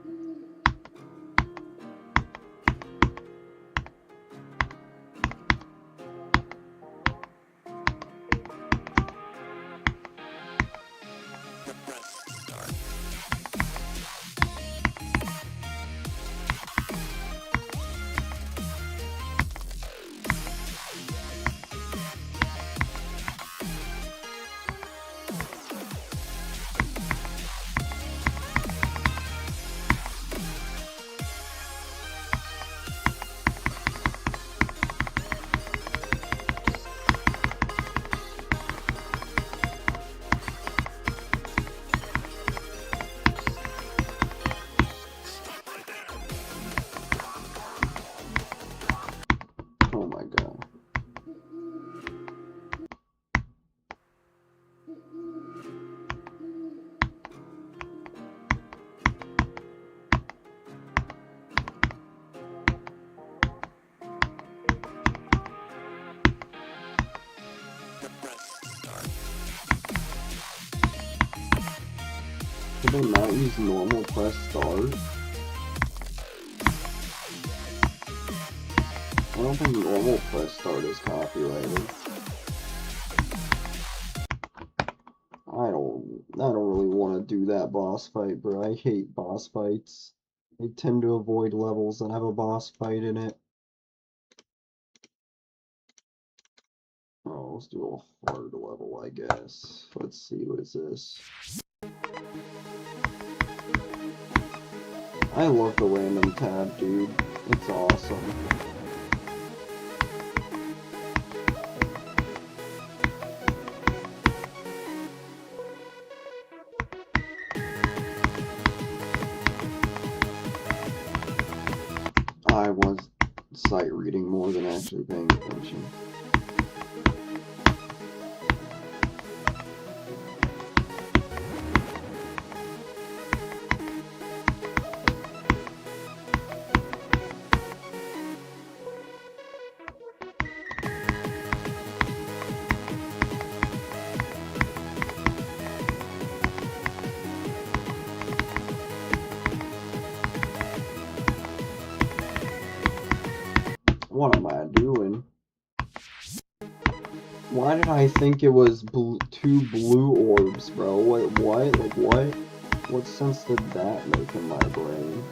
they not use normal press start? I don't think normal press start is copyrighted. I don't really want to do that boss fight, bro. I hate boss fights. I tend to avoid levels that have a boss fight in it. Oh, let's do a hard level, I guess. Let's see, what is this? I love the random tab, dude. It's awesome. I was sight reading more than actually paying attention. What am I doing? Why did I think it was two blue orbs, bro? What? Like, what? What sense did that make in my brain?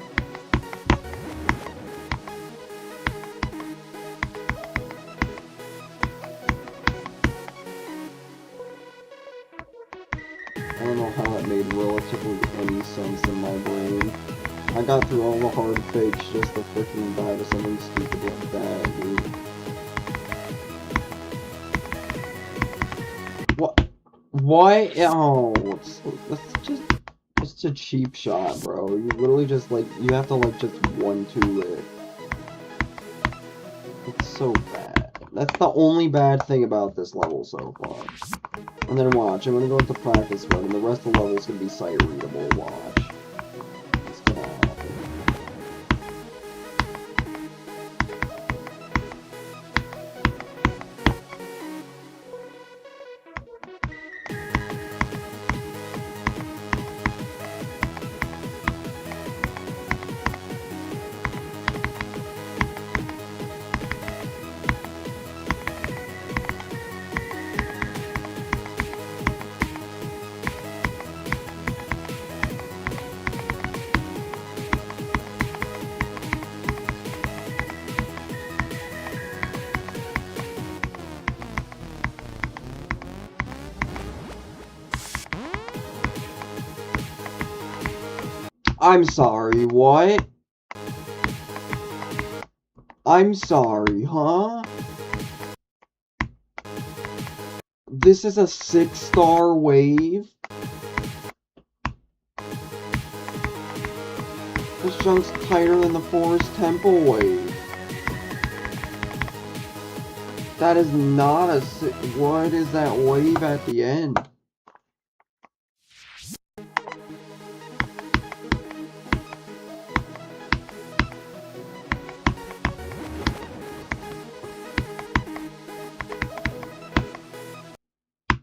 I don't know how that made relatively any sense in my brain. I got through all the hard fakes just to freaking die to something stupid like that, dude. What? Why? Oh, that's just a cheap shot, bro. You literally just, like, you have to, like, just 1-2 it. It's so bad. That's the only bad thing about this level so far. And then watch, I'm gonna go into practice mode, and the rest of the level's gonna be sight readable. Watch. It's gonna happen. I'm sorry, what? I'm sorry, huh? This is a 6-star wave? This junk's tighter than the Forest Temple wave. That is not a what is that wave at the end?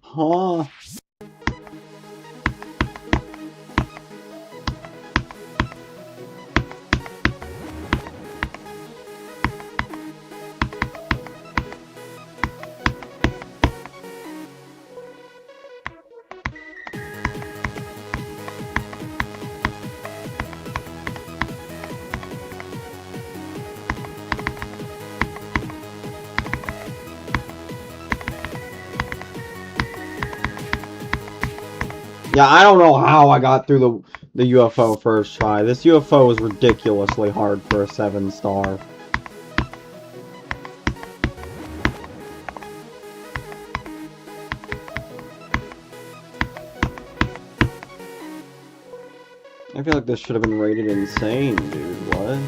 Huh? Yeah, I don't know how I got through the UFO first try. This UFO was ridiculously hard for a 7-star. I feel like this should have been rated insane, dude. What?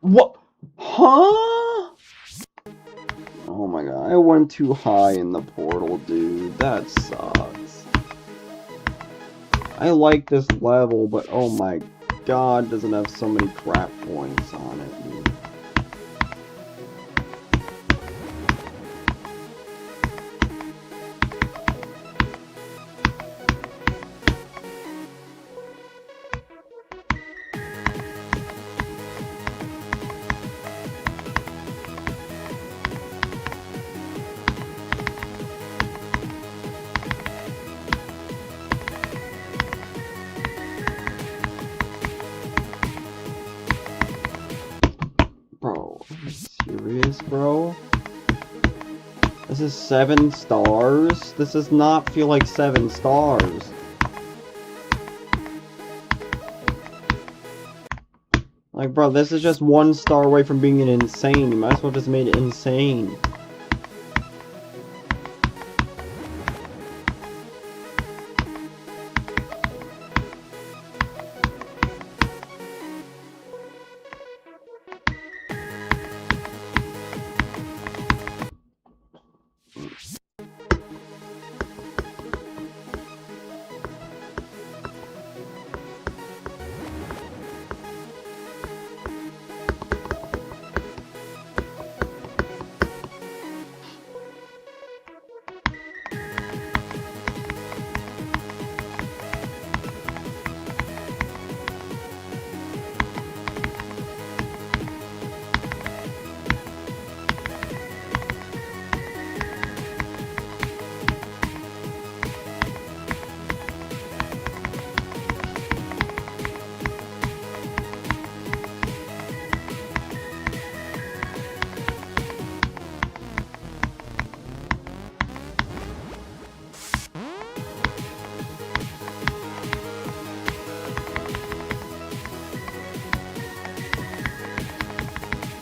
What? Huh? Oh my god, I went too high in the portal, dude. That sucks. I like this level, but oh my god, doesn't have so many crap points on it, dude. Bro, are you serious, bro? This is 7 stars? This does not feel like 7 stars. Like, bro, this is just 1 star away from being an insane. You might as well just made it insane.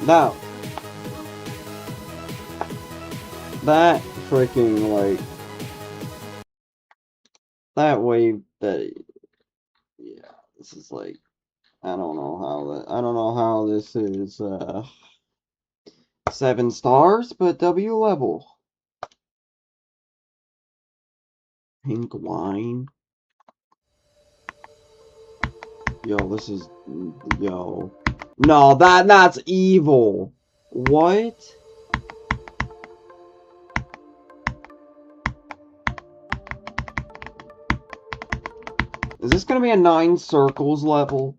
Now, that freaking, like, that wave that, yeah, this is like, I don't know how this is, 7 stars, but W level. Pink wine. Yo, this is, yo. No, that's evil. What? Is this gonna be a 9 circles level?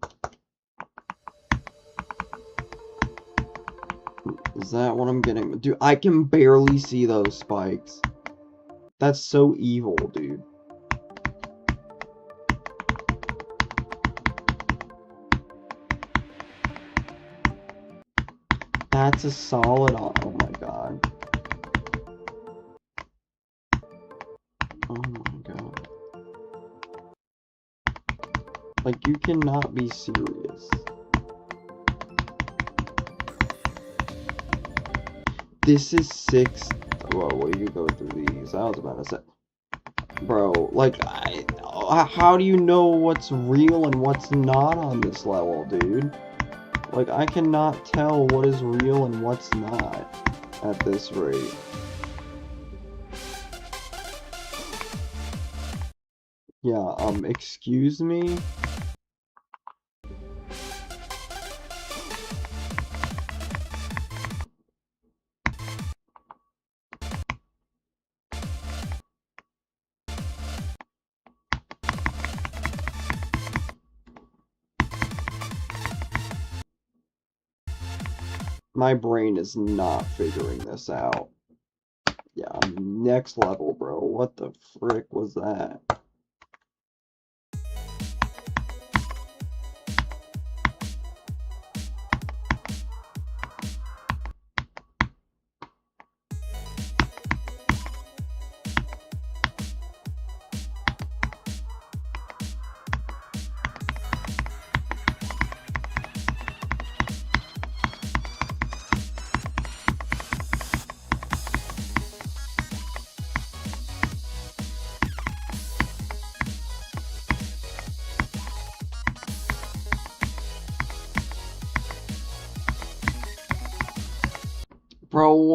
Is that what I'm getting? Dude, I can barely see those spikes. That's so evil, dude. That's a solid, oh my god. Oh my god. Like, you cannot be serious. This is 6. Whoa, you go through these. I was about to say. Bro, like, how do you know what's real and what's not on this level, dude? Like, I cannot tell what is real and what's not at this rate. Yeah, excuse me? My brain is not figuring this out. Yeah, next level, bro. What the frick was that?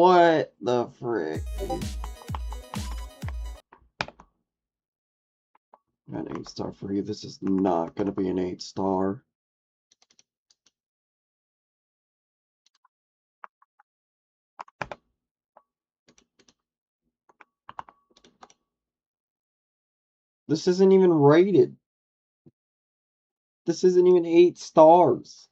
What the frick? An 8-star for you. This is not gonna be an 8-star. This isn't even rated. This isn't even 8 stars.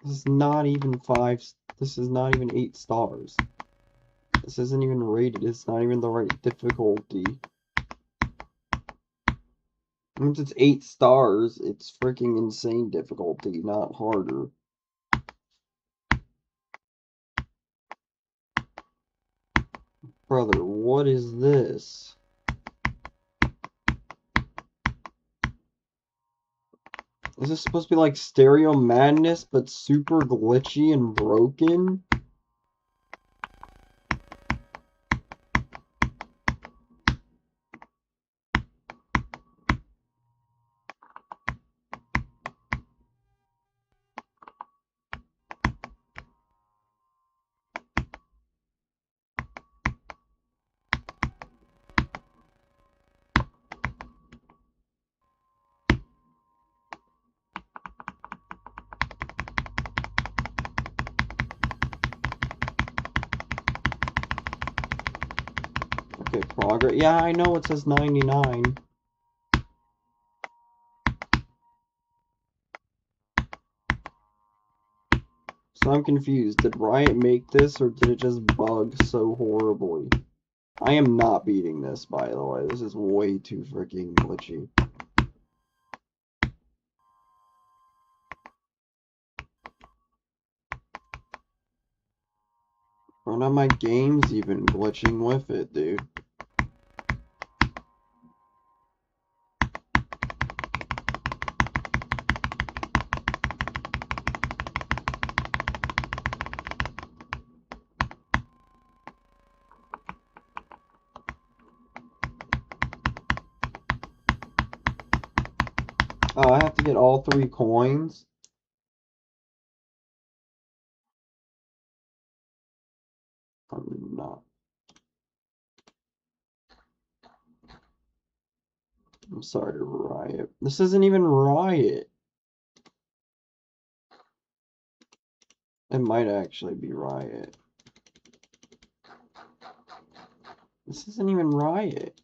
This is not even 5. This is not even 8 stars. This isn't even rated. It's not even the right difficulty. Once it's 8 stars, it's freaking insane difficulty, not harder. Brother, what is this? Is this supposed to be like Stereo Madness, but super glitchy and broken? Okay, progress. Yeah, I know it says 99. So I'm confused. Did Riot make this, or did it just bug so horribly? I am not beating this, by the way. This is way too freaking glitchy. One of my games even glitching with it, dude. Oh, I have to get all 3 coins? I'm not. I'm sorry, Riot. This isn't even Riot. It might actually be Riot. This isn't even Riot.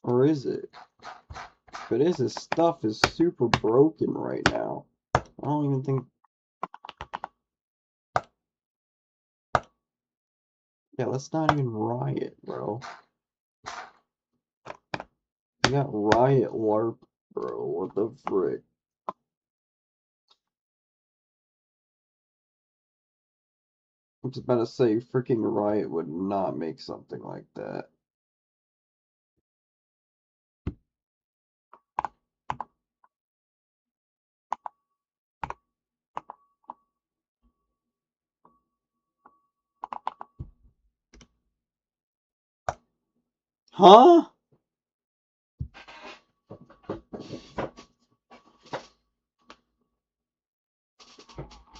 Or is it? If it is, his stuff is super broken right now. I don't even think... Yeah, that's not even Riot, bro. You got Riot LARP, bro. What the frick? I was about to say, freaking Riot would not make something like that. Huh?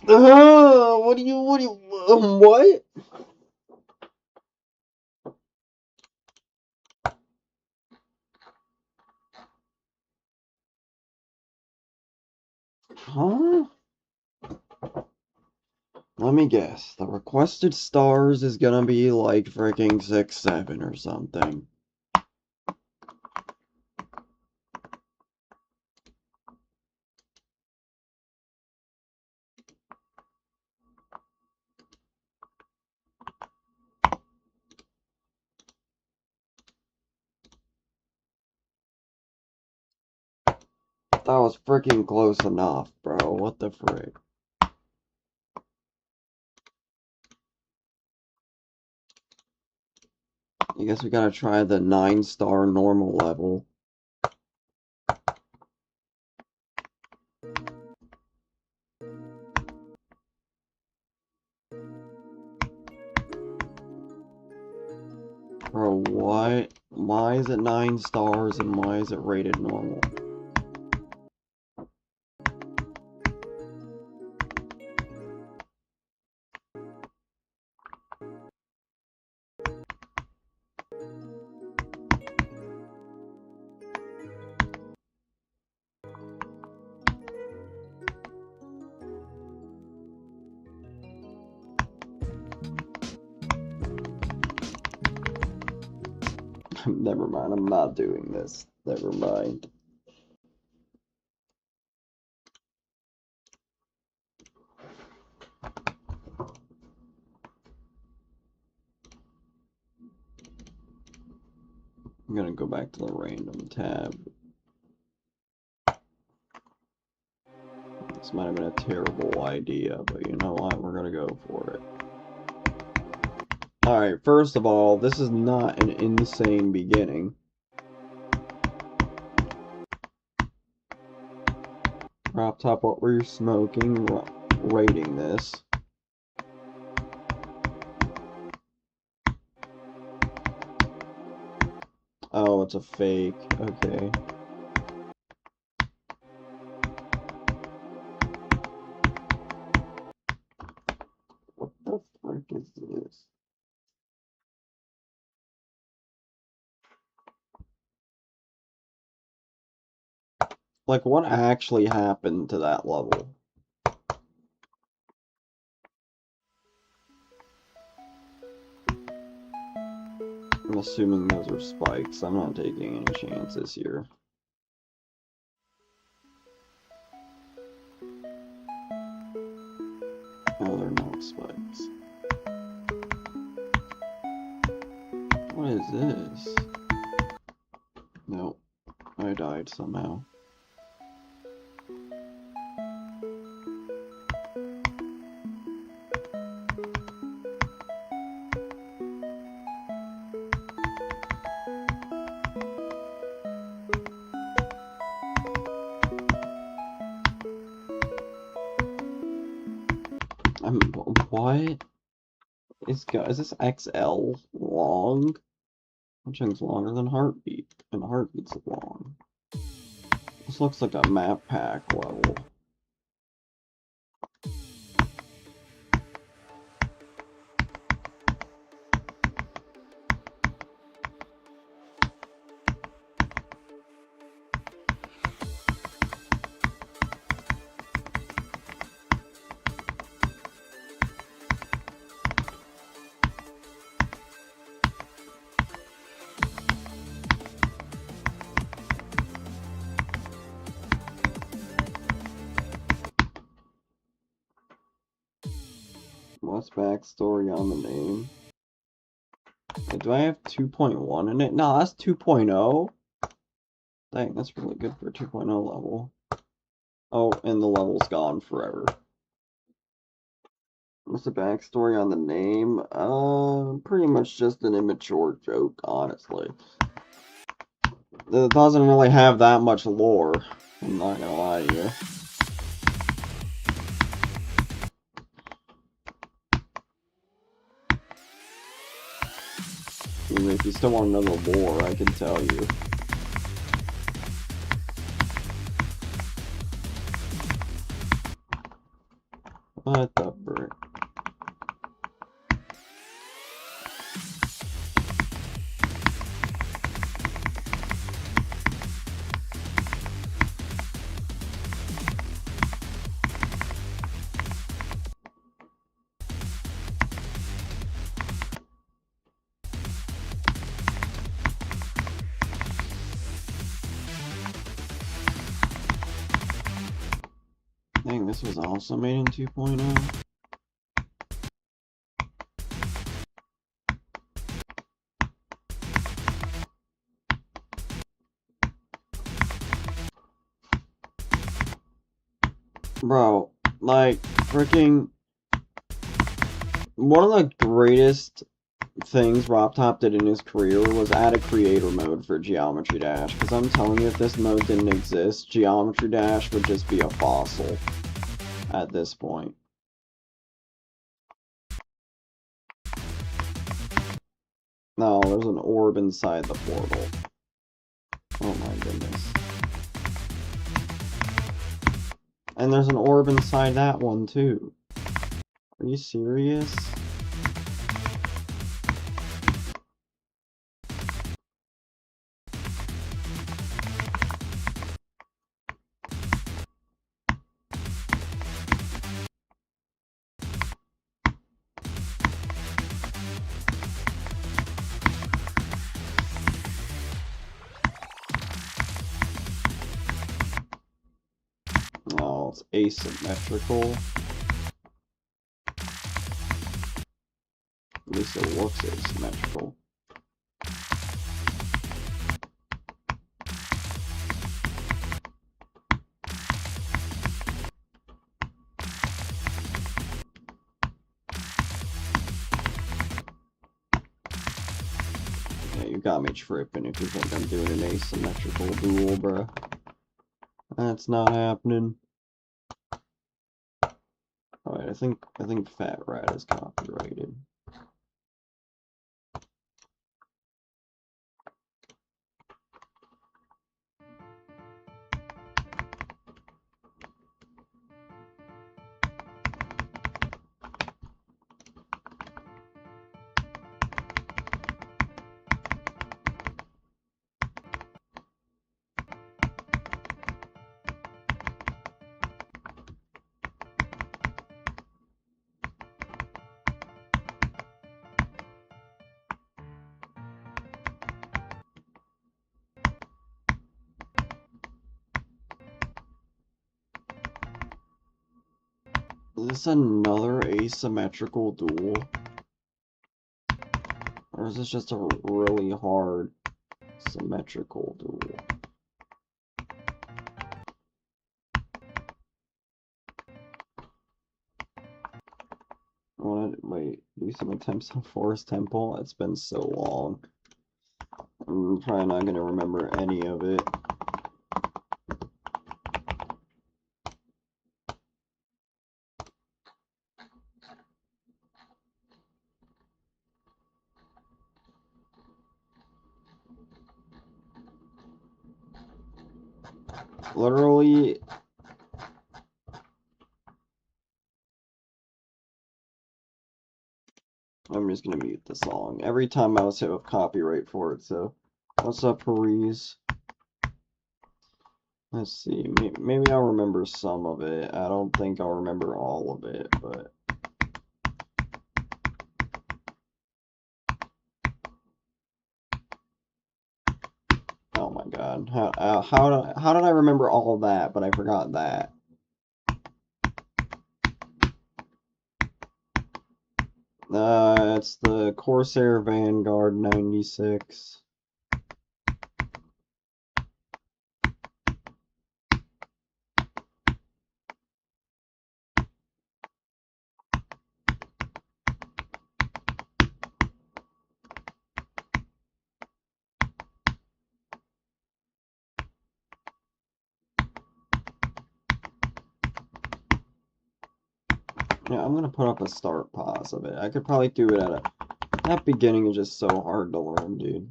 What what? Huh? Let me guess. The requested stars is gonna be like freaking 6, 7 or something. That was freaking close enough, bro. What the frick? I guess we gotta try the 9-star normal level. Bro, what? Why is it 9 stars and why is it rated normal? Never mind, I'm not doing this. Never mind. I'm gonna go back to the random tab. This might have been a terrible idea, but you know what? We're gonna go for it. Alright, first of all, this is not an insane beginning. Drop top, what were you smoking? Rating this. Oh, it's a fake. Okay. What the frick is this? Like, what actually happened to that level? I'm assuming those are spikes. I'm not taking any chances here. No, they're not spikes. What is this? Nope. I died somehow. What? Is this XL long? Which thing's longer than Heartbeat? And Heartbeat's long. This looks like a map pack level. What's backstory on the name? Wait, do I have 2.1 in it? No, that's 2.0. Dang, that's really good for a 2.0 level. Oh, and the level's gone forever. What's the backstory on the name? Pretty much just an immature joke, honestly. It doesn't really have that much lore. I'm not gonna lie to you. I mean, if you still want to know the lore, I can tell you. What the frick? Dang, this was also made in 2.0. Bro, like, freaking... One of the greatest things RobTop did in his career was add a creator mode for Geometry Dash, because I'm telling you, if this mode didn't exist, Geometry Dash would just be a fossil at this point. No, there's an orb inside the portal. Oh my goodness. And there's an orb inside that one too. Are you serious? Oh, it's asymmetrical. At least it looks asymmetrical. Yeah, you got me tripping if you think I'm doing an asymmetrical duel, bruh. That's not happening. Alright, I think Fat Rat is copyrighted. Is this another asymmetrical duel? Or is this just a really hard symmetrical duel? Wait, do some attempts on Forest Temple? It's been so long. I'm probably not gonna remember any of it. Literally, I'm just gonna mute the song. Every time I was hit with copyright for it, so. What's up, Paris? Let's see, maybe I'll remember some of it. I don't think I'll remember all of it, but... Oh my god, how did I remember all of that, but I forgot that? It's the Corsair Vanguard 96. Yeah, I'm gonna put up a start pause of it. I could probably do it at a... That beginning is just so hard to learn, dude.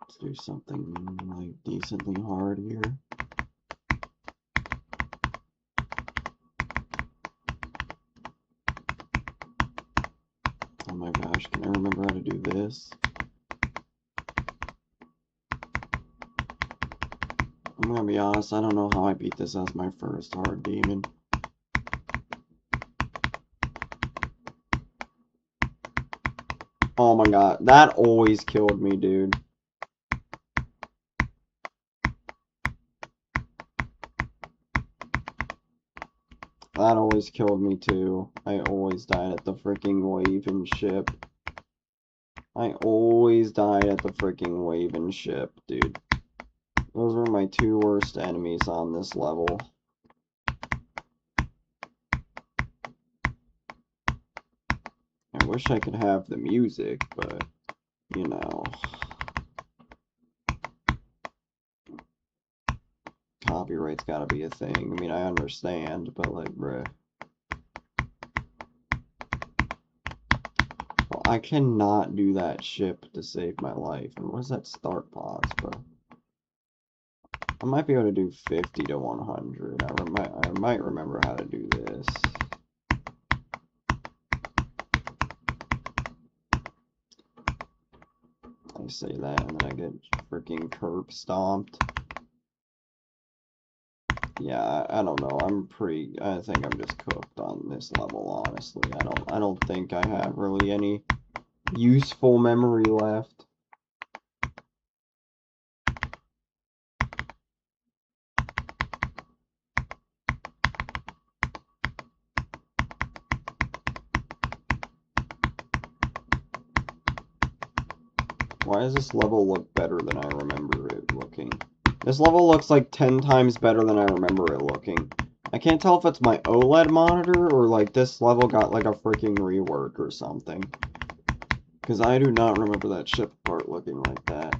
Let's do something, like, decently hard here. Oh my gosh, can I remember how to do this? I'm gonna be honest, I don't know how I beat this as my first hard demon. Oh my god, that always killed me, dude. That always killed me too. I always died at the freaking wave and ship. I always died at the freaking wave and ship, dude. Those were my two worst enemies on this level. I wish I could have the music, but, you know. Copyright's gotta be a thing. I mean, I understand, but, like, bruh. I cannot do that ship to save my life. And what is that start pause, bro? I might be able to do 50 to 100. I might remember how to do this. I say that and then I get freaking curb stomped. Yeah, I don't know. I think I'm just cooked on this level, honestly. I don't think I have really any useful memory left. Why does this level look better than I remember it looking? This level looks like 10 times better than I remember it looking. I can't tell if it's my OLED monitor or like this level got like a freaking rework or something. Because I do not remember that ship part looking like that.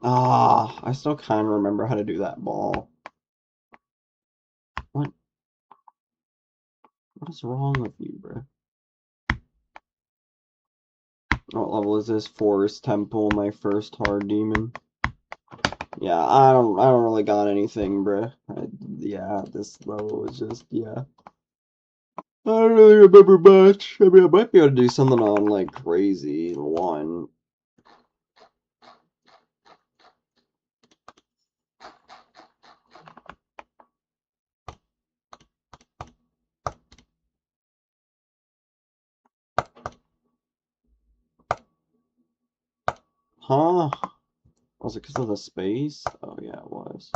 Ah, I still kind of remember how to do that ball. What? What is wrong with you, bro? What level is this? Forest Temple, my first hard demon. Yeah, I don't really got anything, bro. Yeah, this level was just, yeah. I don't really remember much. I mean, I might be able to do something on, like, Crazy 1. Huh? Was it because of the space? Oh, yeah, it was.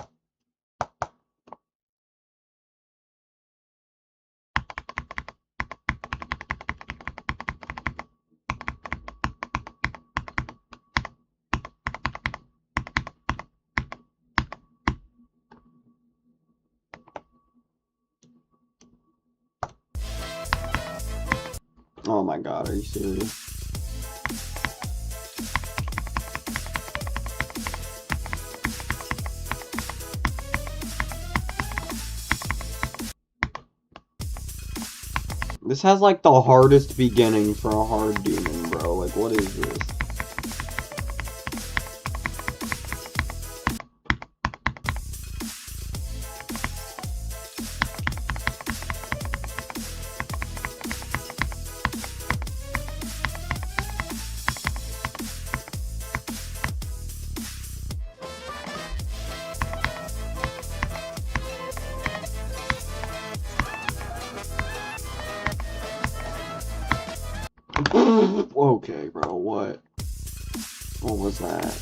Oh my god, are you serious? This has like the hardest beginning for a hard demon, bro. Like, what is this? Okay, bro, what? What was that?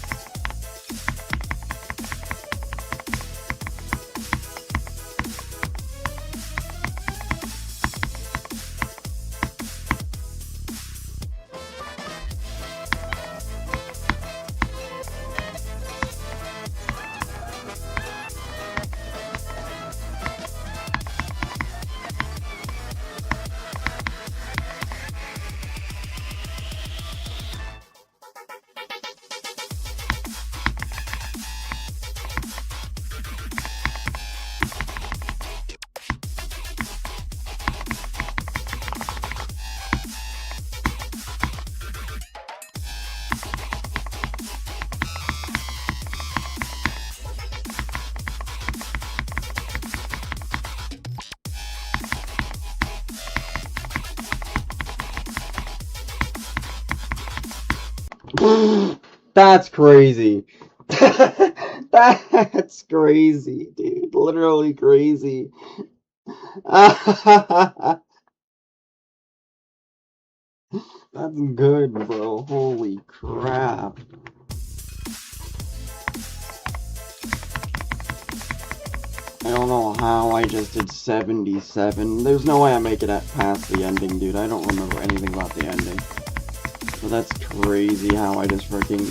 That's crazy. That's crazy, dude. Literally crazy. That's good, bro. Holy crap. I don't know how I just did 77. There's no way I make it past the ending, dude. I don't remember anything about the ending. But that's crazy how I just freaking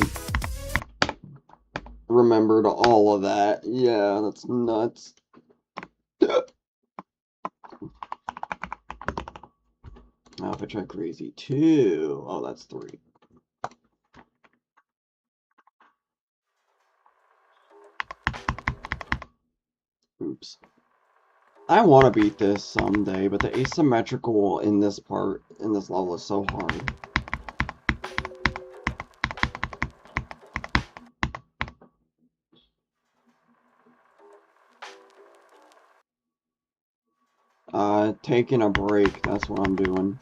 remembered all of that. Yeah, that's nuts. Now if I try crazy 2, oh, that's 3. Oops. I want to beat this someday, but the asymmetrical in this level is so hard. Taking a break, that's what I'm doing.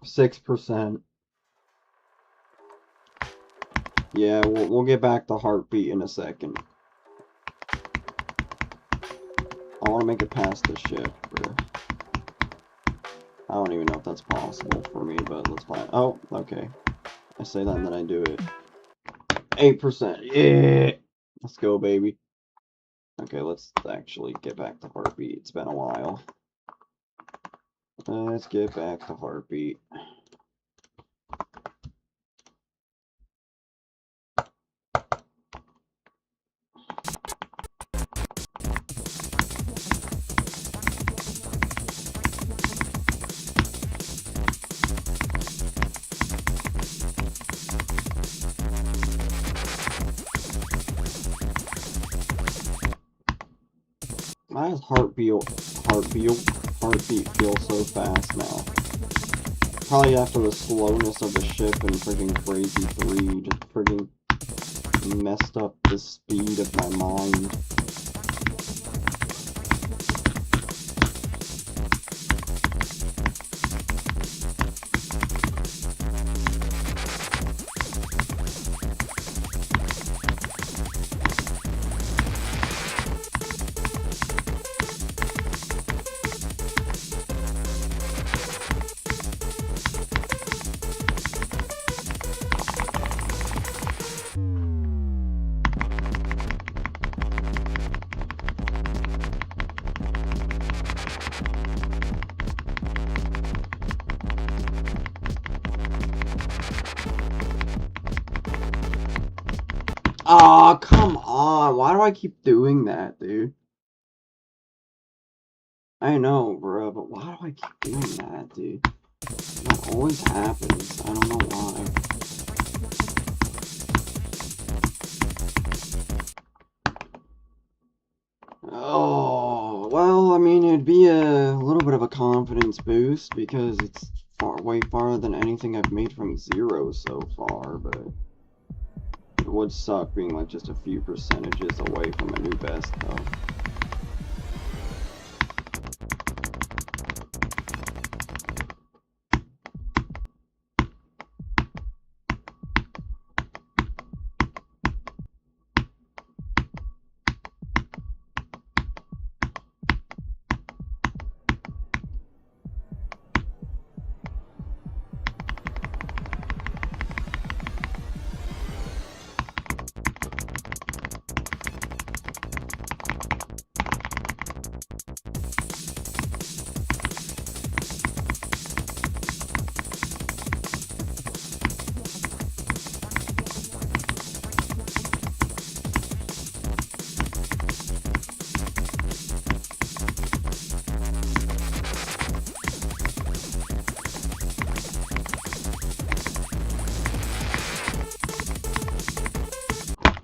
%. Yeah, we'll get back to heartbeat in a second. I want to make it past the ship. I don't even know if that's possible for me, but let's find. Oh, okay. I say that and then I do it. 8%. Yeah! Let's go, baby. Okay, let's actually get back to heartbeat. It's been a while. Let's get back to heartbeat. My heartbeat feels so fast now. Probably after the slowness of the ship and friggin' Crazy 3 just friggin' messed up the speed of my mind. Aw, come on. Why do I keep doing that, dude? I know, bro, but why do I keep doing that, dude? That always happens. I don't know why. Oh, well, I mean, it'd be a little bit of a confidence boost because it's way farther than anything I've made from 0 so far, but it would suck being like just a few percentages away from a new best, though.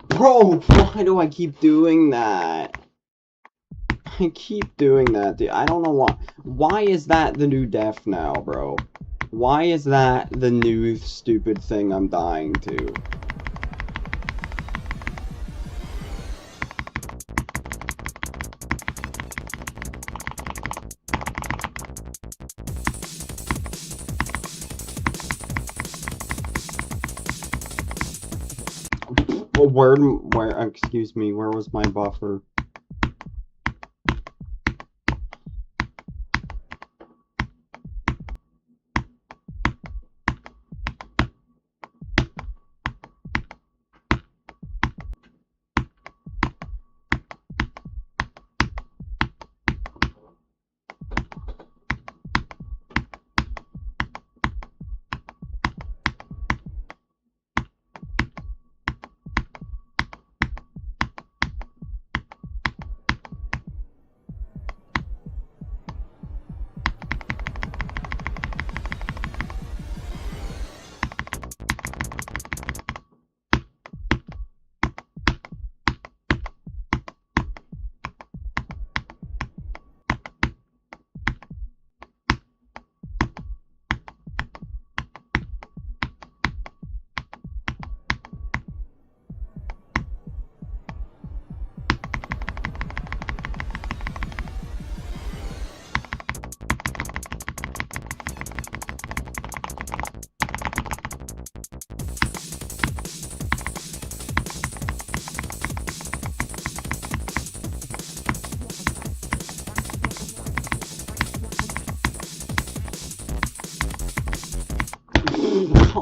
Bro, why do I keep doing that? I keep doing that, dude. I don't know why. Why is that the new death now, bro? Why is that the new stupid thing I'm dying to? Excuse me, where was my buffer?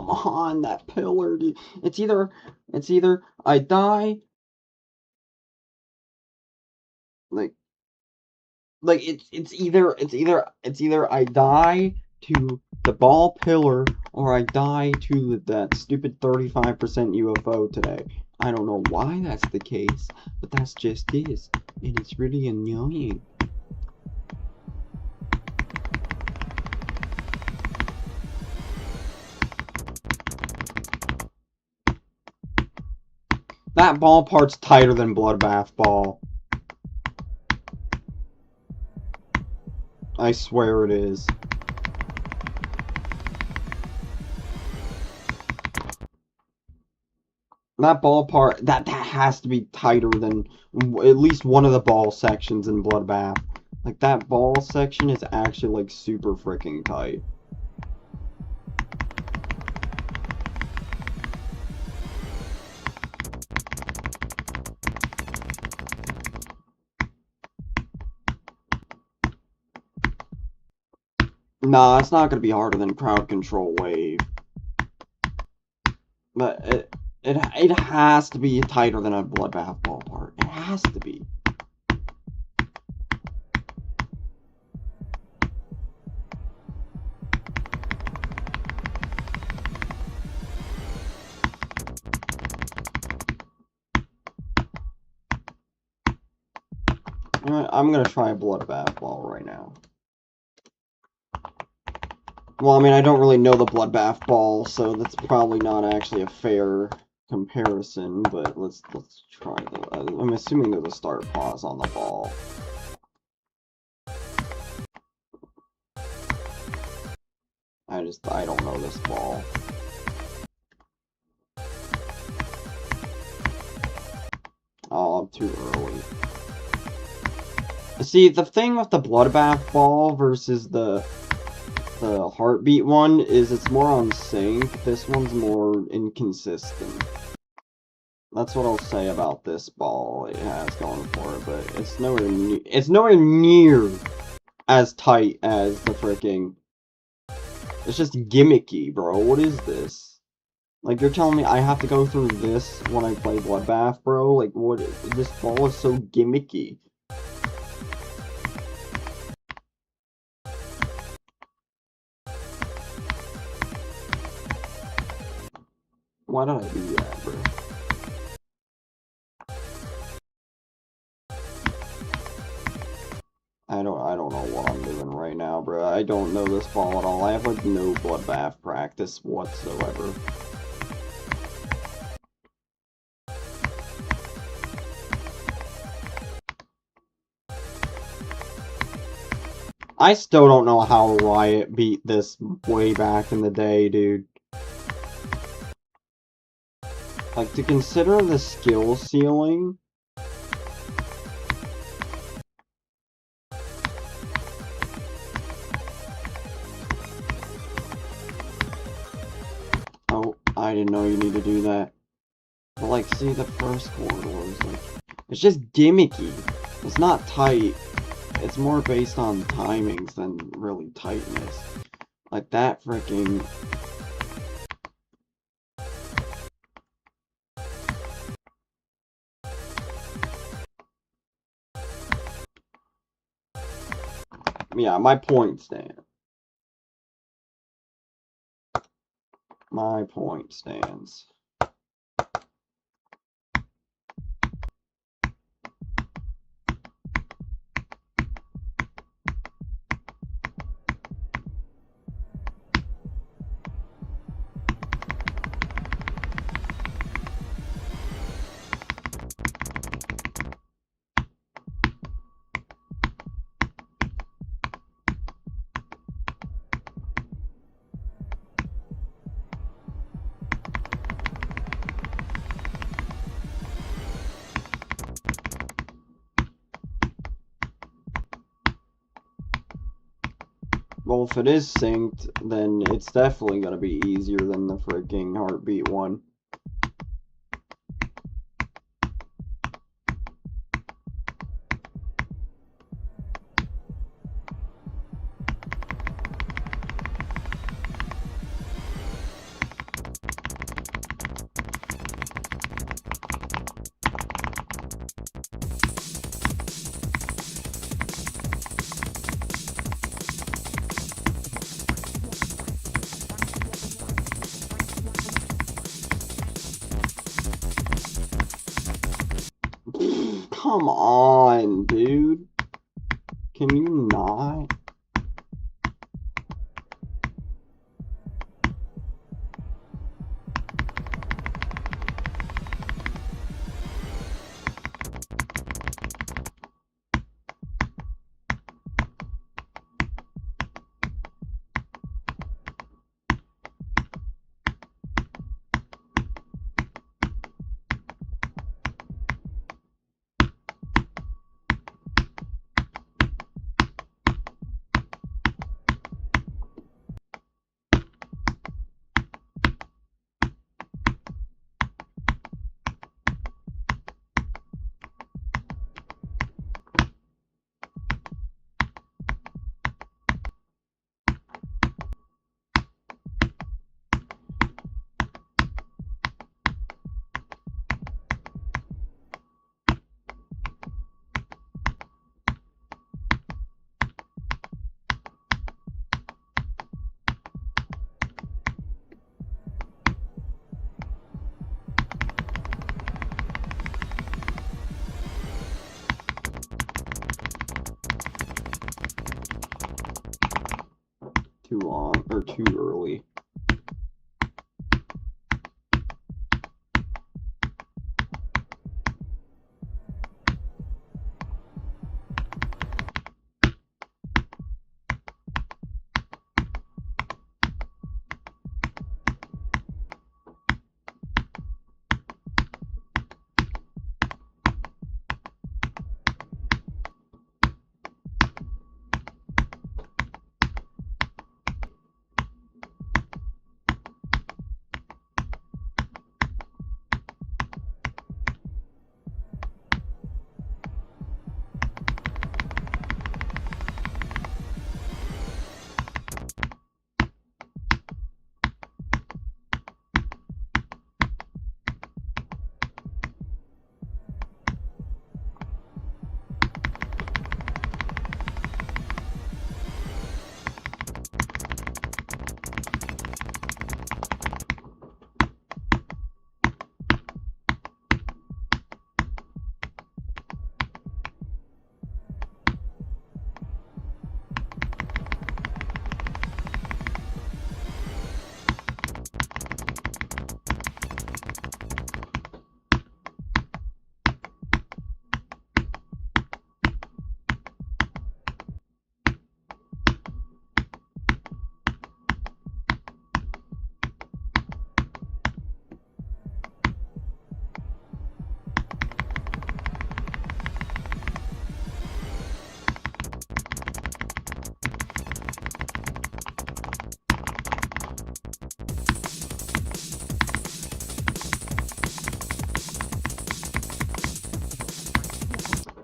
come on, that pillar, dude. It's either I die, like it's either I die to the ball pillar or I die to that stupid 35% UFO today. I don't know why that's the case, but that's just is, and it's really annoying. That ball part's tighter than Bloodbath Ball. I swear it is. That ball part, that has to be tighter than at least one of the ball sections in Bloodbath. Like, that ball section is actually, like, super freaking tight. Nah, it's not gonna be harder than Crowd Control Wave. But it has to be tighter than a Bloodbath Ball part. It has to be. I'm gonna try a Bloodbath Ball right now. Well, I mean, I don't really know the Bloodbath Ball, so that's probably not actually a fair comparison, but let's try the... I'm assuming there's a start pause on the ball. I don't know this ball. Oh, I'm too early. See, the thing with the Bloodbath Ball versus the Heartbeat one is it's more on sync. This one's more inconsistent. That's what I'll say about this ball it has going for it, but it's nowhere near as tight as the freaking... It's just gimmicky, bro. What is this? Like, you're telling me I have to go through this when I play Bloodbath, bro? Like, what? This ball is so gimmicky. Why did I do that, bro? I don't know what I'm doing right now, bro. I don't know this ball at all. I have, like, no Bloodbath practice whatsoever. I still don't know how Riot beat this way back in the day, dude. Like, to consider the skill ceiling... Oh, I didn't know you need to do that. But, like, see, the first corridor is, like... It's just gimmicky. It's not tight. It's more based on timings than really tightness. Like, that freaking... Yeah, my point stands. My point stands. Well, if it is synced, then it's definitely gonna be easier than the freaking Heartbeat one. Come on, dude. Can you not? Too long, or too early.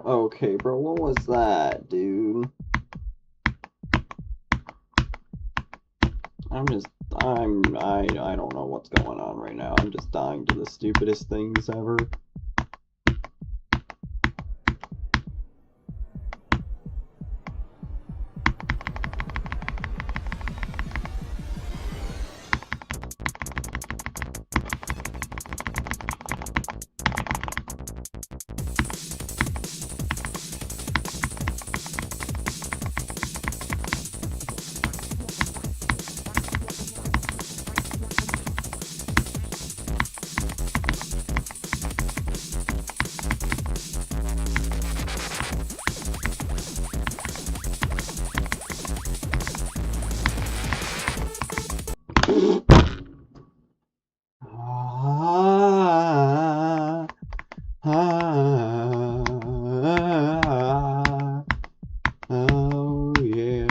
Okay, bro, what was that, dude? I don't know what's going on right now. I'm just dying to the stupidest things ever. Oh yeah,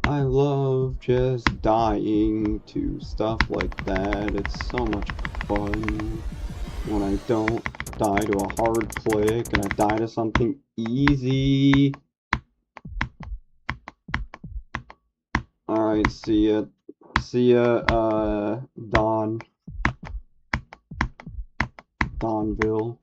I love just dying to stuff like that. It's so much fun when I don't die to a hard click and I die to something easy. Alright, see ya. See ya, Donville.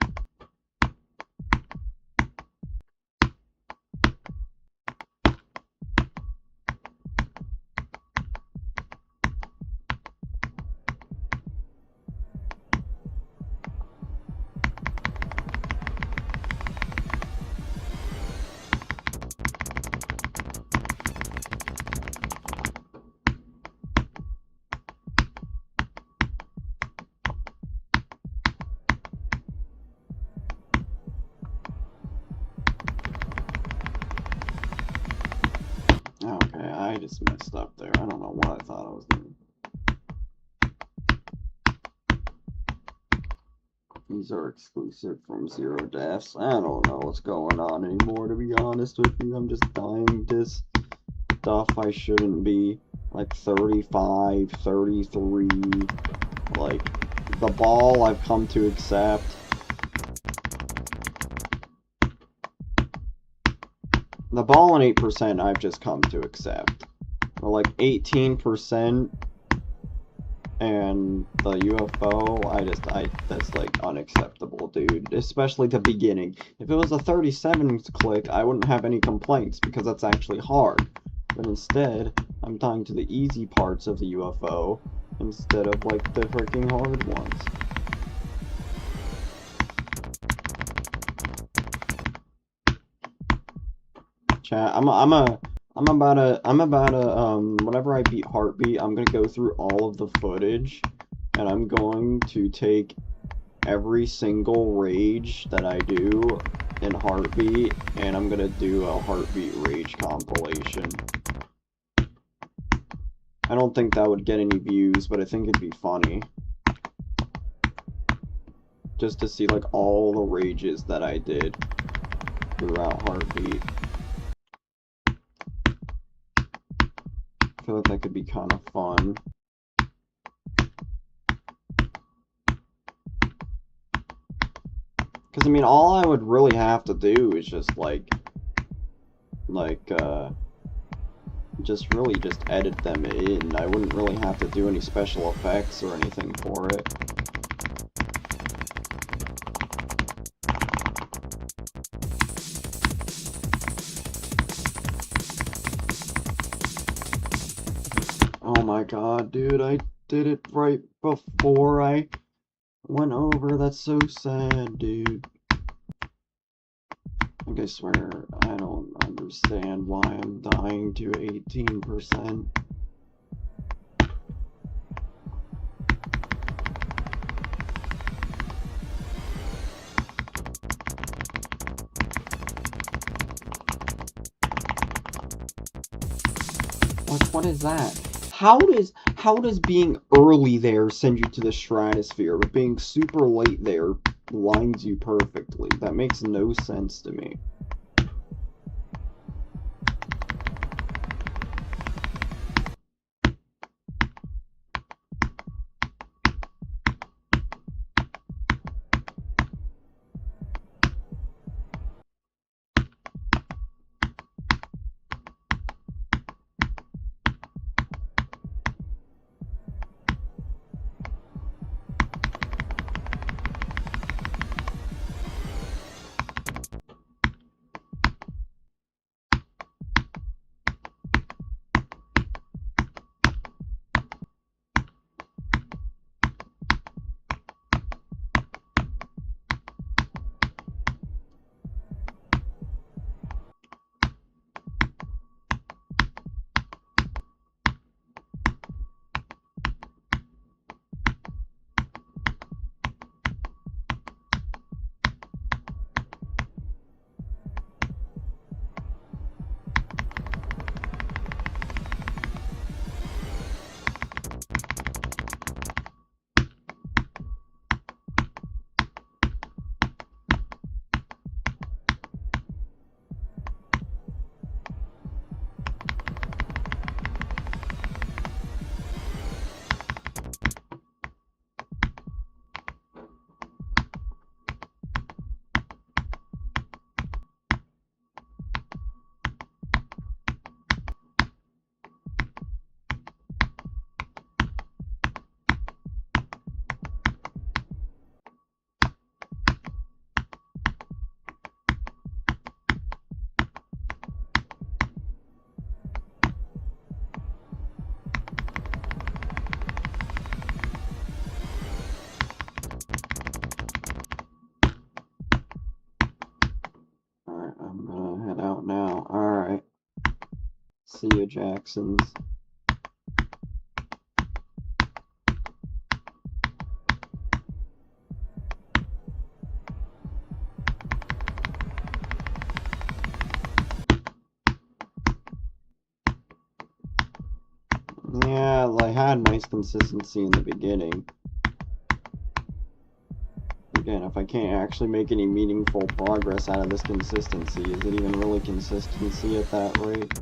just messed up there. I don't know what I thought I was doing. These are exclusive from Zero Deaths. I don't know what's going on anymore, to be honest with you. I'm just dying to stuff I shouldn't be. Like 35, 33. Like, the ball I've come to accept. The ball and 8% I've just come to accept. But like 18% and the UFO, that's like unacceptable, dude. Especially the beginning. If it was a 37 click, I wouldn't have any complaints because that's actually hard. But instead, I'm dying to the easy parts of the UFO instead of like the freaking hard ones. Chat, whenever I beat Heartbeat, I'm gonna go through all of the footage, and I'm going to take every single rage that I do in Heartbeat, and I'm gonna do a Heartbeat rage compilation. I don't think that would get any views, but I think it'd be funny. Just to see, like, all the rages that I did throughout Heartbeat. I feel like that could be kind of fun. Because, I mean, all I would really have to do is just, just really just edit them in. I wouldn't really have to do any special effects or anything for it. Oh my god, dude, I did it right before I went over. That's so sad, dude. Like, I swear, I don't understand why I'm dying to 18%. What is that? How does being early there send you to the stratosphere, but being super late there lines you perfectly? That makes no sense to me. Alright, I'm gonna head out now. Alright. See ya, Jacksons. Yeah, I had nice consistency in the beginning. Again, if I can't actually make any meaningful progress out of this consistency, is it even really consistency at that rate?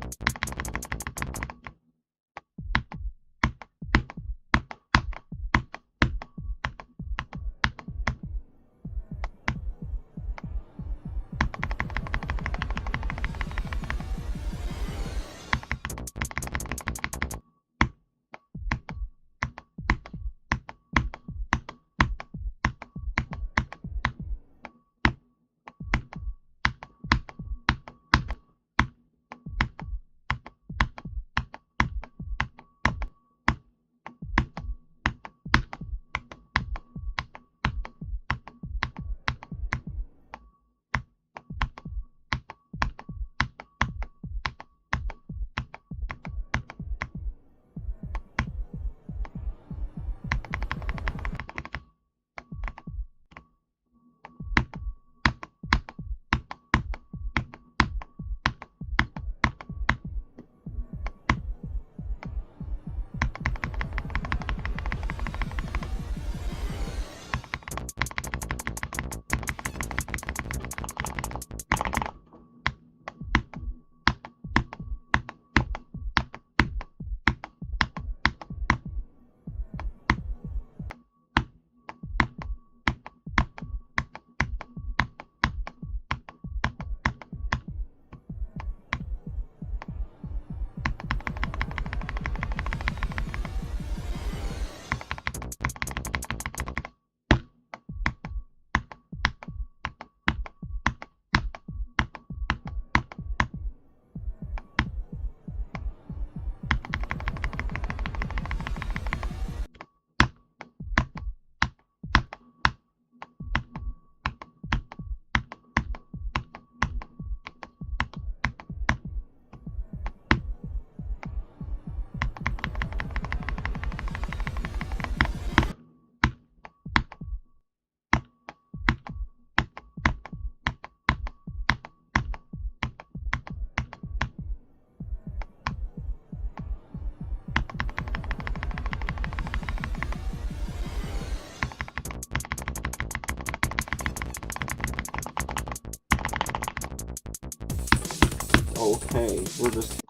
Okay, we're just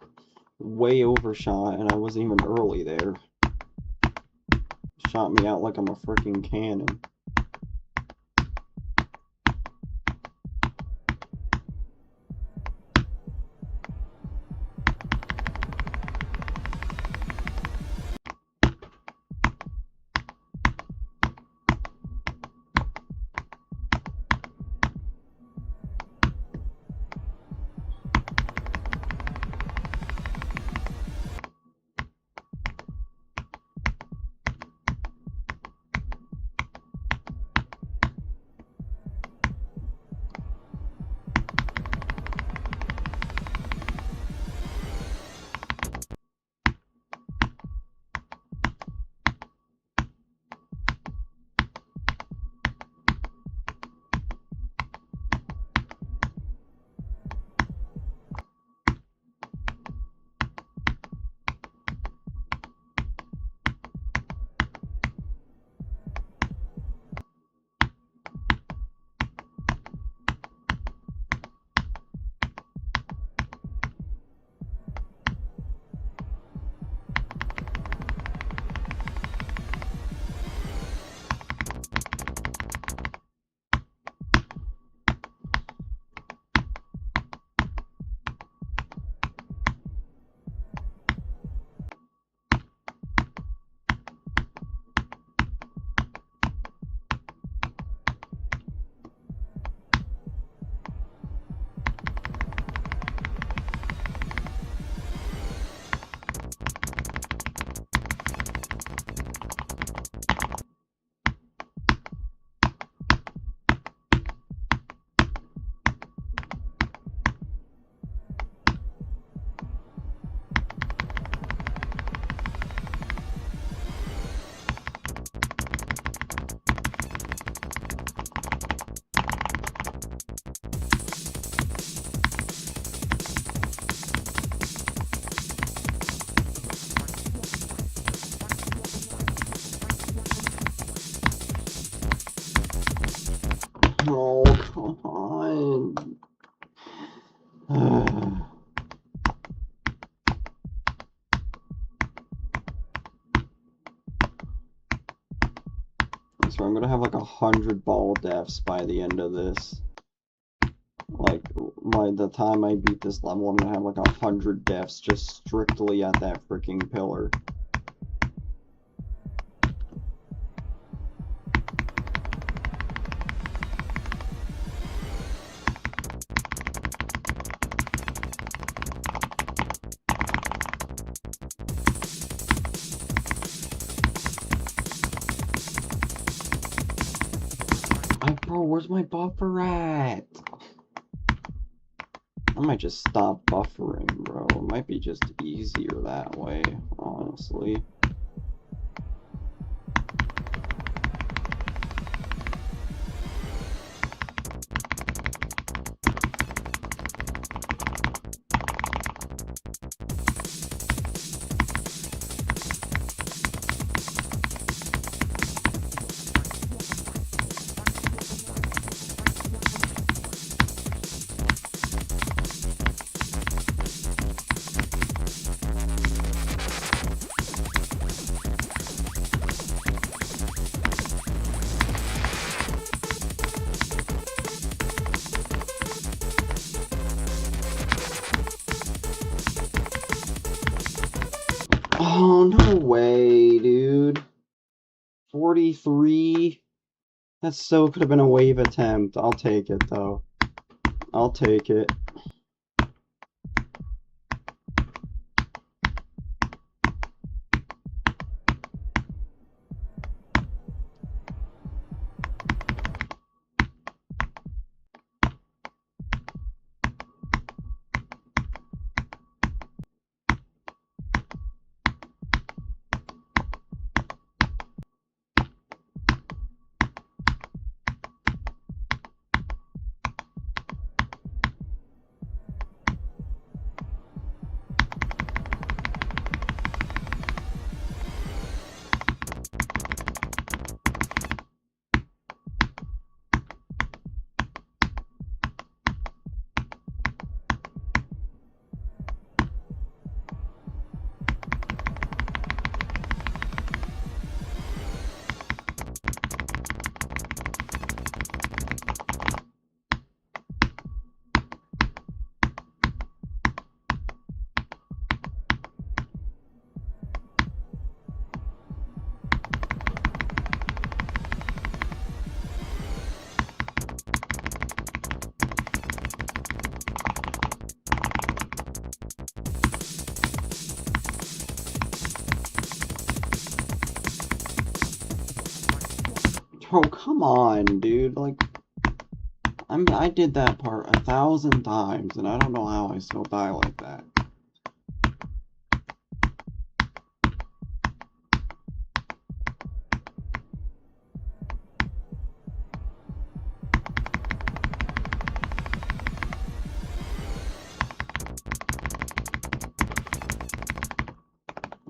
way overshot, and I wasn't even early there. Shot me out like I'm a freaking cannon. So I'm gonna have like 100 ball deaths by the end of this. Like, by the time I beat this level, I'm gonna have like 100 deaths just strictly at that freaking pillar. Bro, where's my buffer at? I might just stop buffering, bro. It might be just easier that way, honestly. Oh, no way, dude. 43? That so could have been a wave attempt. I'll take it, though. I'll take it. Oh, come on, dude. Like, I did that part 1,000 times, and I don't know how I still die like that.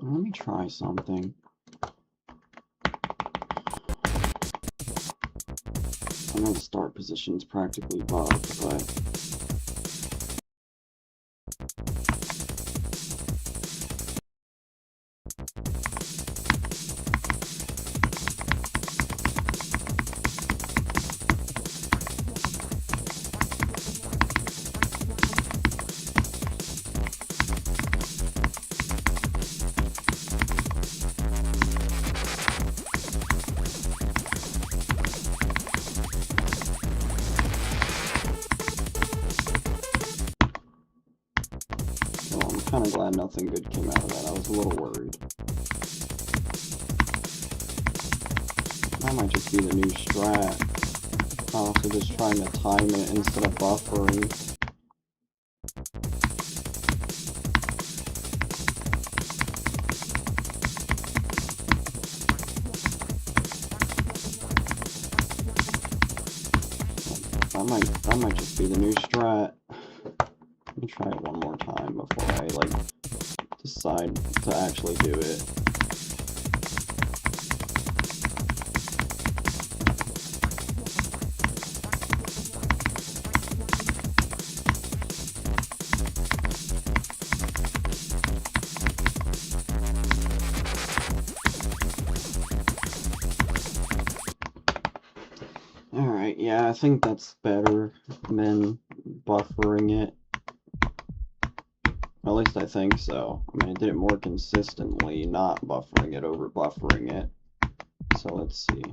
Let me try something. I know the start position's practically bugged, but... I'm kind of glad nothing good came out of that. I was a little worried. That might just be the new strat. Also just trying to time it instead of buffering. That might just be the new strat. Let me try it one more time before I, like, decide to actually do it. Yeah, I think that's better than buffering it. At least I think so. I mean, I did it more consistently, not buffering it over buffering it. So let's see.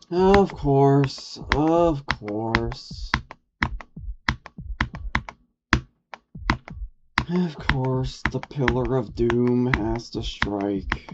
Of course, of course. Of course, the Pillar of Doom has to strike.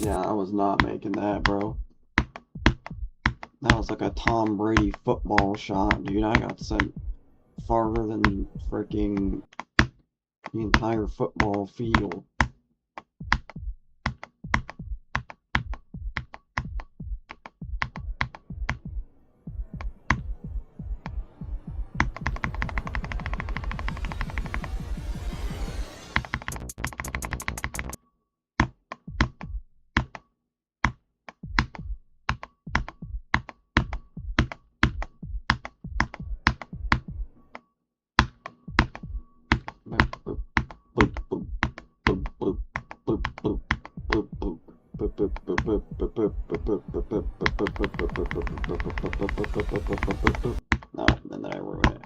Yeah, I was not making that, bro. That was like a Tom Brady football shot, dude. I got sent farther than freaking the entire football field. No, and then I ruin it.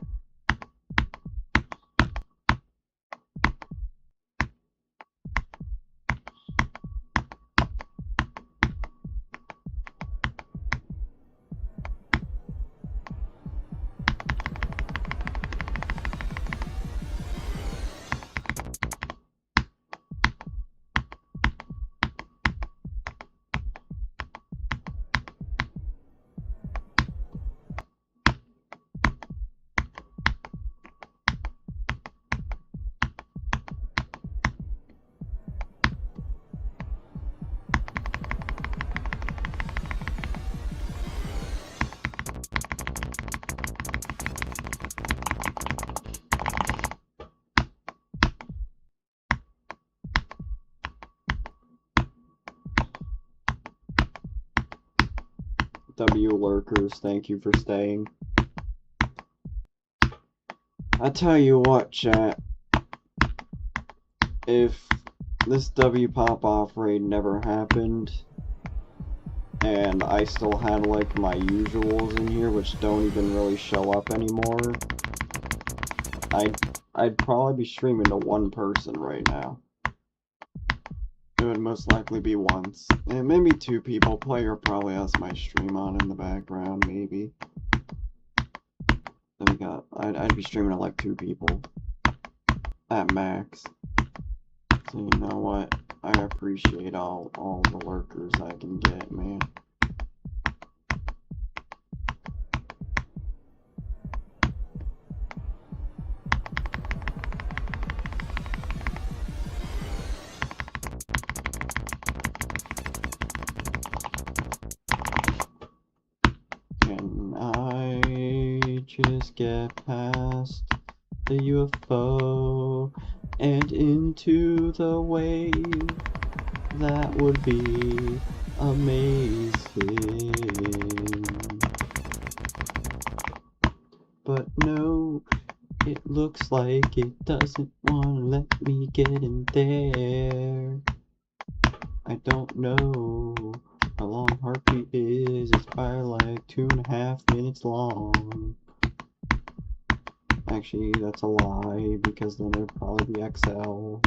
W lurkers, thank you for staying. I tell you what, chat. If this W pop-off raid never happened, and I still had like my usuals in here, which don't even really show up anymore, I'd probably be streaming to one person right now. It would most likely be once. And maybe two people. Player probably has my stream on in the background, maybe. Then we got I'd be streaming to like two people. At max. So you know what? I appreciate all the lurkers I can get, man. Can I just get past the UFO and into the wave? That would be amazing. But no, it looks like it doesn't want to let me get in there. I don't know how long Heartbeat is. It's probably like 2.5 minutes long. Actually, that's a lie, because then it would probably be XL.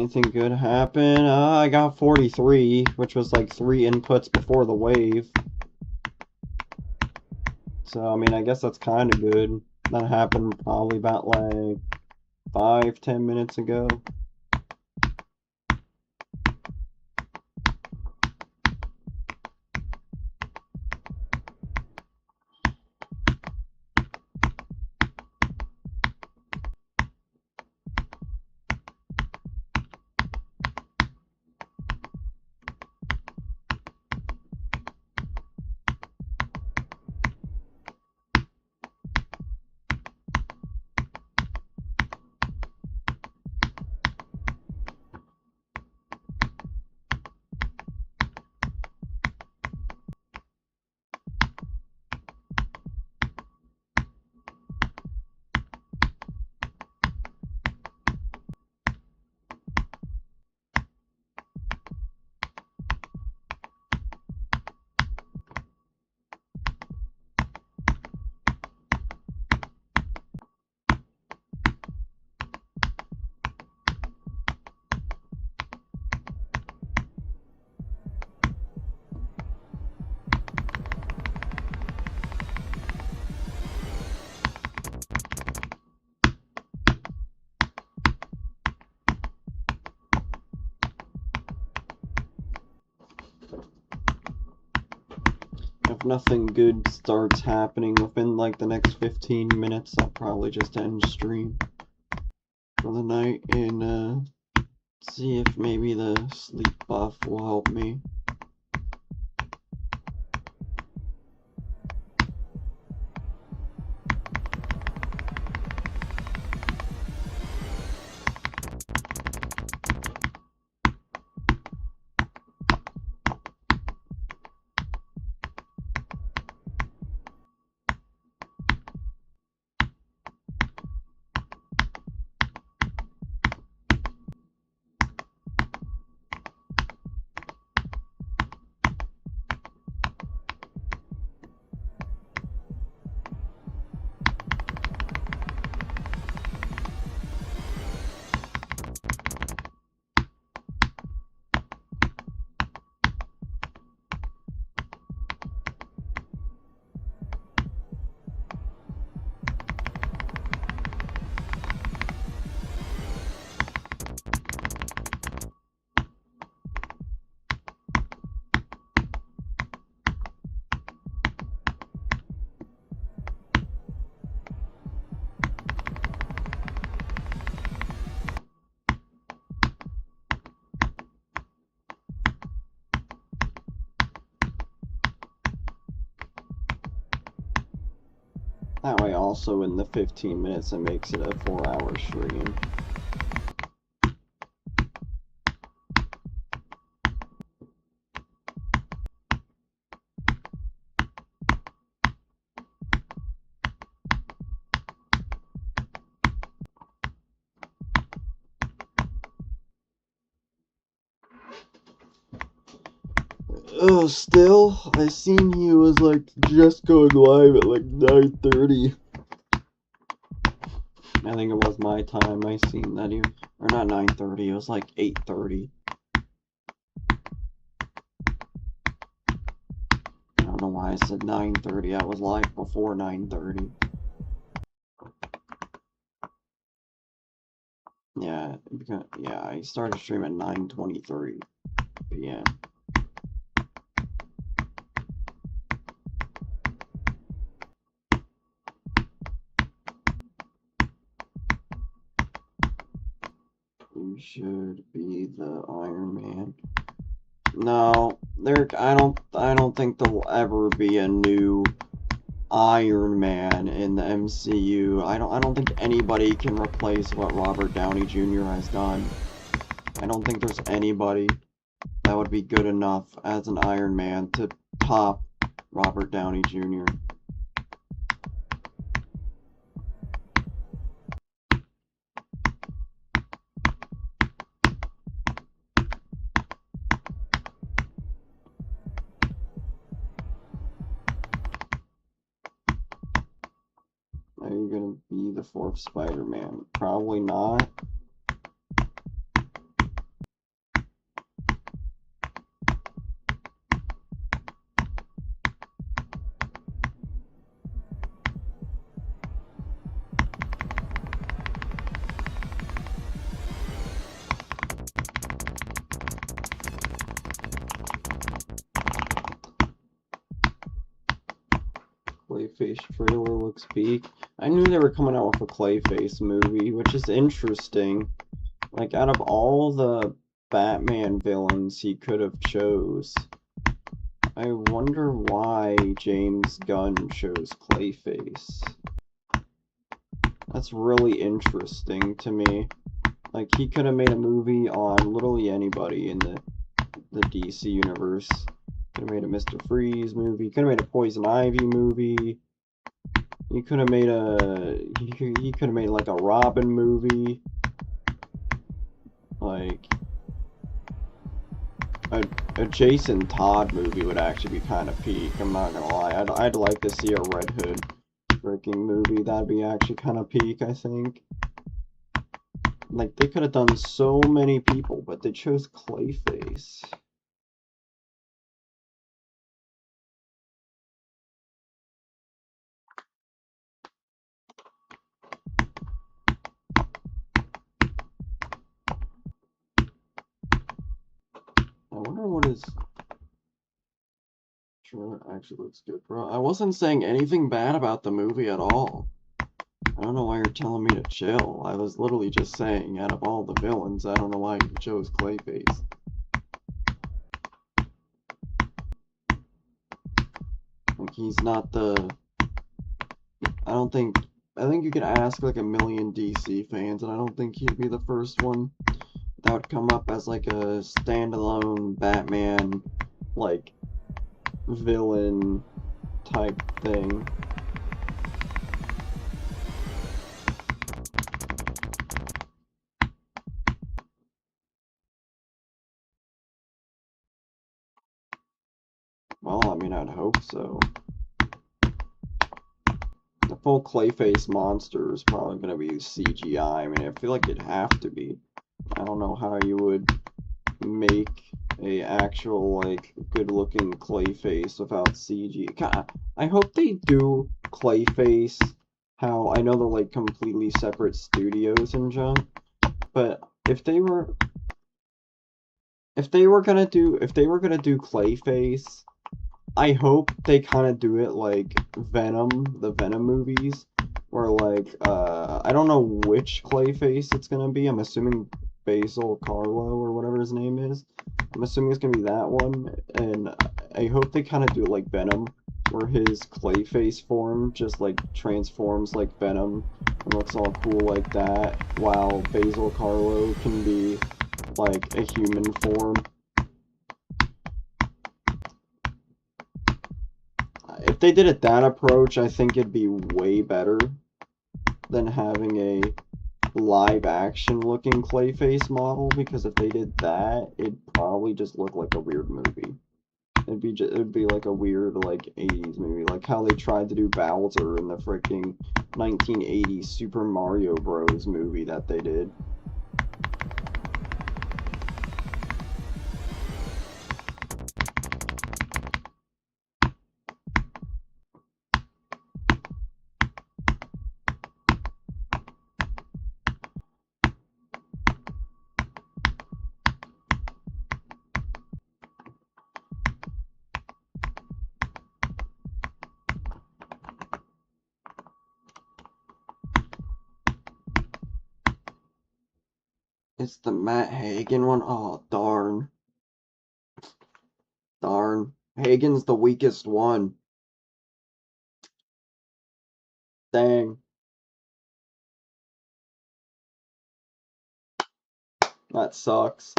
anything good happen? I got 43, which was like 3 inputs before the wave. So, I mean, I guess that's kind of good. That happened probably about like 5-10 minutes ago. If nothing good starts happening within like the next 15 minutes, I'll probably just end stream for the night and see if maybe the sleep buff will help me. That way also in the 15 minutes it makes it a 4-hour stream. Oh, still, I seen he was like just going live at like 9:30. I think it was my time. I seen that he, or not 9:30. It was like 8:30. I don't know why I said 9:30. I was live before 9:30. Yeah, because, yeah, I started streaming at 9:23 p.m. You should be the Iron Man. No, I don't think there'll ever be a new Iron Man in the MCU. I don't think anybody can replace what Robert Downey Jr. has done. I don't think there's anybody that would be good enough as an Iron Man to top Robert Downey Jr. Are you gonna be the fourth Spider-Man? Probably not. Clayface trailer looks peak. I knew they were coming out with a Clayface movie, which is interesting. Like, out of all the Batman villains he could have chose, I wonder why James Gunn chose Clayface. That's really interesting to me. Like, he could have made a movie on literally anybody in the DC universe. Could have made a Mr. Freeze movie. Could have made a Poison Ivy movie. He could have made he could have made like a Robin movie. Like a Jason Todd movie would actually be kind of peak. I'm not gonna lie. I'd like to see a Red Hood freaking movie. That'd be actually kind of peak, I think. Like, they could have done so many people, but they chose Clayface. I wonder what his trailer actually looks good, bro. I wasn't saying anything bad about the movie at all. I don't know why you're telling me to chill. I was literally just saying, out of all the villains, I don't know why you chose Clayface. Like, he's not the... I think you could ask like a million DC fans, and I don't think he'd be the first one that would come up as like a standalone Batman, like, villain type thing. Well, I mean, I'd hope so. The full Clayface monster is probably going to be CGI. I mean, I feel like it'd have to be. I don't know how you would make a actual, like, good-looking Clayface without CG. I hope they do Clayface how, I know they're, like, completely separate studios and junk, but if they were gonna do Clayface, I hope they kind of do it like Venom, the Venom movies, where like, I don't know which Clayface it's gonna be. I'm assuming Basil Carlo or whatever his name is. I'm assuming it's gonna be that one, and I hope they kind of do it like Venom, where his Clayface form just like transforms like Venom and looks all cool like that, while Basil Carlo can be like a human form. If they did it that approach, I think it'd be way better than having a live action looking Clayface model, because if they did that, it'd probably just look like a weird movie. It'd be like a weird like 80s movie, like how they tried to do Bowser in the freaking 1980s Super Mario Bros. Movie that they did. It's the Matt Hagen one. Oh, darn. Darn. Hagen's the weakest one. Dang. That sucks.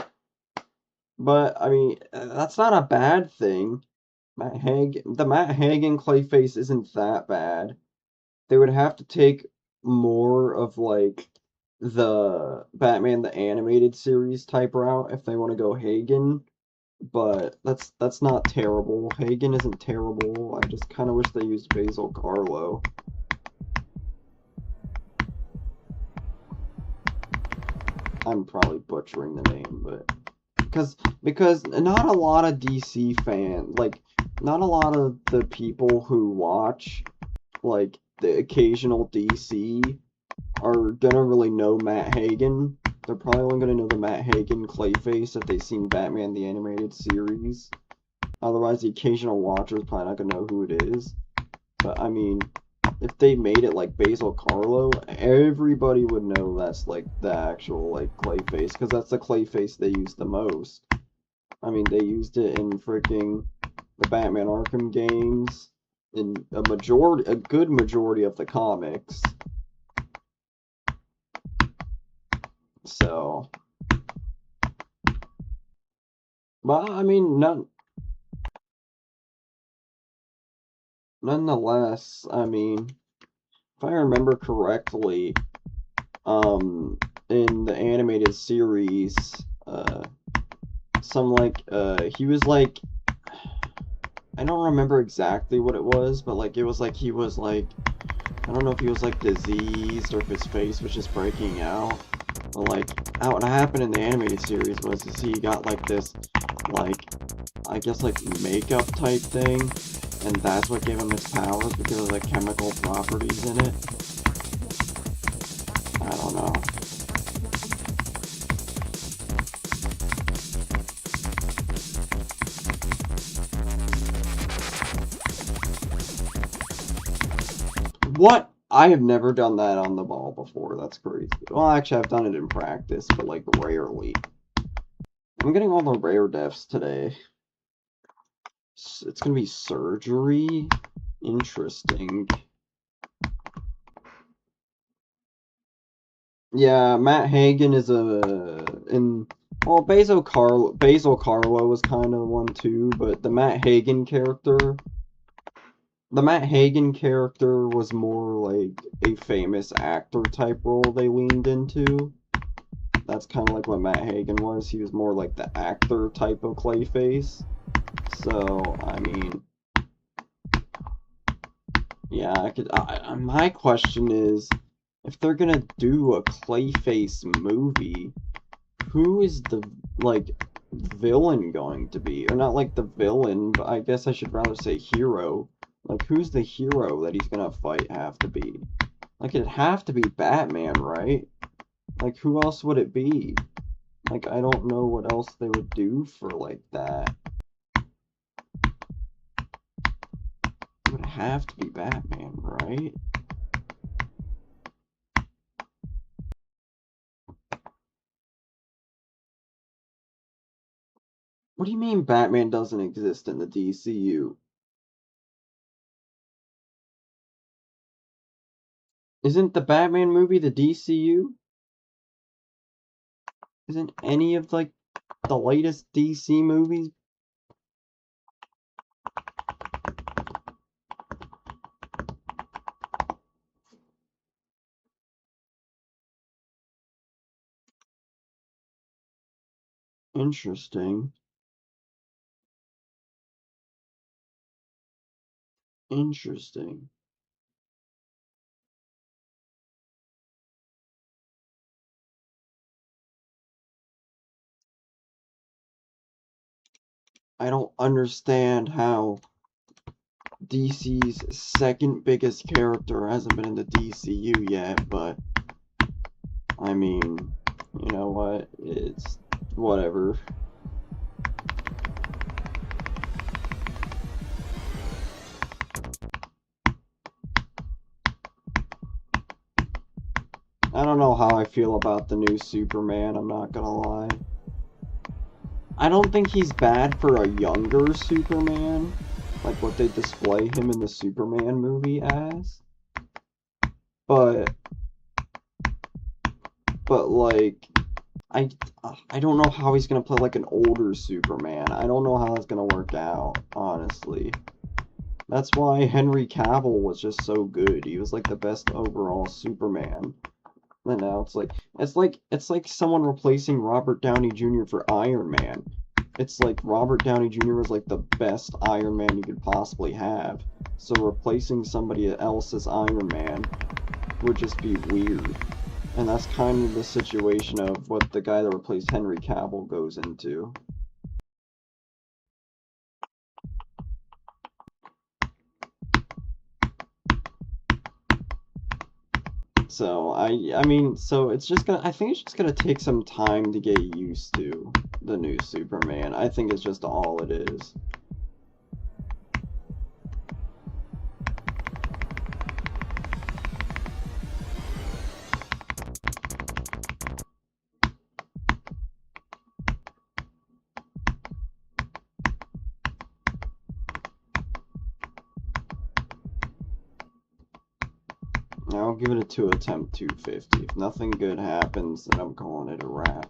But, I mean, that's not a bad thing. The Matt Hagen Clayface isn't that bad. They would have to take more of, like, the Batman the Animated Series type route if they want to go Hagen. But that's not terrible. Hagen isn't terrible. I just kind of wish they used Basil Carlo. I'm probably butchering the name, but because not a lot of DC fans, like, not a lot of the people who watch like the occasional DC are gonna really know Matt Hagen. They're probably only gonna know the Matt Hagen Clayface if they've seen Batman the Animated Series. Otherwise, the occasional watcher is probably not gonna know who it is. But I mean, if they made it like Basil Karlo, everybody would know that's like the actual like Clayface, because that's the Clayface they use the most. I mean, they used it in freaking the Batman Arkham games, in a good majority of the comics. So, but I mean, nonetheless, I mean, if I remember correctly, in the animated series, he was like, I don't remember exactly what it was, but like, it was like he was like, I don't know if he was like diseased or if his face was just breaking out. But like, what happened in the animated series was he got like this, like, I guess like makeup type thing, and that's what gave him his powers because of the chemical properties in it. I don't know. What? I have never done that on the ball before. That's crazy. Well, actually, I've done it in practice, but like rarely. I'm getting all the rare deaths today. It's gonna be surgery? Interesting. Yeah, Matt Hagen is well, Basil Karlo was kind of one too, but the Matt Hagen character was more like a famous actor type role they leaned into. That's kind of like what Matt Hagen was. He was more like the actor type of Clayface. So, I mean, yeah, my question is, if they're gonna do a Clayface movie, who is the, like, villain going to be? Or not like the villain, but I guess I should rather say hero. Like, who's the hero that he's gonna fight have to be? Like, it'd have to be Batman, right? Like, who else would it be? Like, I don't know what else they would do for, like, that. It would have to be Batman, right? What do you mean Batman doesn't exist in the DCU? Isn't the Batman movie the DCU? Isn't any of, like, the latest DC movies? Interesting. Interesting. I don't understand how DC's second biggest character hasn't been in the DCU yet, but I mean, you know what? It's whatever. I don't know how I feel about the new Superman, I'm not gonna lie. I don't think he's bad for a younger Superman, like what they display him in the Superman movie as. But like, I don't know how he's gonna play like an older Superman. I don't know how that's gonna work out, honestly. That's why Henry Cavill was just so good. He was like the best overall Superman. And now it's like someone replacing Robert Downey Jr. for Iron Man. It's like Robert Downey Jr. was like the best Iron Man you could possibly have. So replacing somebody else as Iron Man would just be weird. And that's kind of the situation of what the guy that replaced Henry Cavill goes into. So I mean, so it's just gonna, I think it's just gonna take some time to get used to the new Superman. I think it's just all it is. I'll give it a 2 attempt 250. If nothing good happens, then I'm calling it a wrap.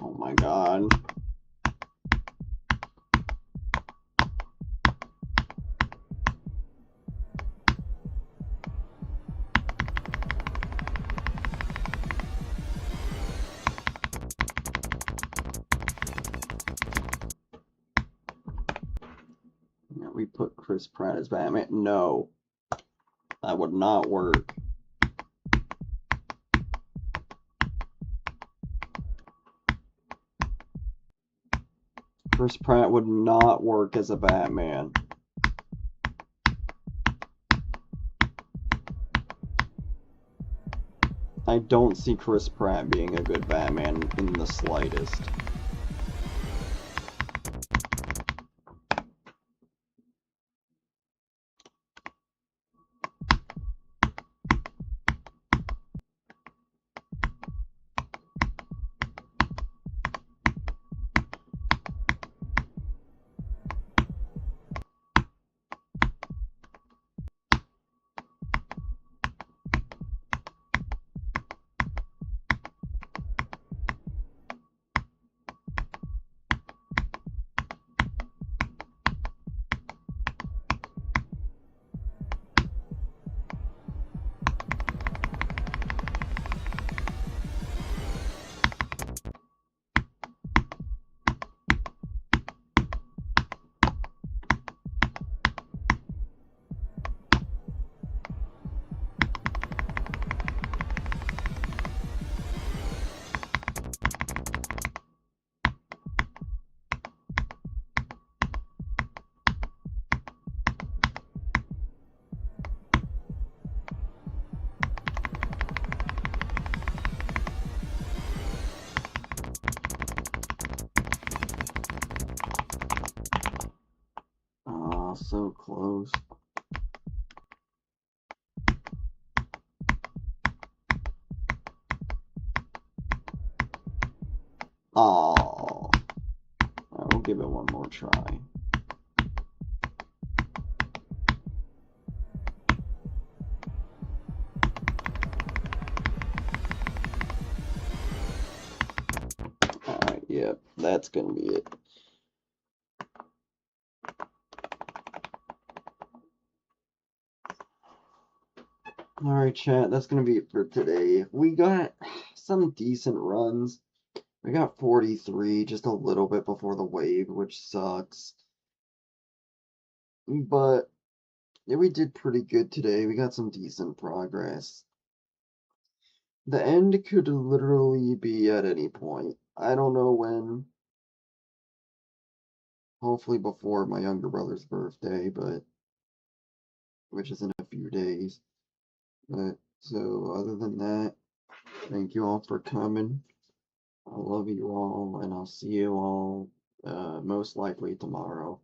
Oh my god. Yeah, we put Chris Pratt as Batman. No, that would not work. Chris Pratt would not work as a Batman. I don't see Chris Pratt being a good Batman in the slightest. Ah, so close. Oh, I will give it one more try. Alright, yep, that's gonna be it. Alright, chat, that's gonna be it for today. We got some decent runs. We got 43, just a little bit before the wave, which sucks. But yeah, we did pretty good today. We got some decent progress. The end could literally be at any point. I don't know when. Hopefully before my younger brother's birthday, but which is in a few days. But so other than that, thank you all for coming. I love you all, and I'll see you all most likely tomorrow.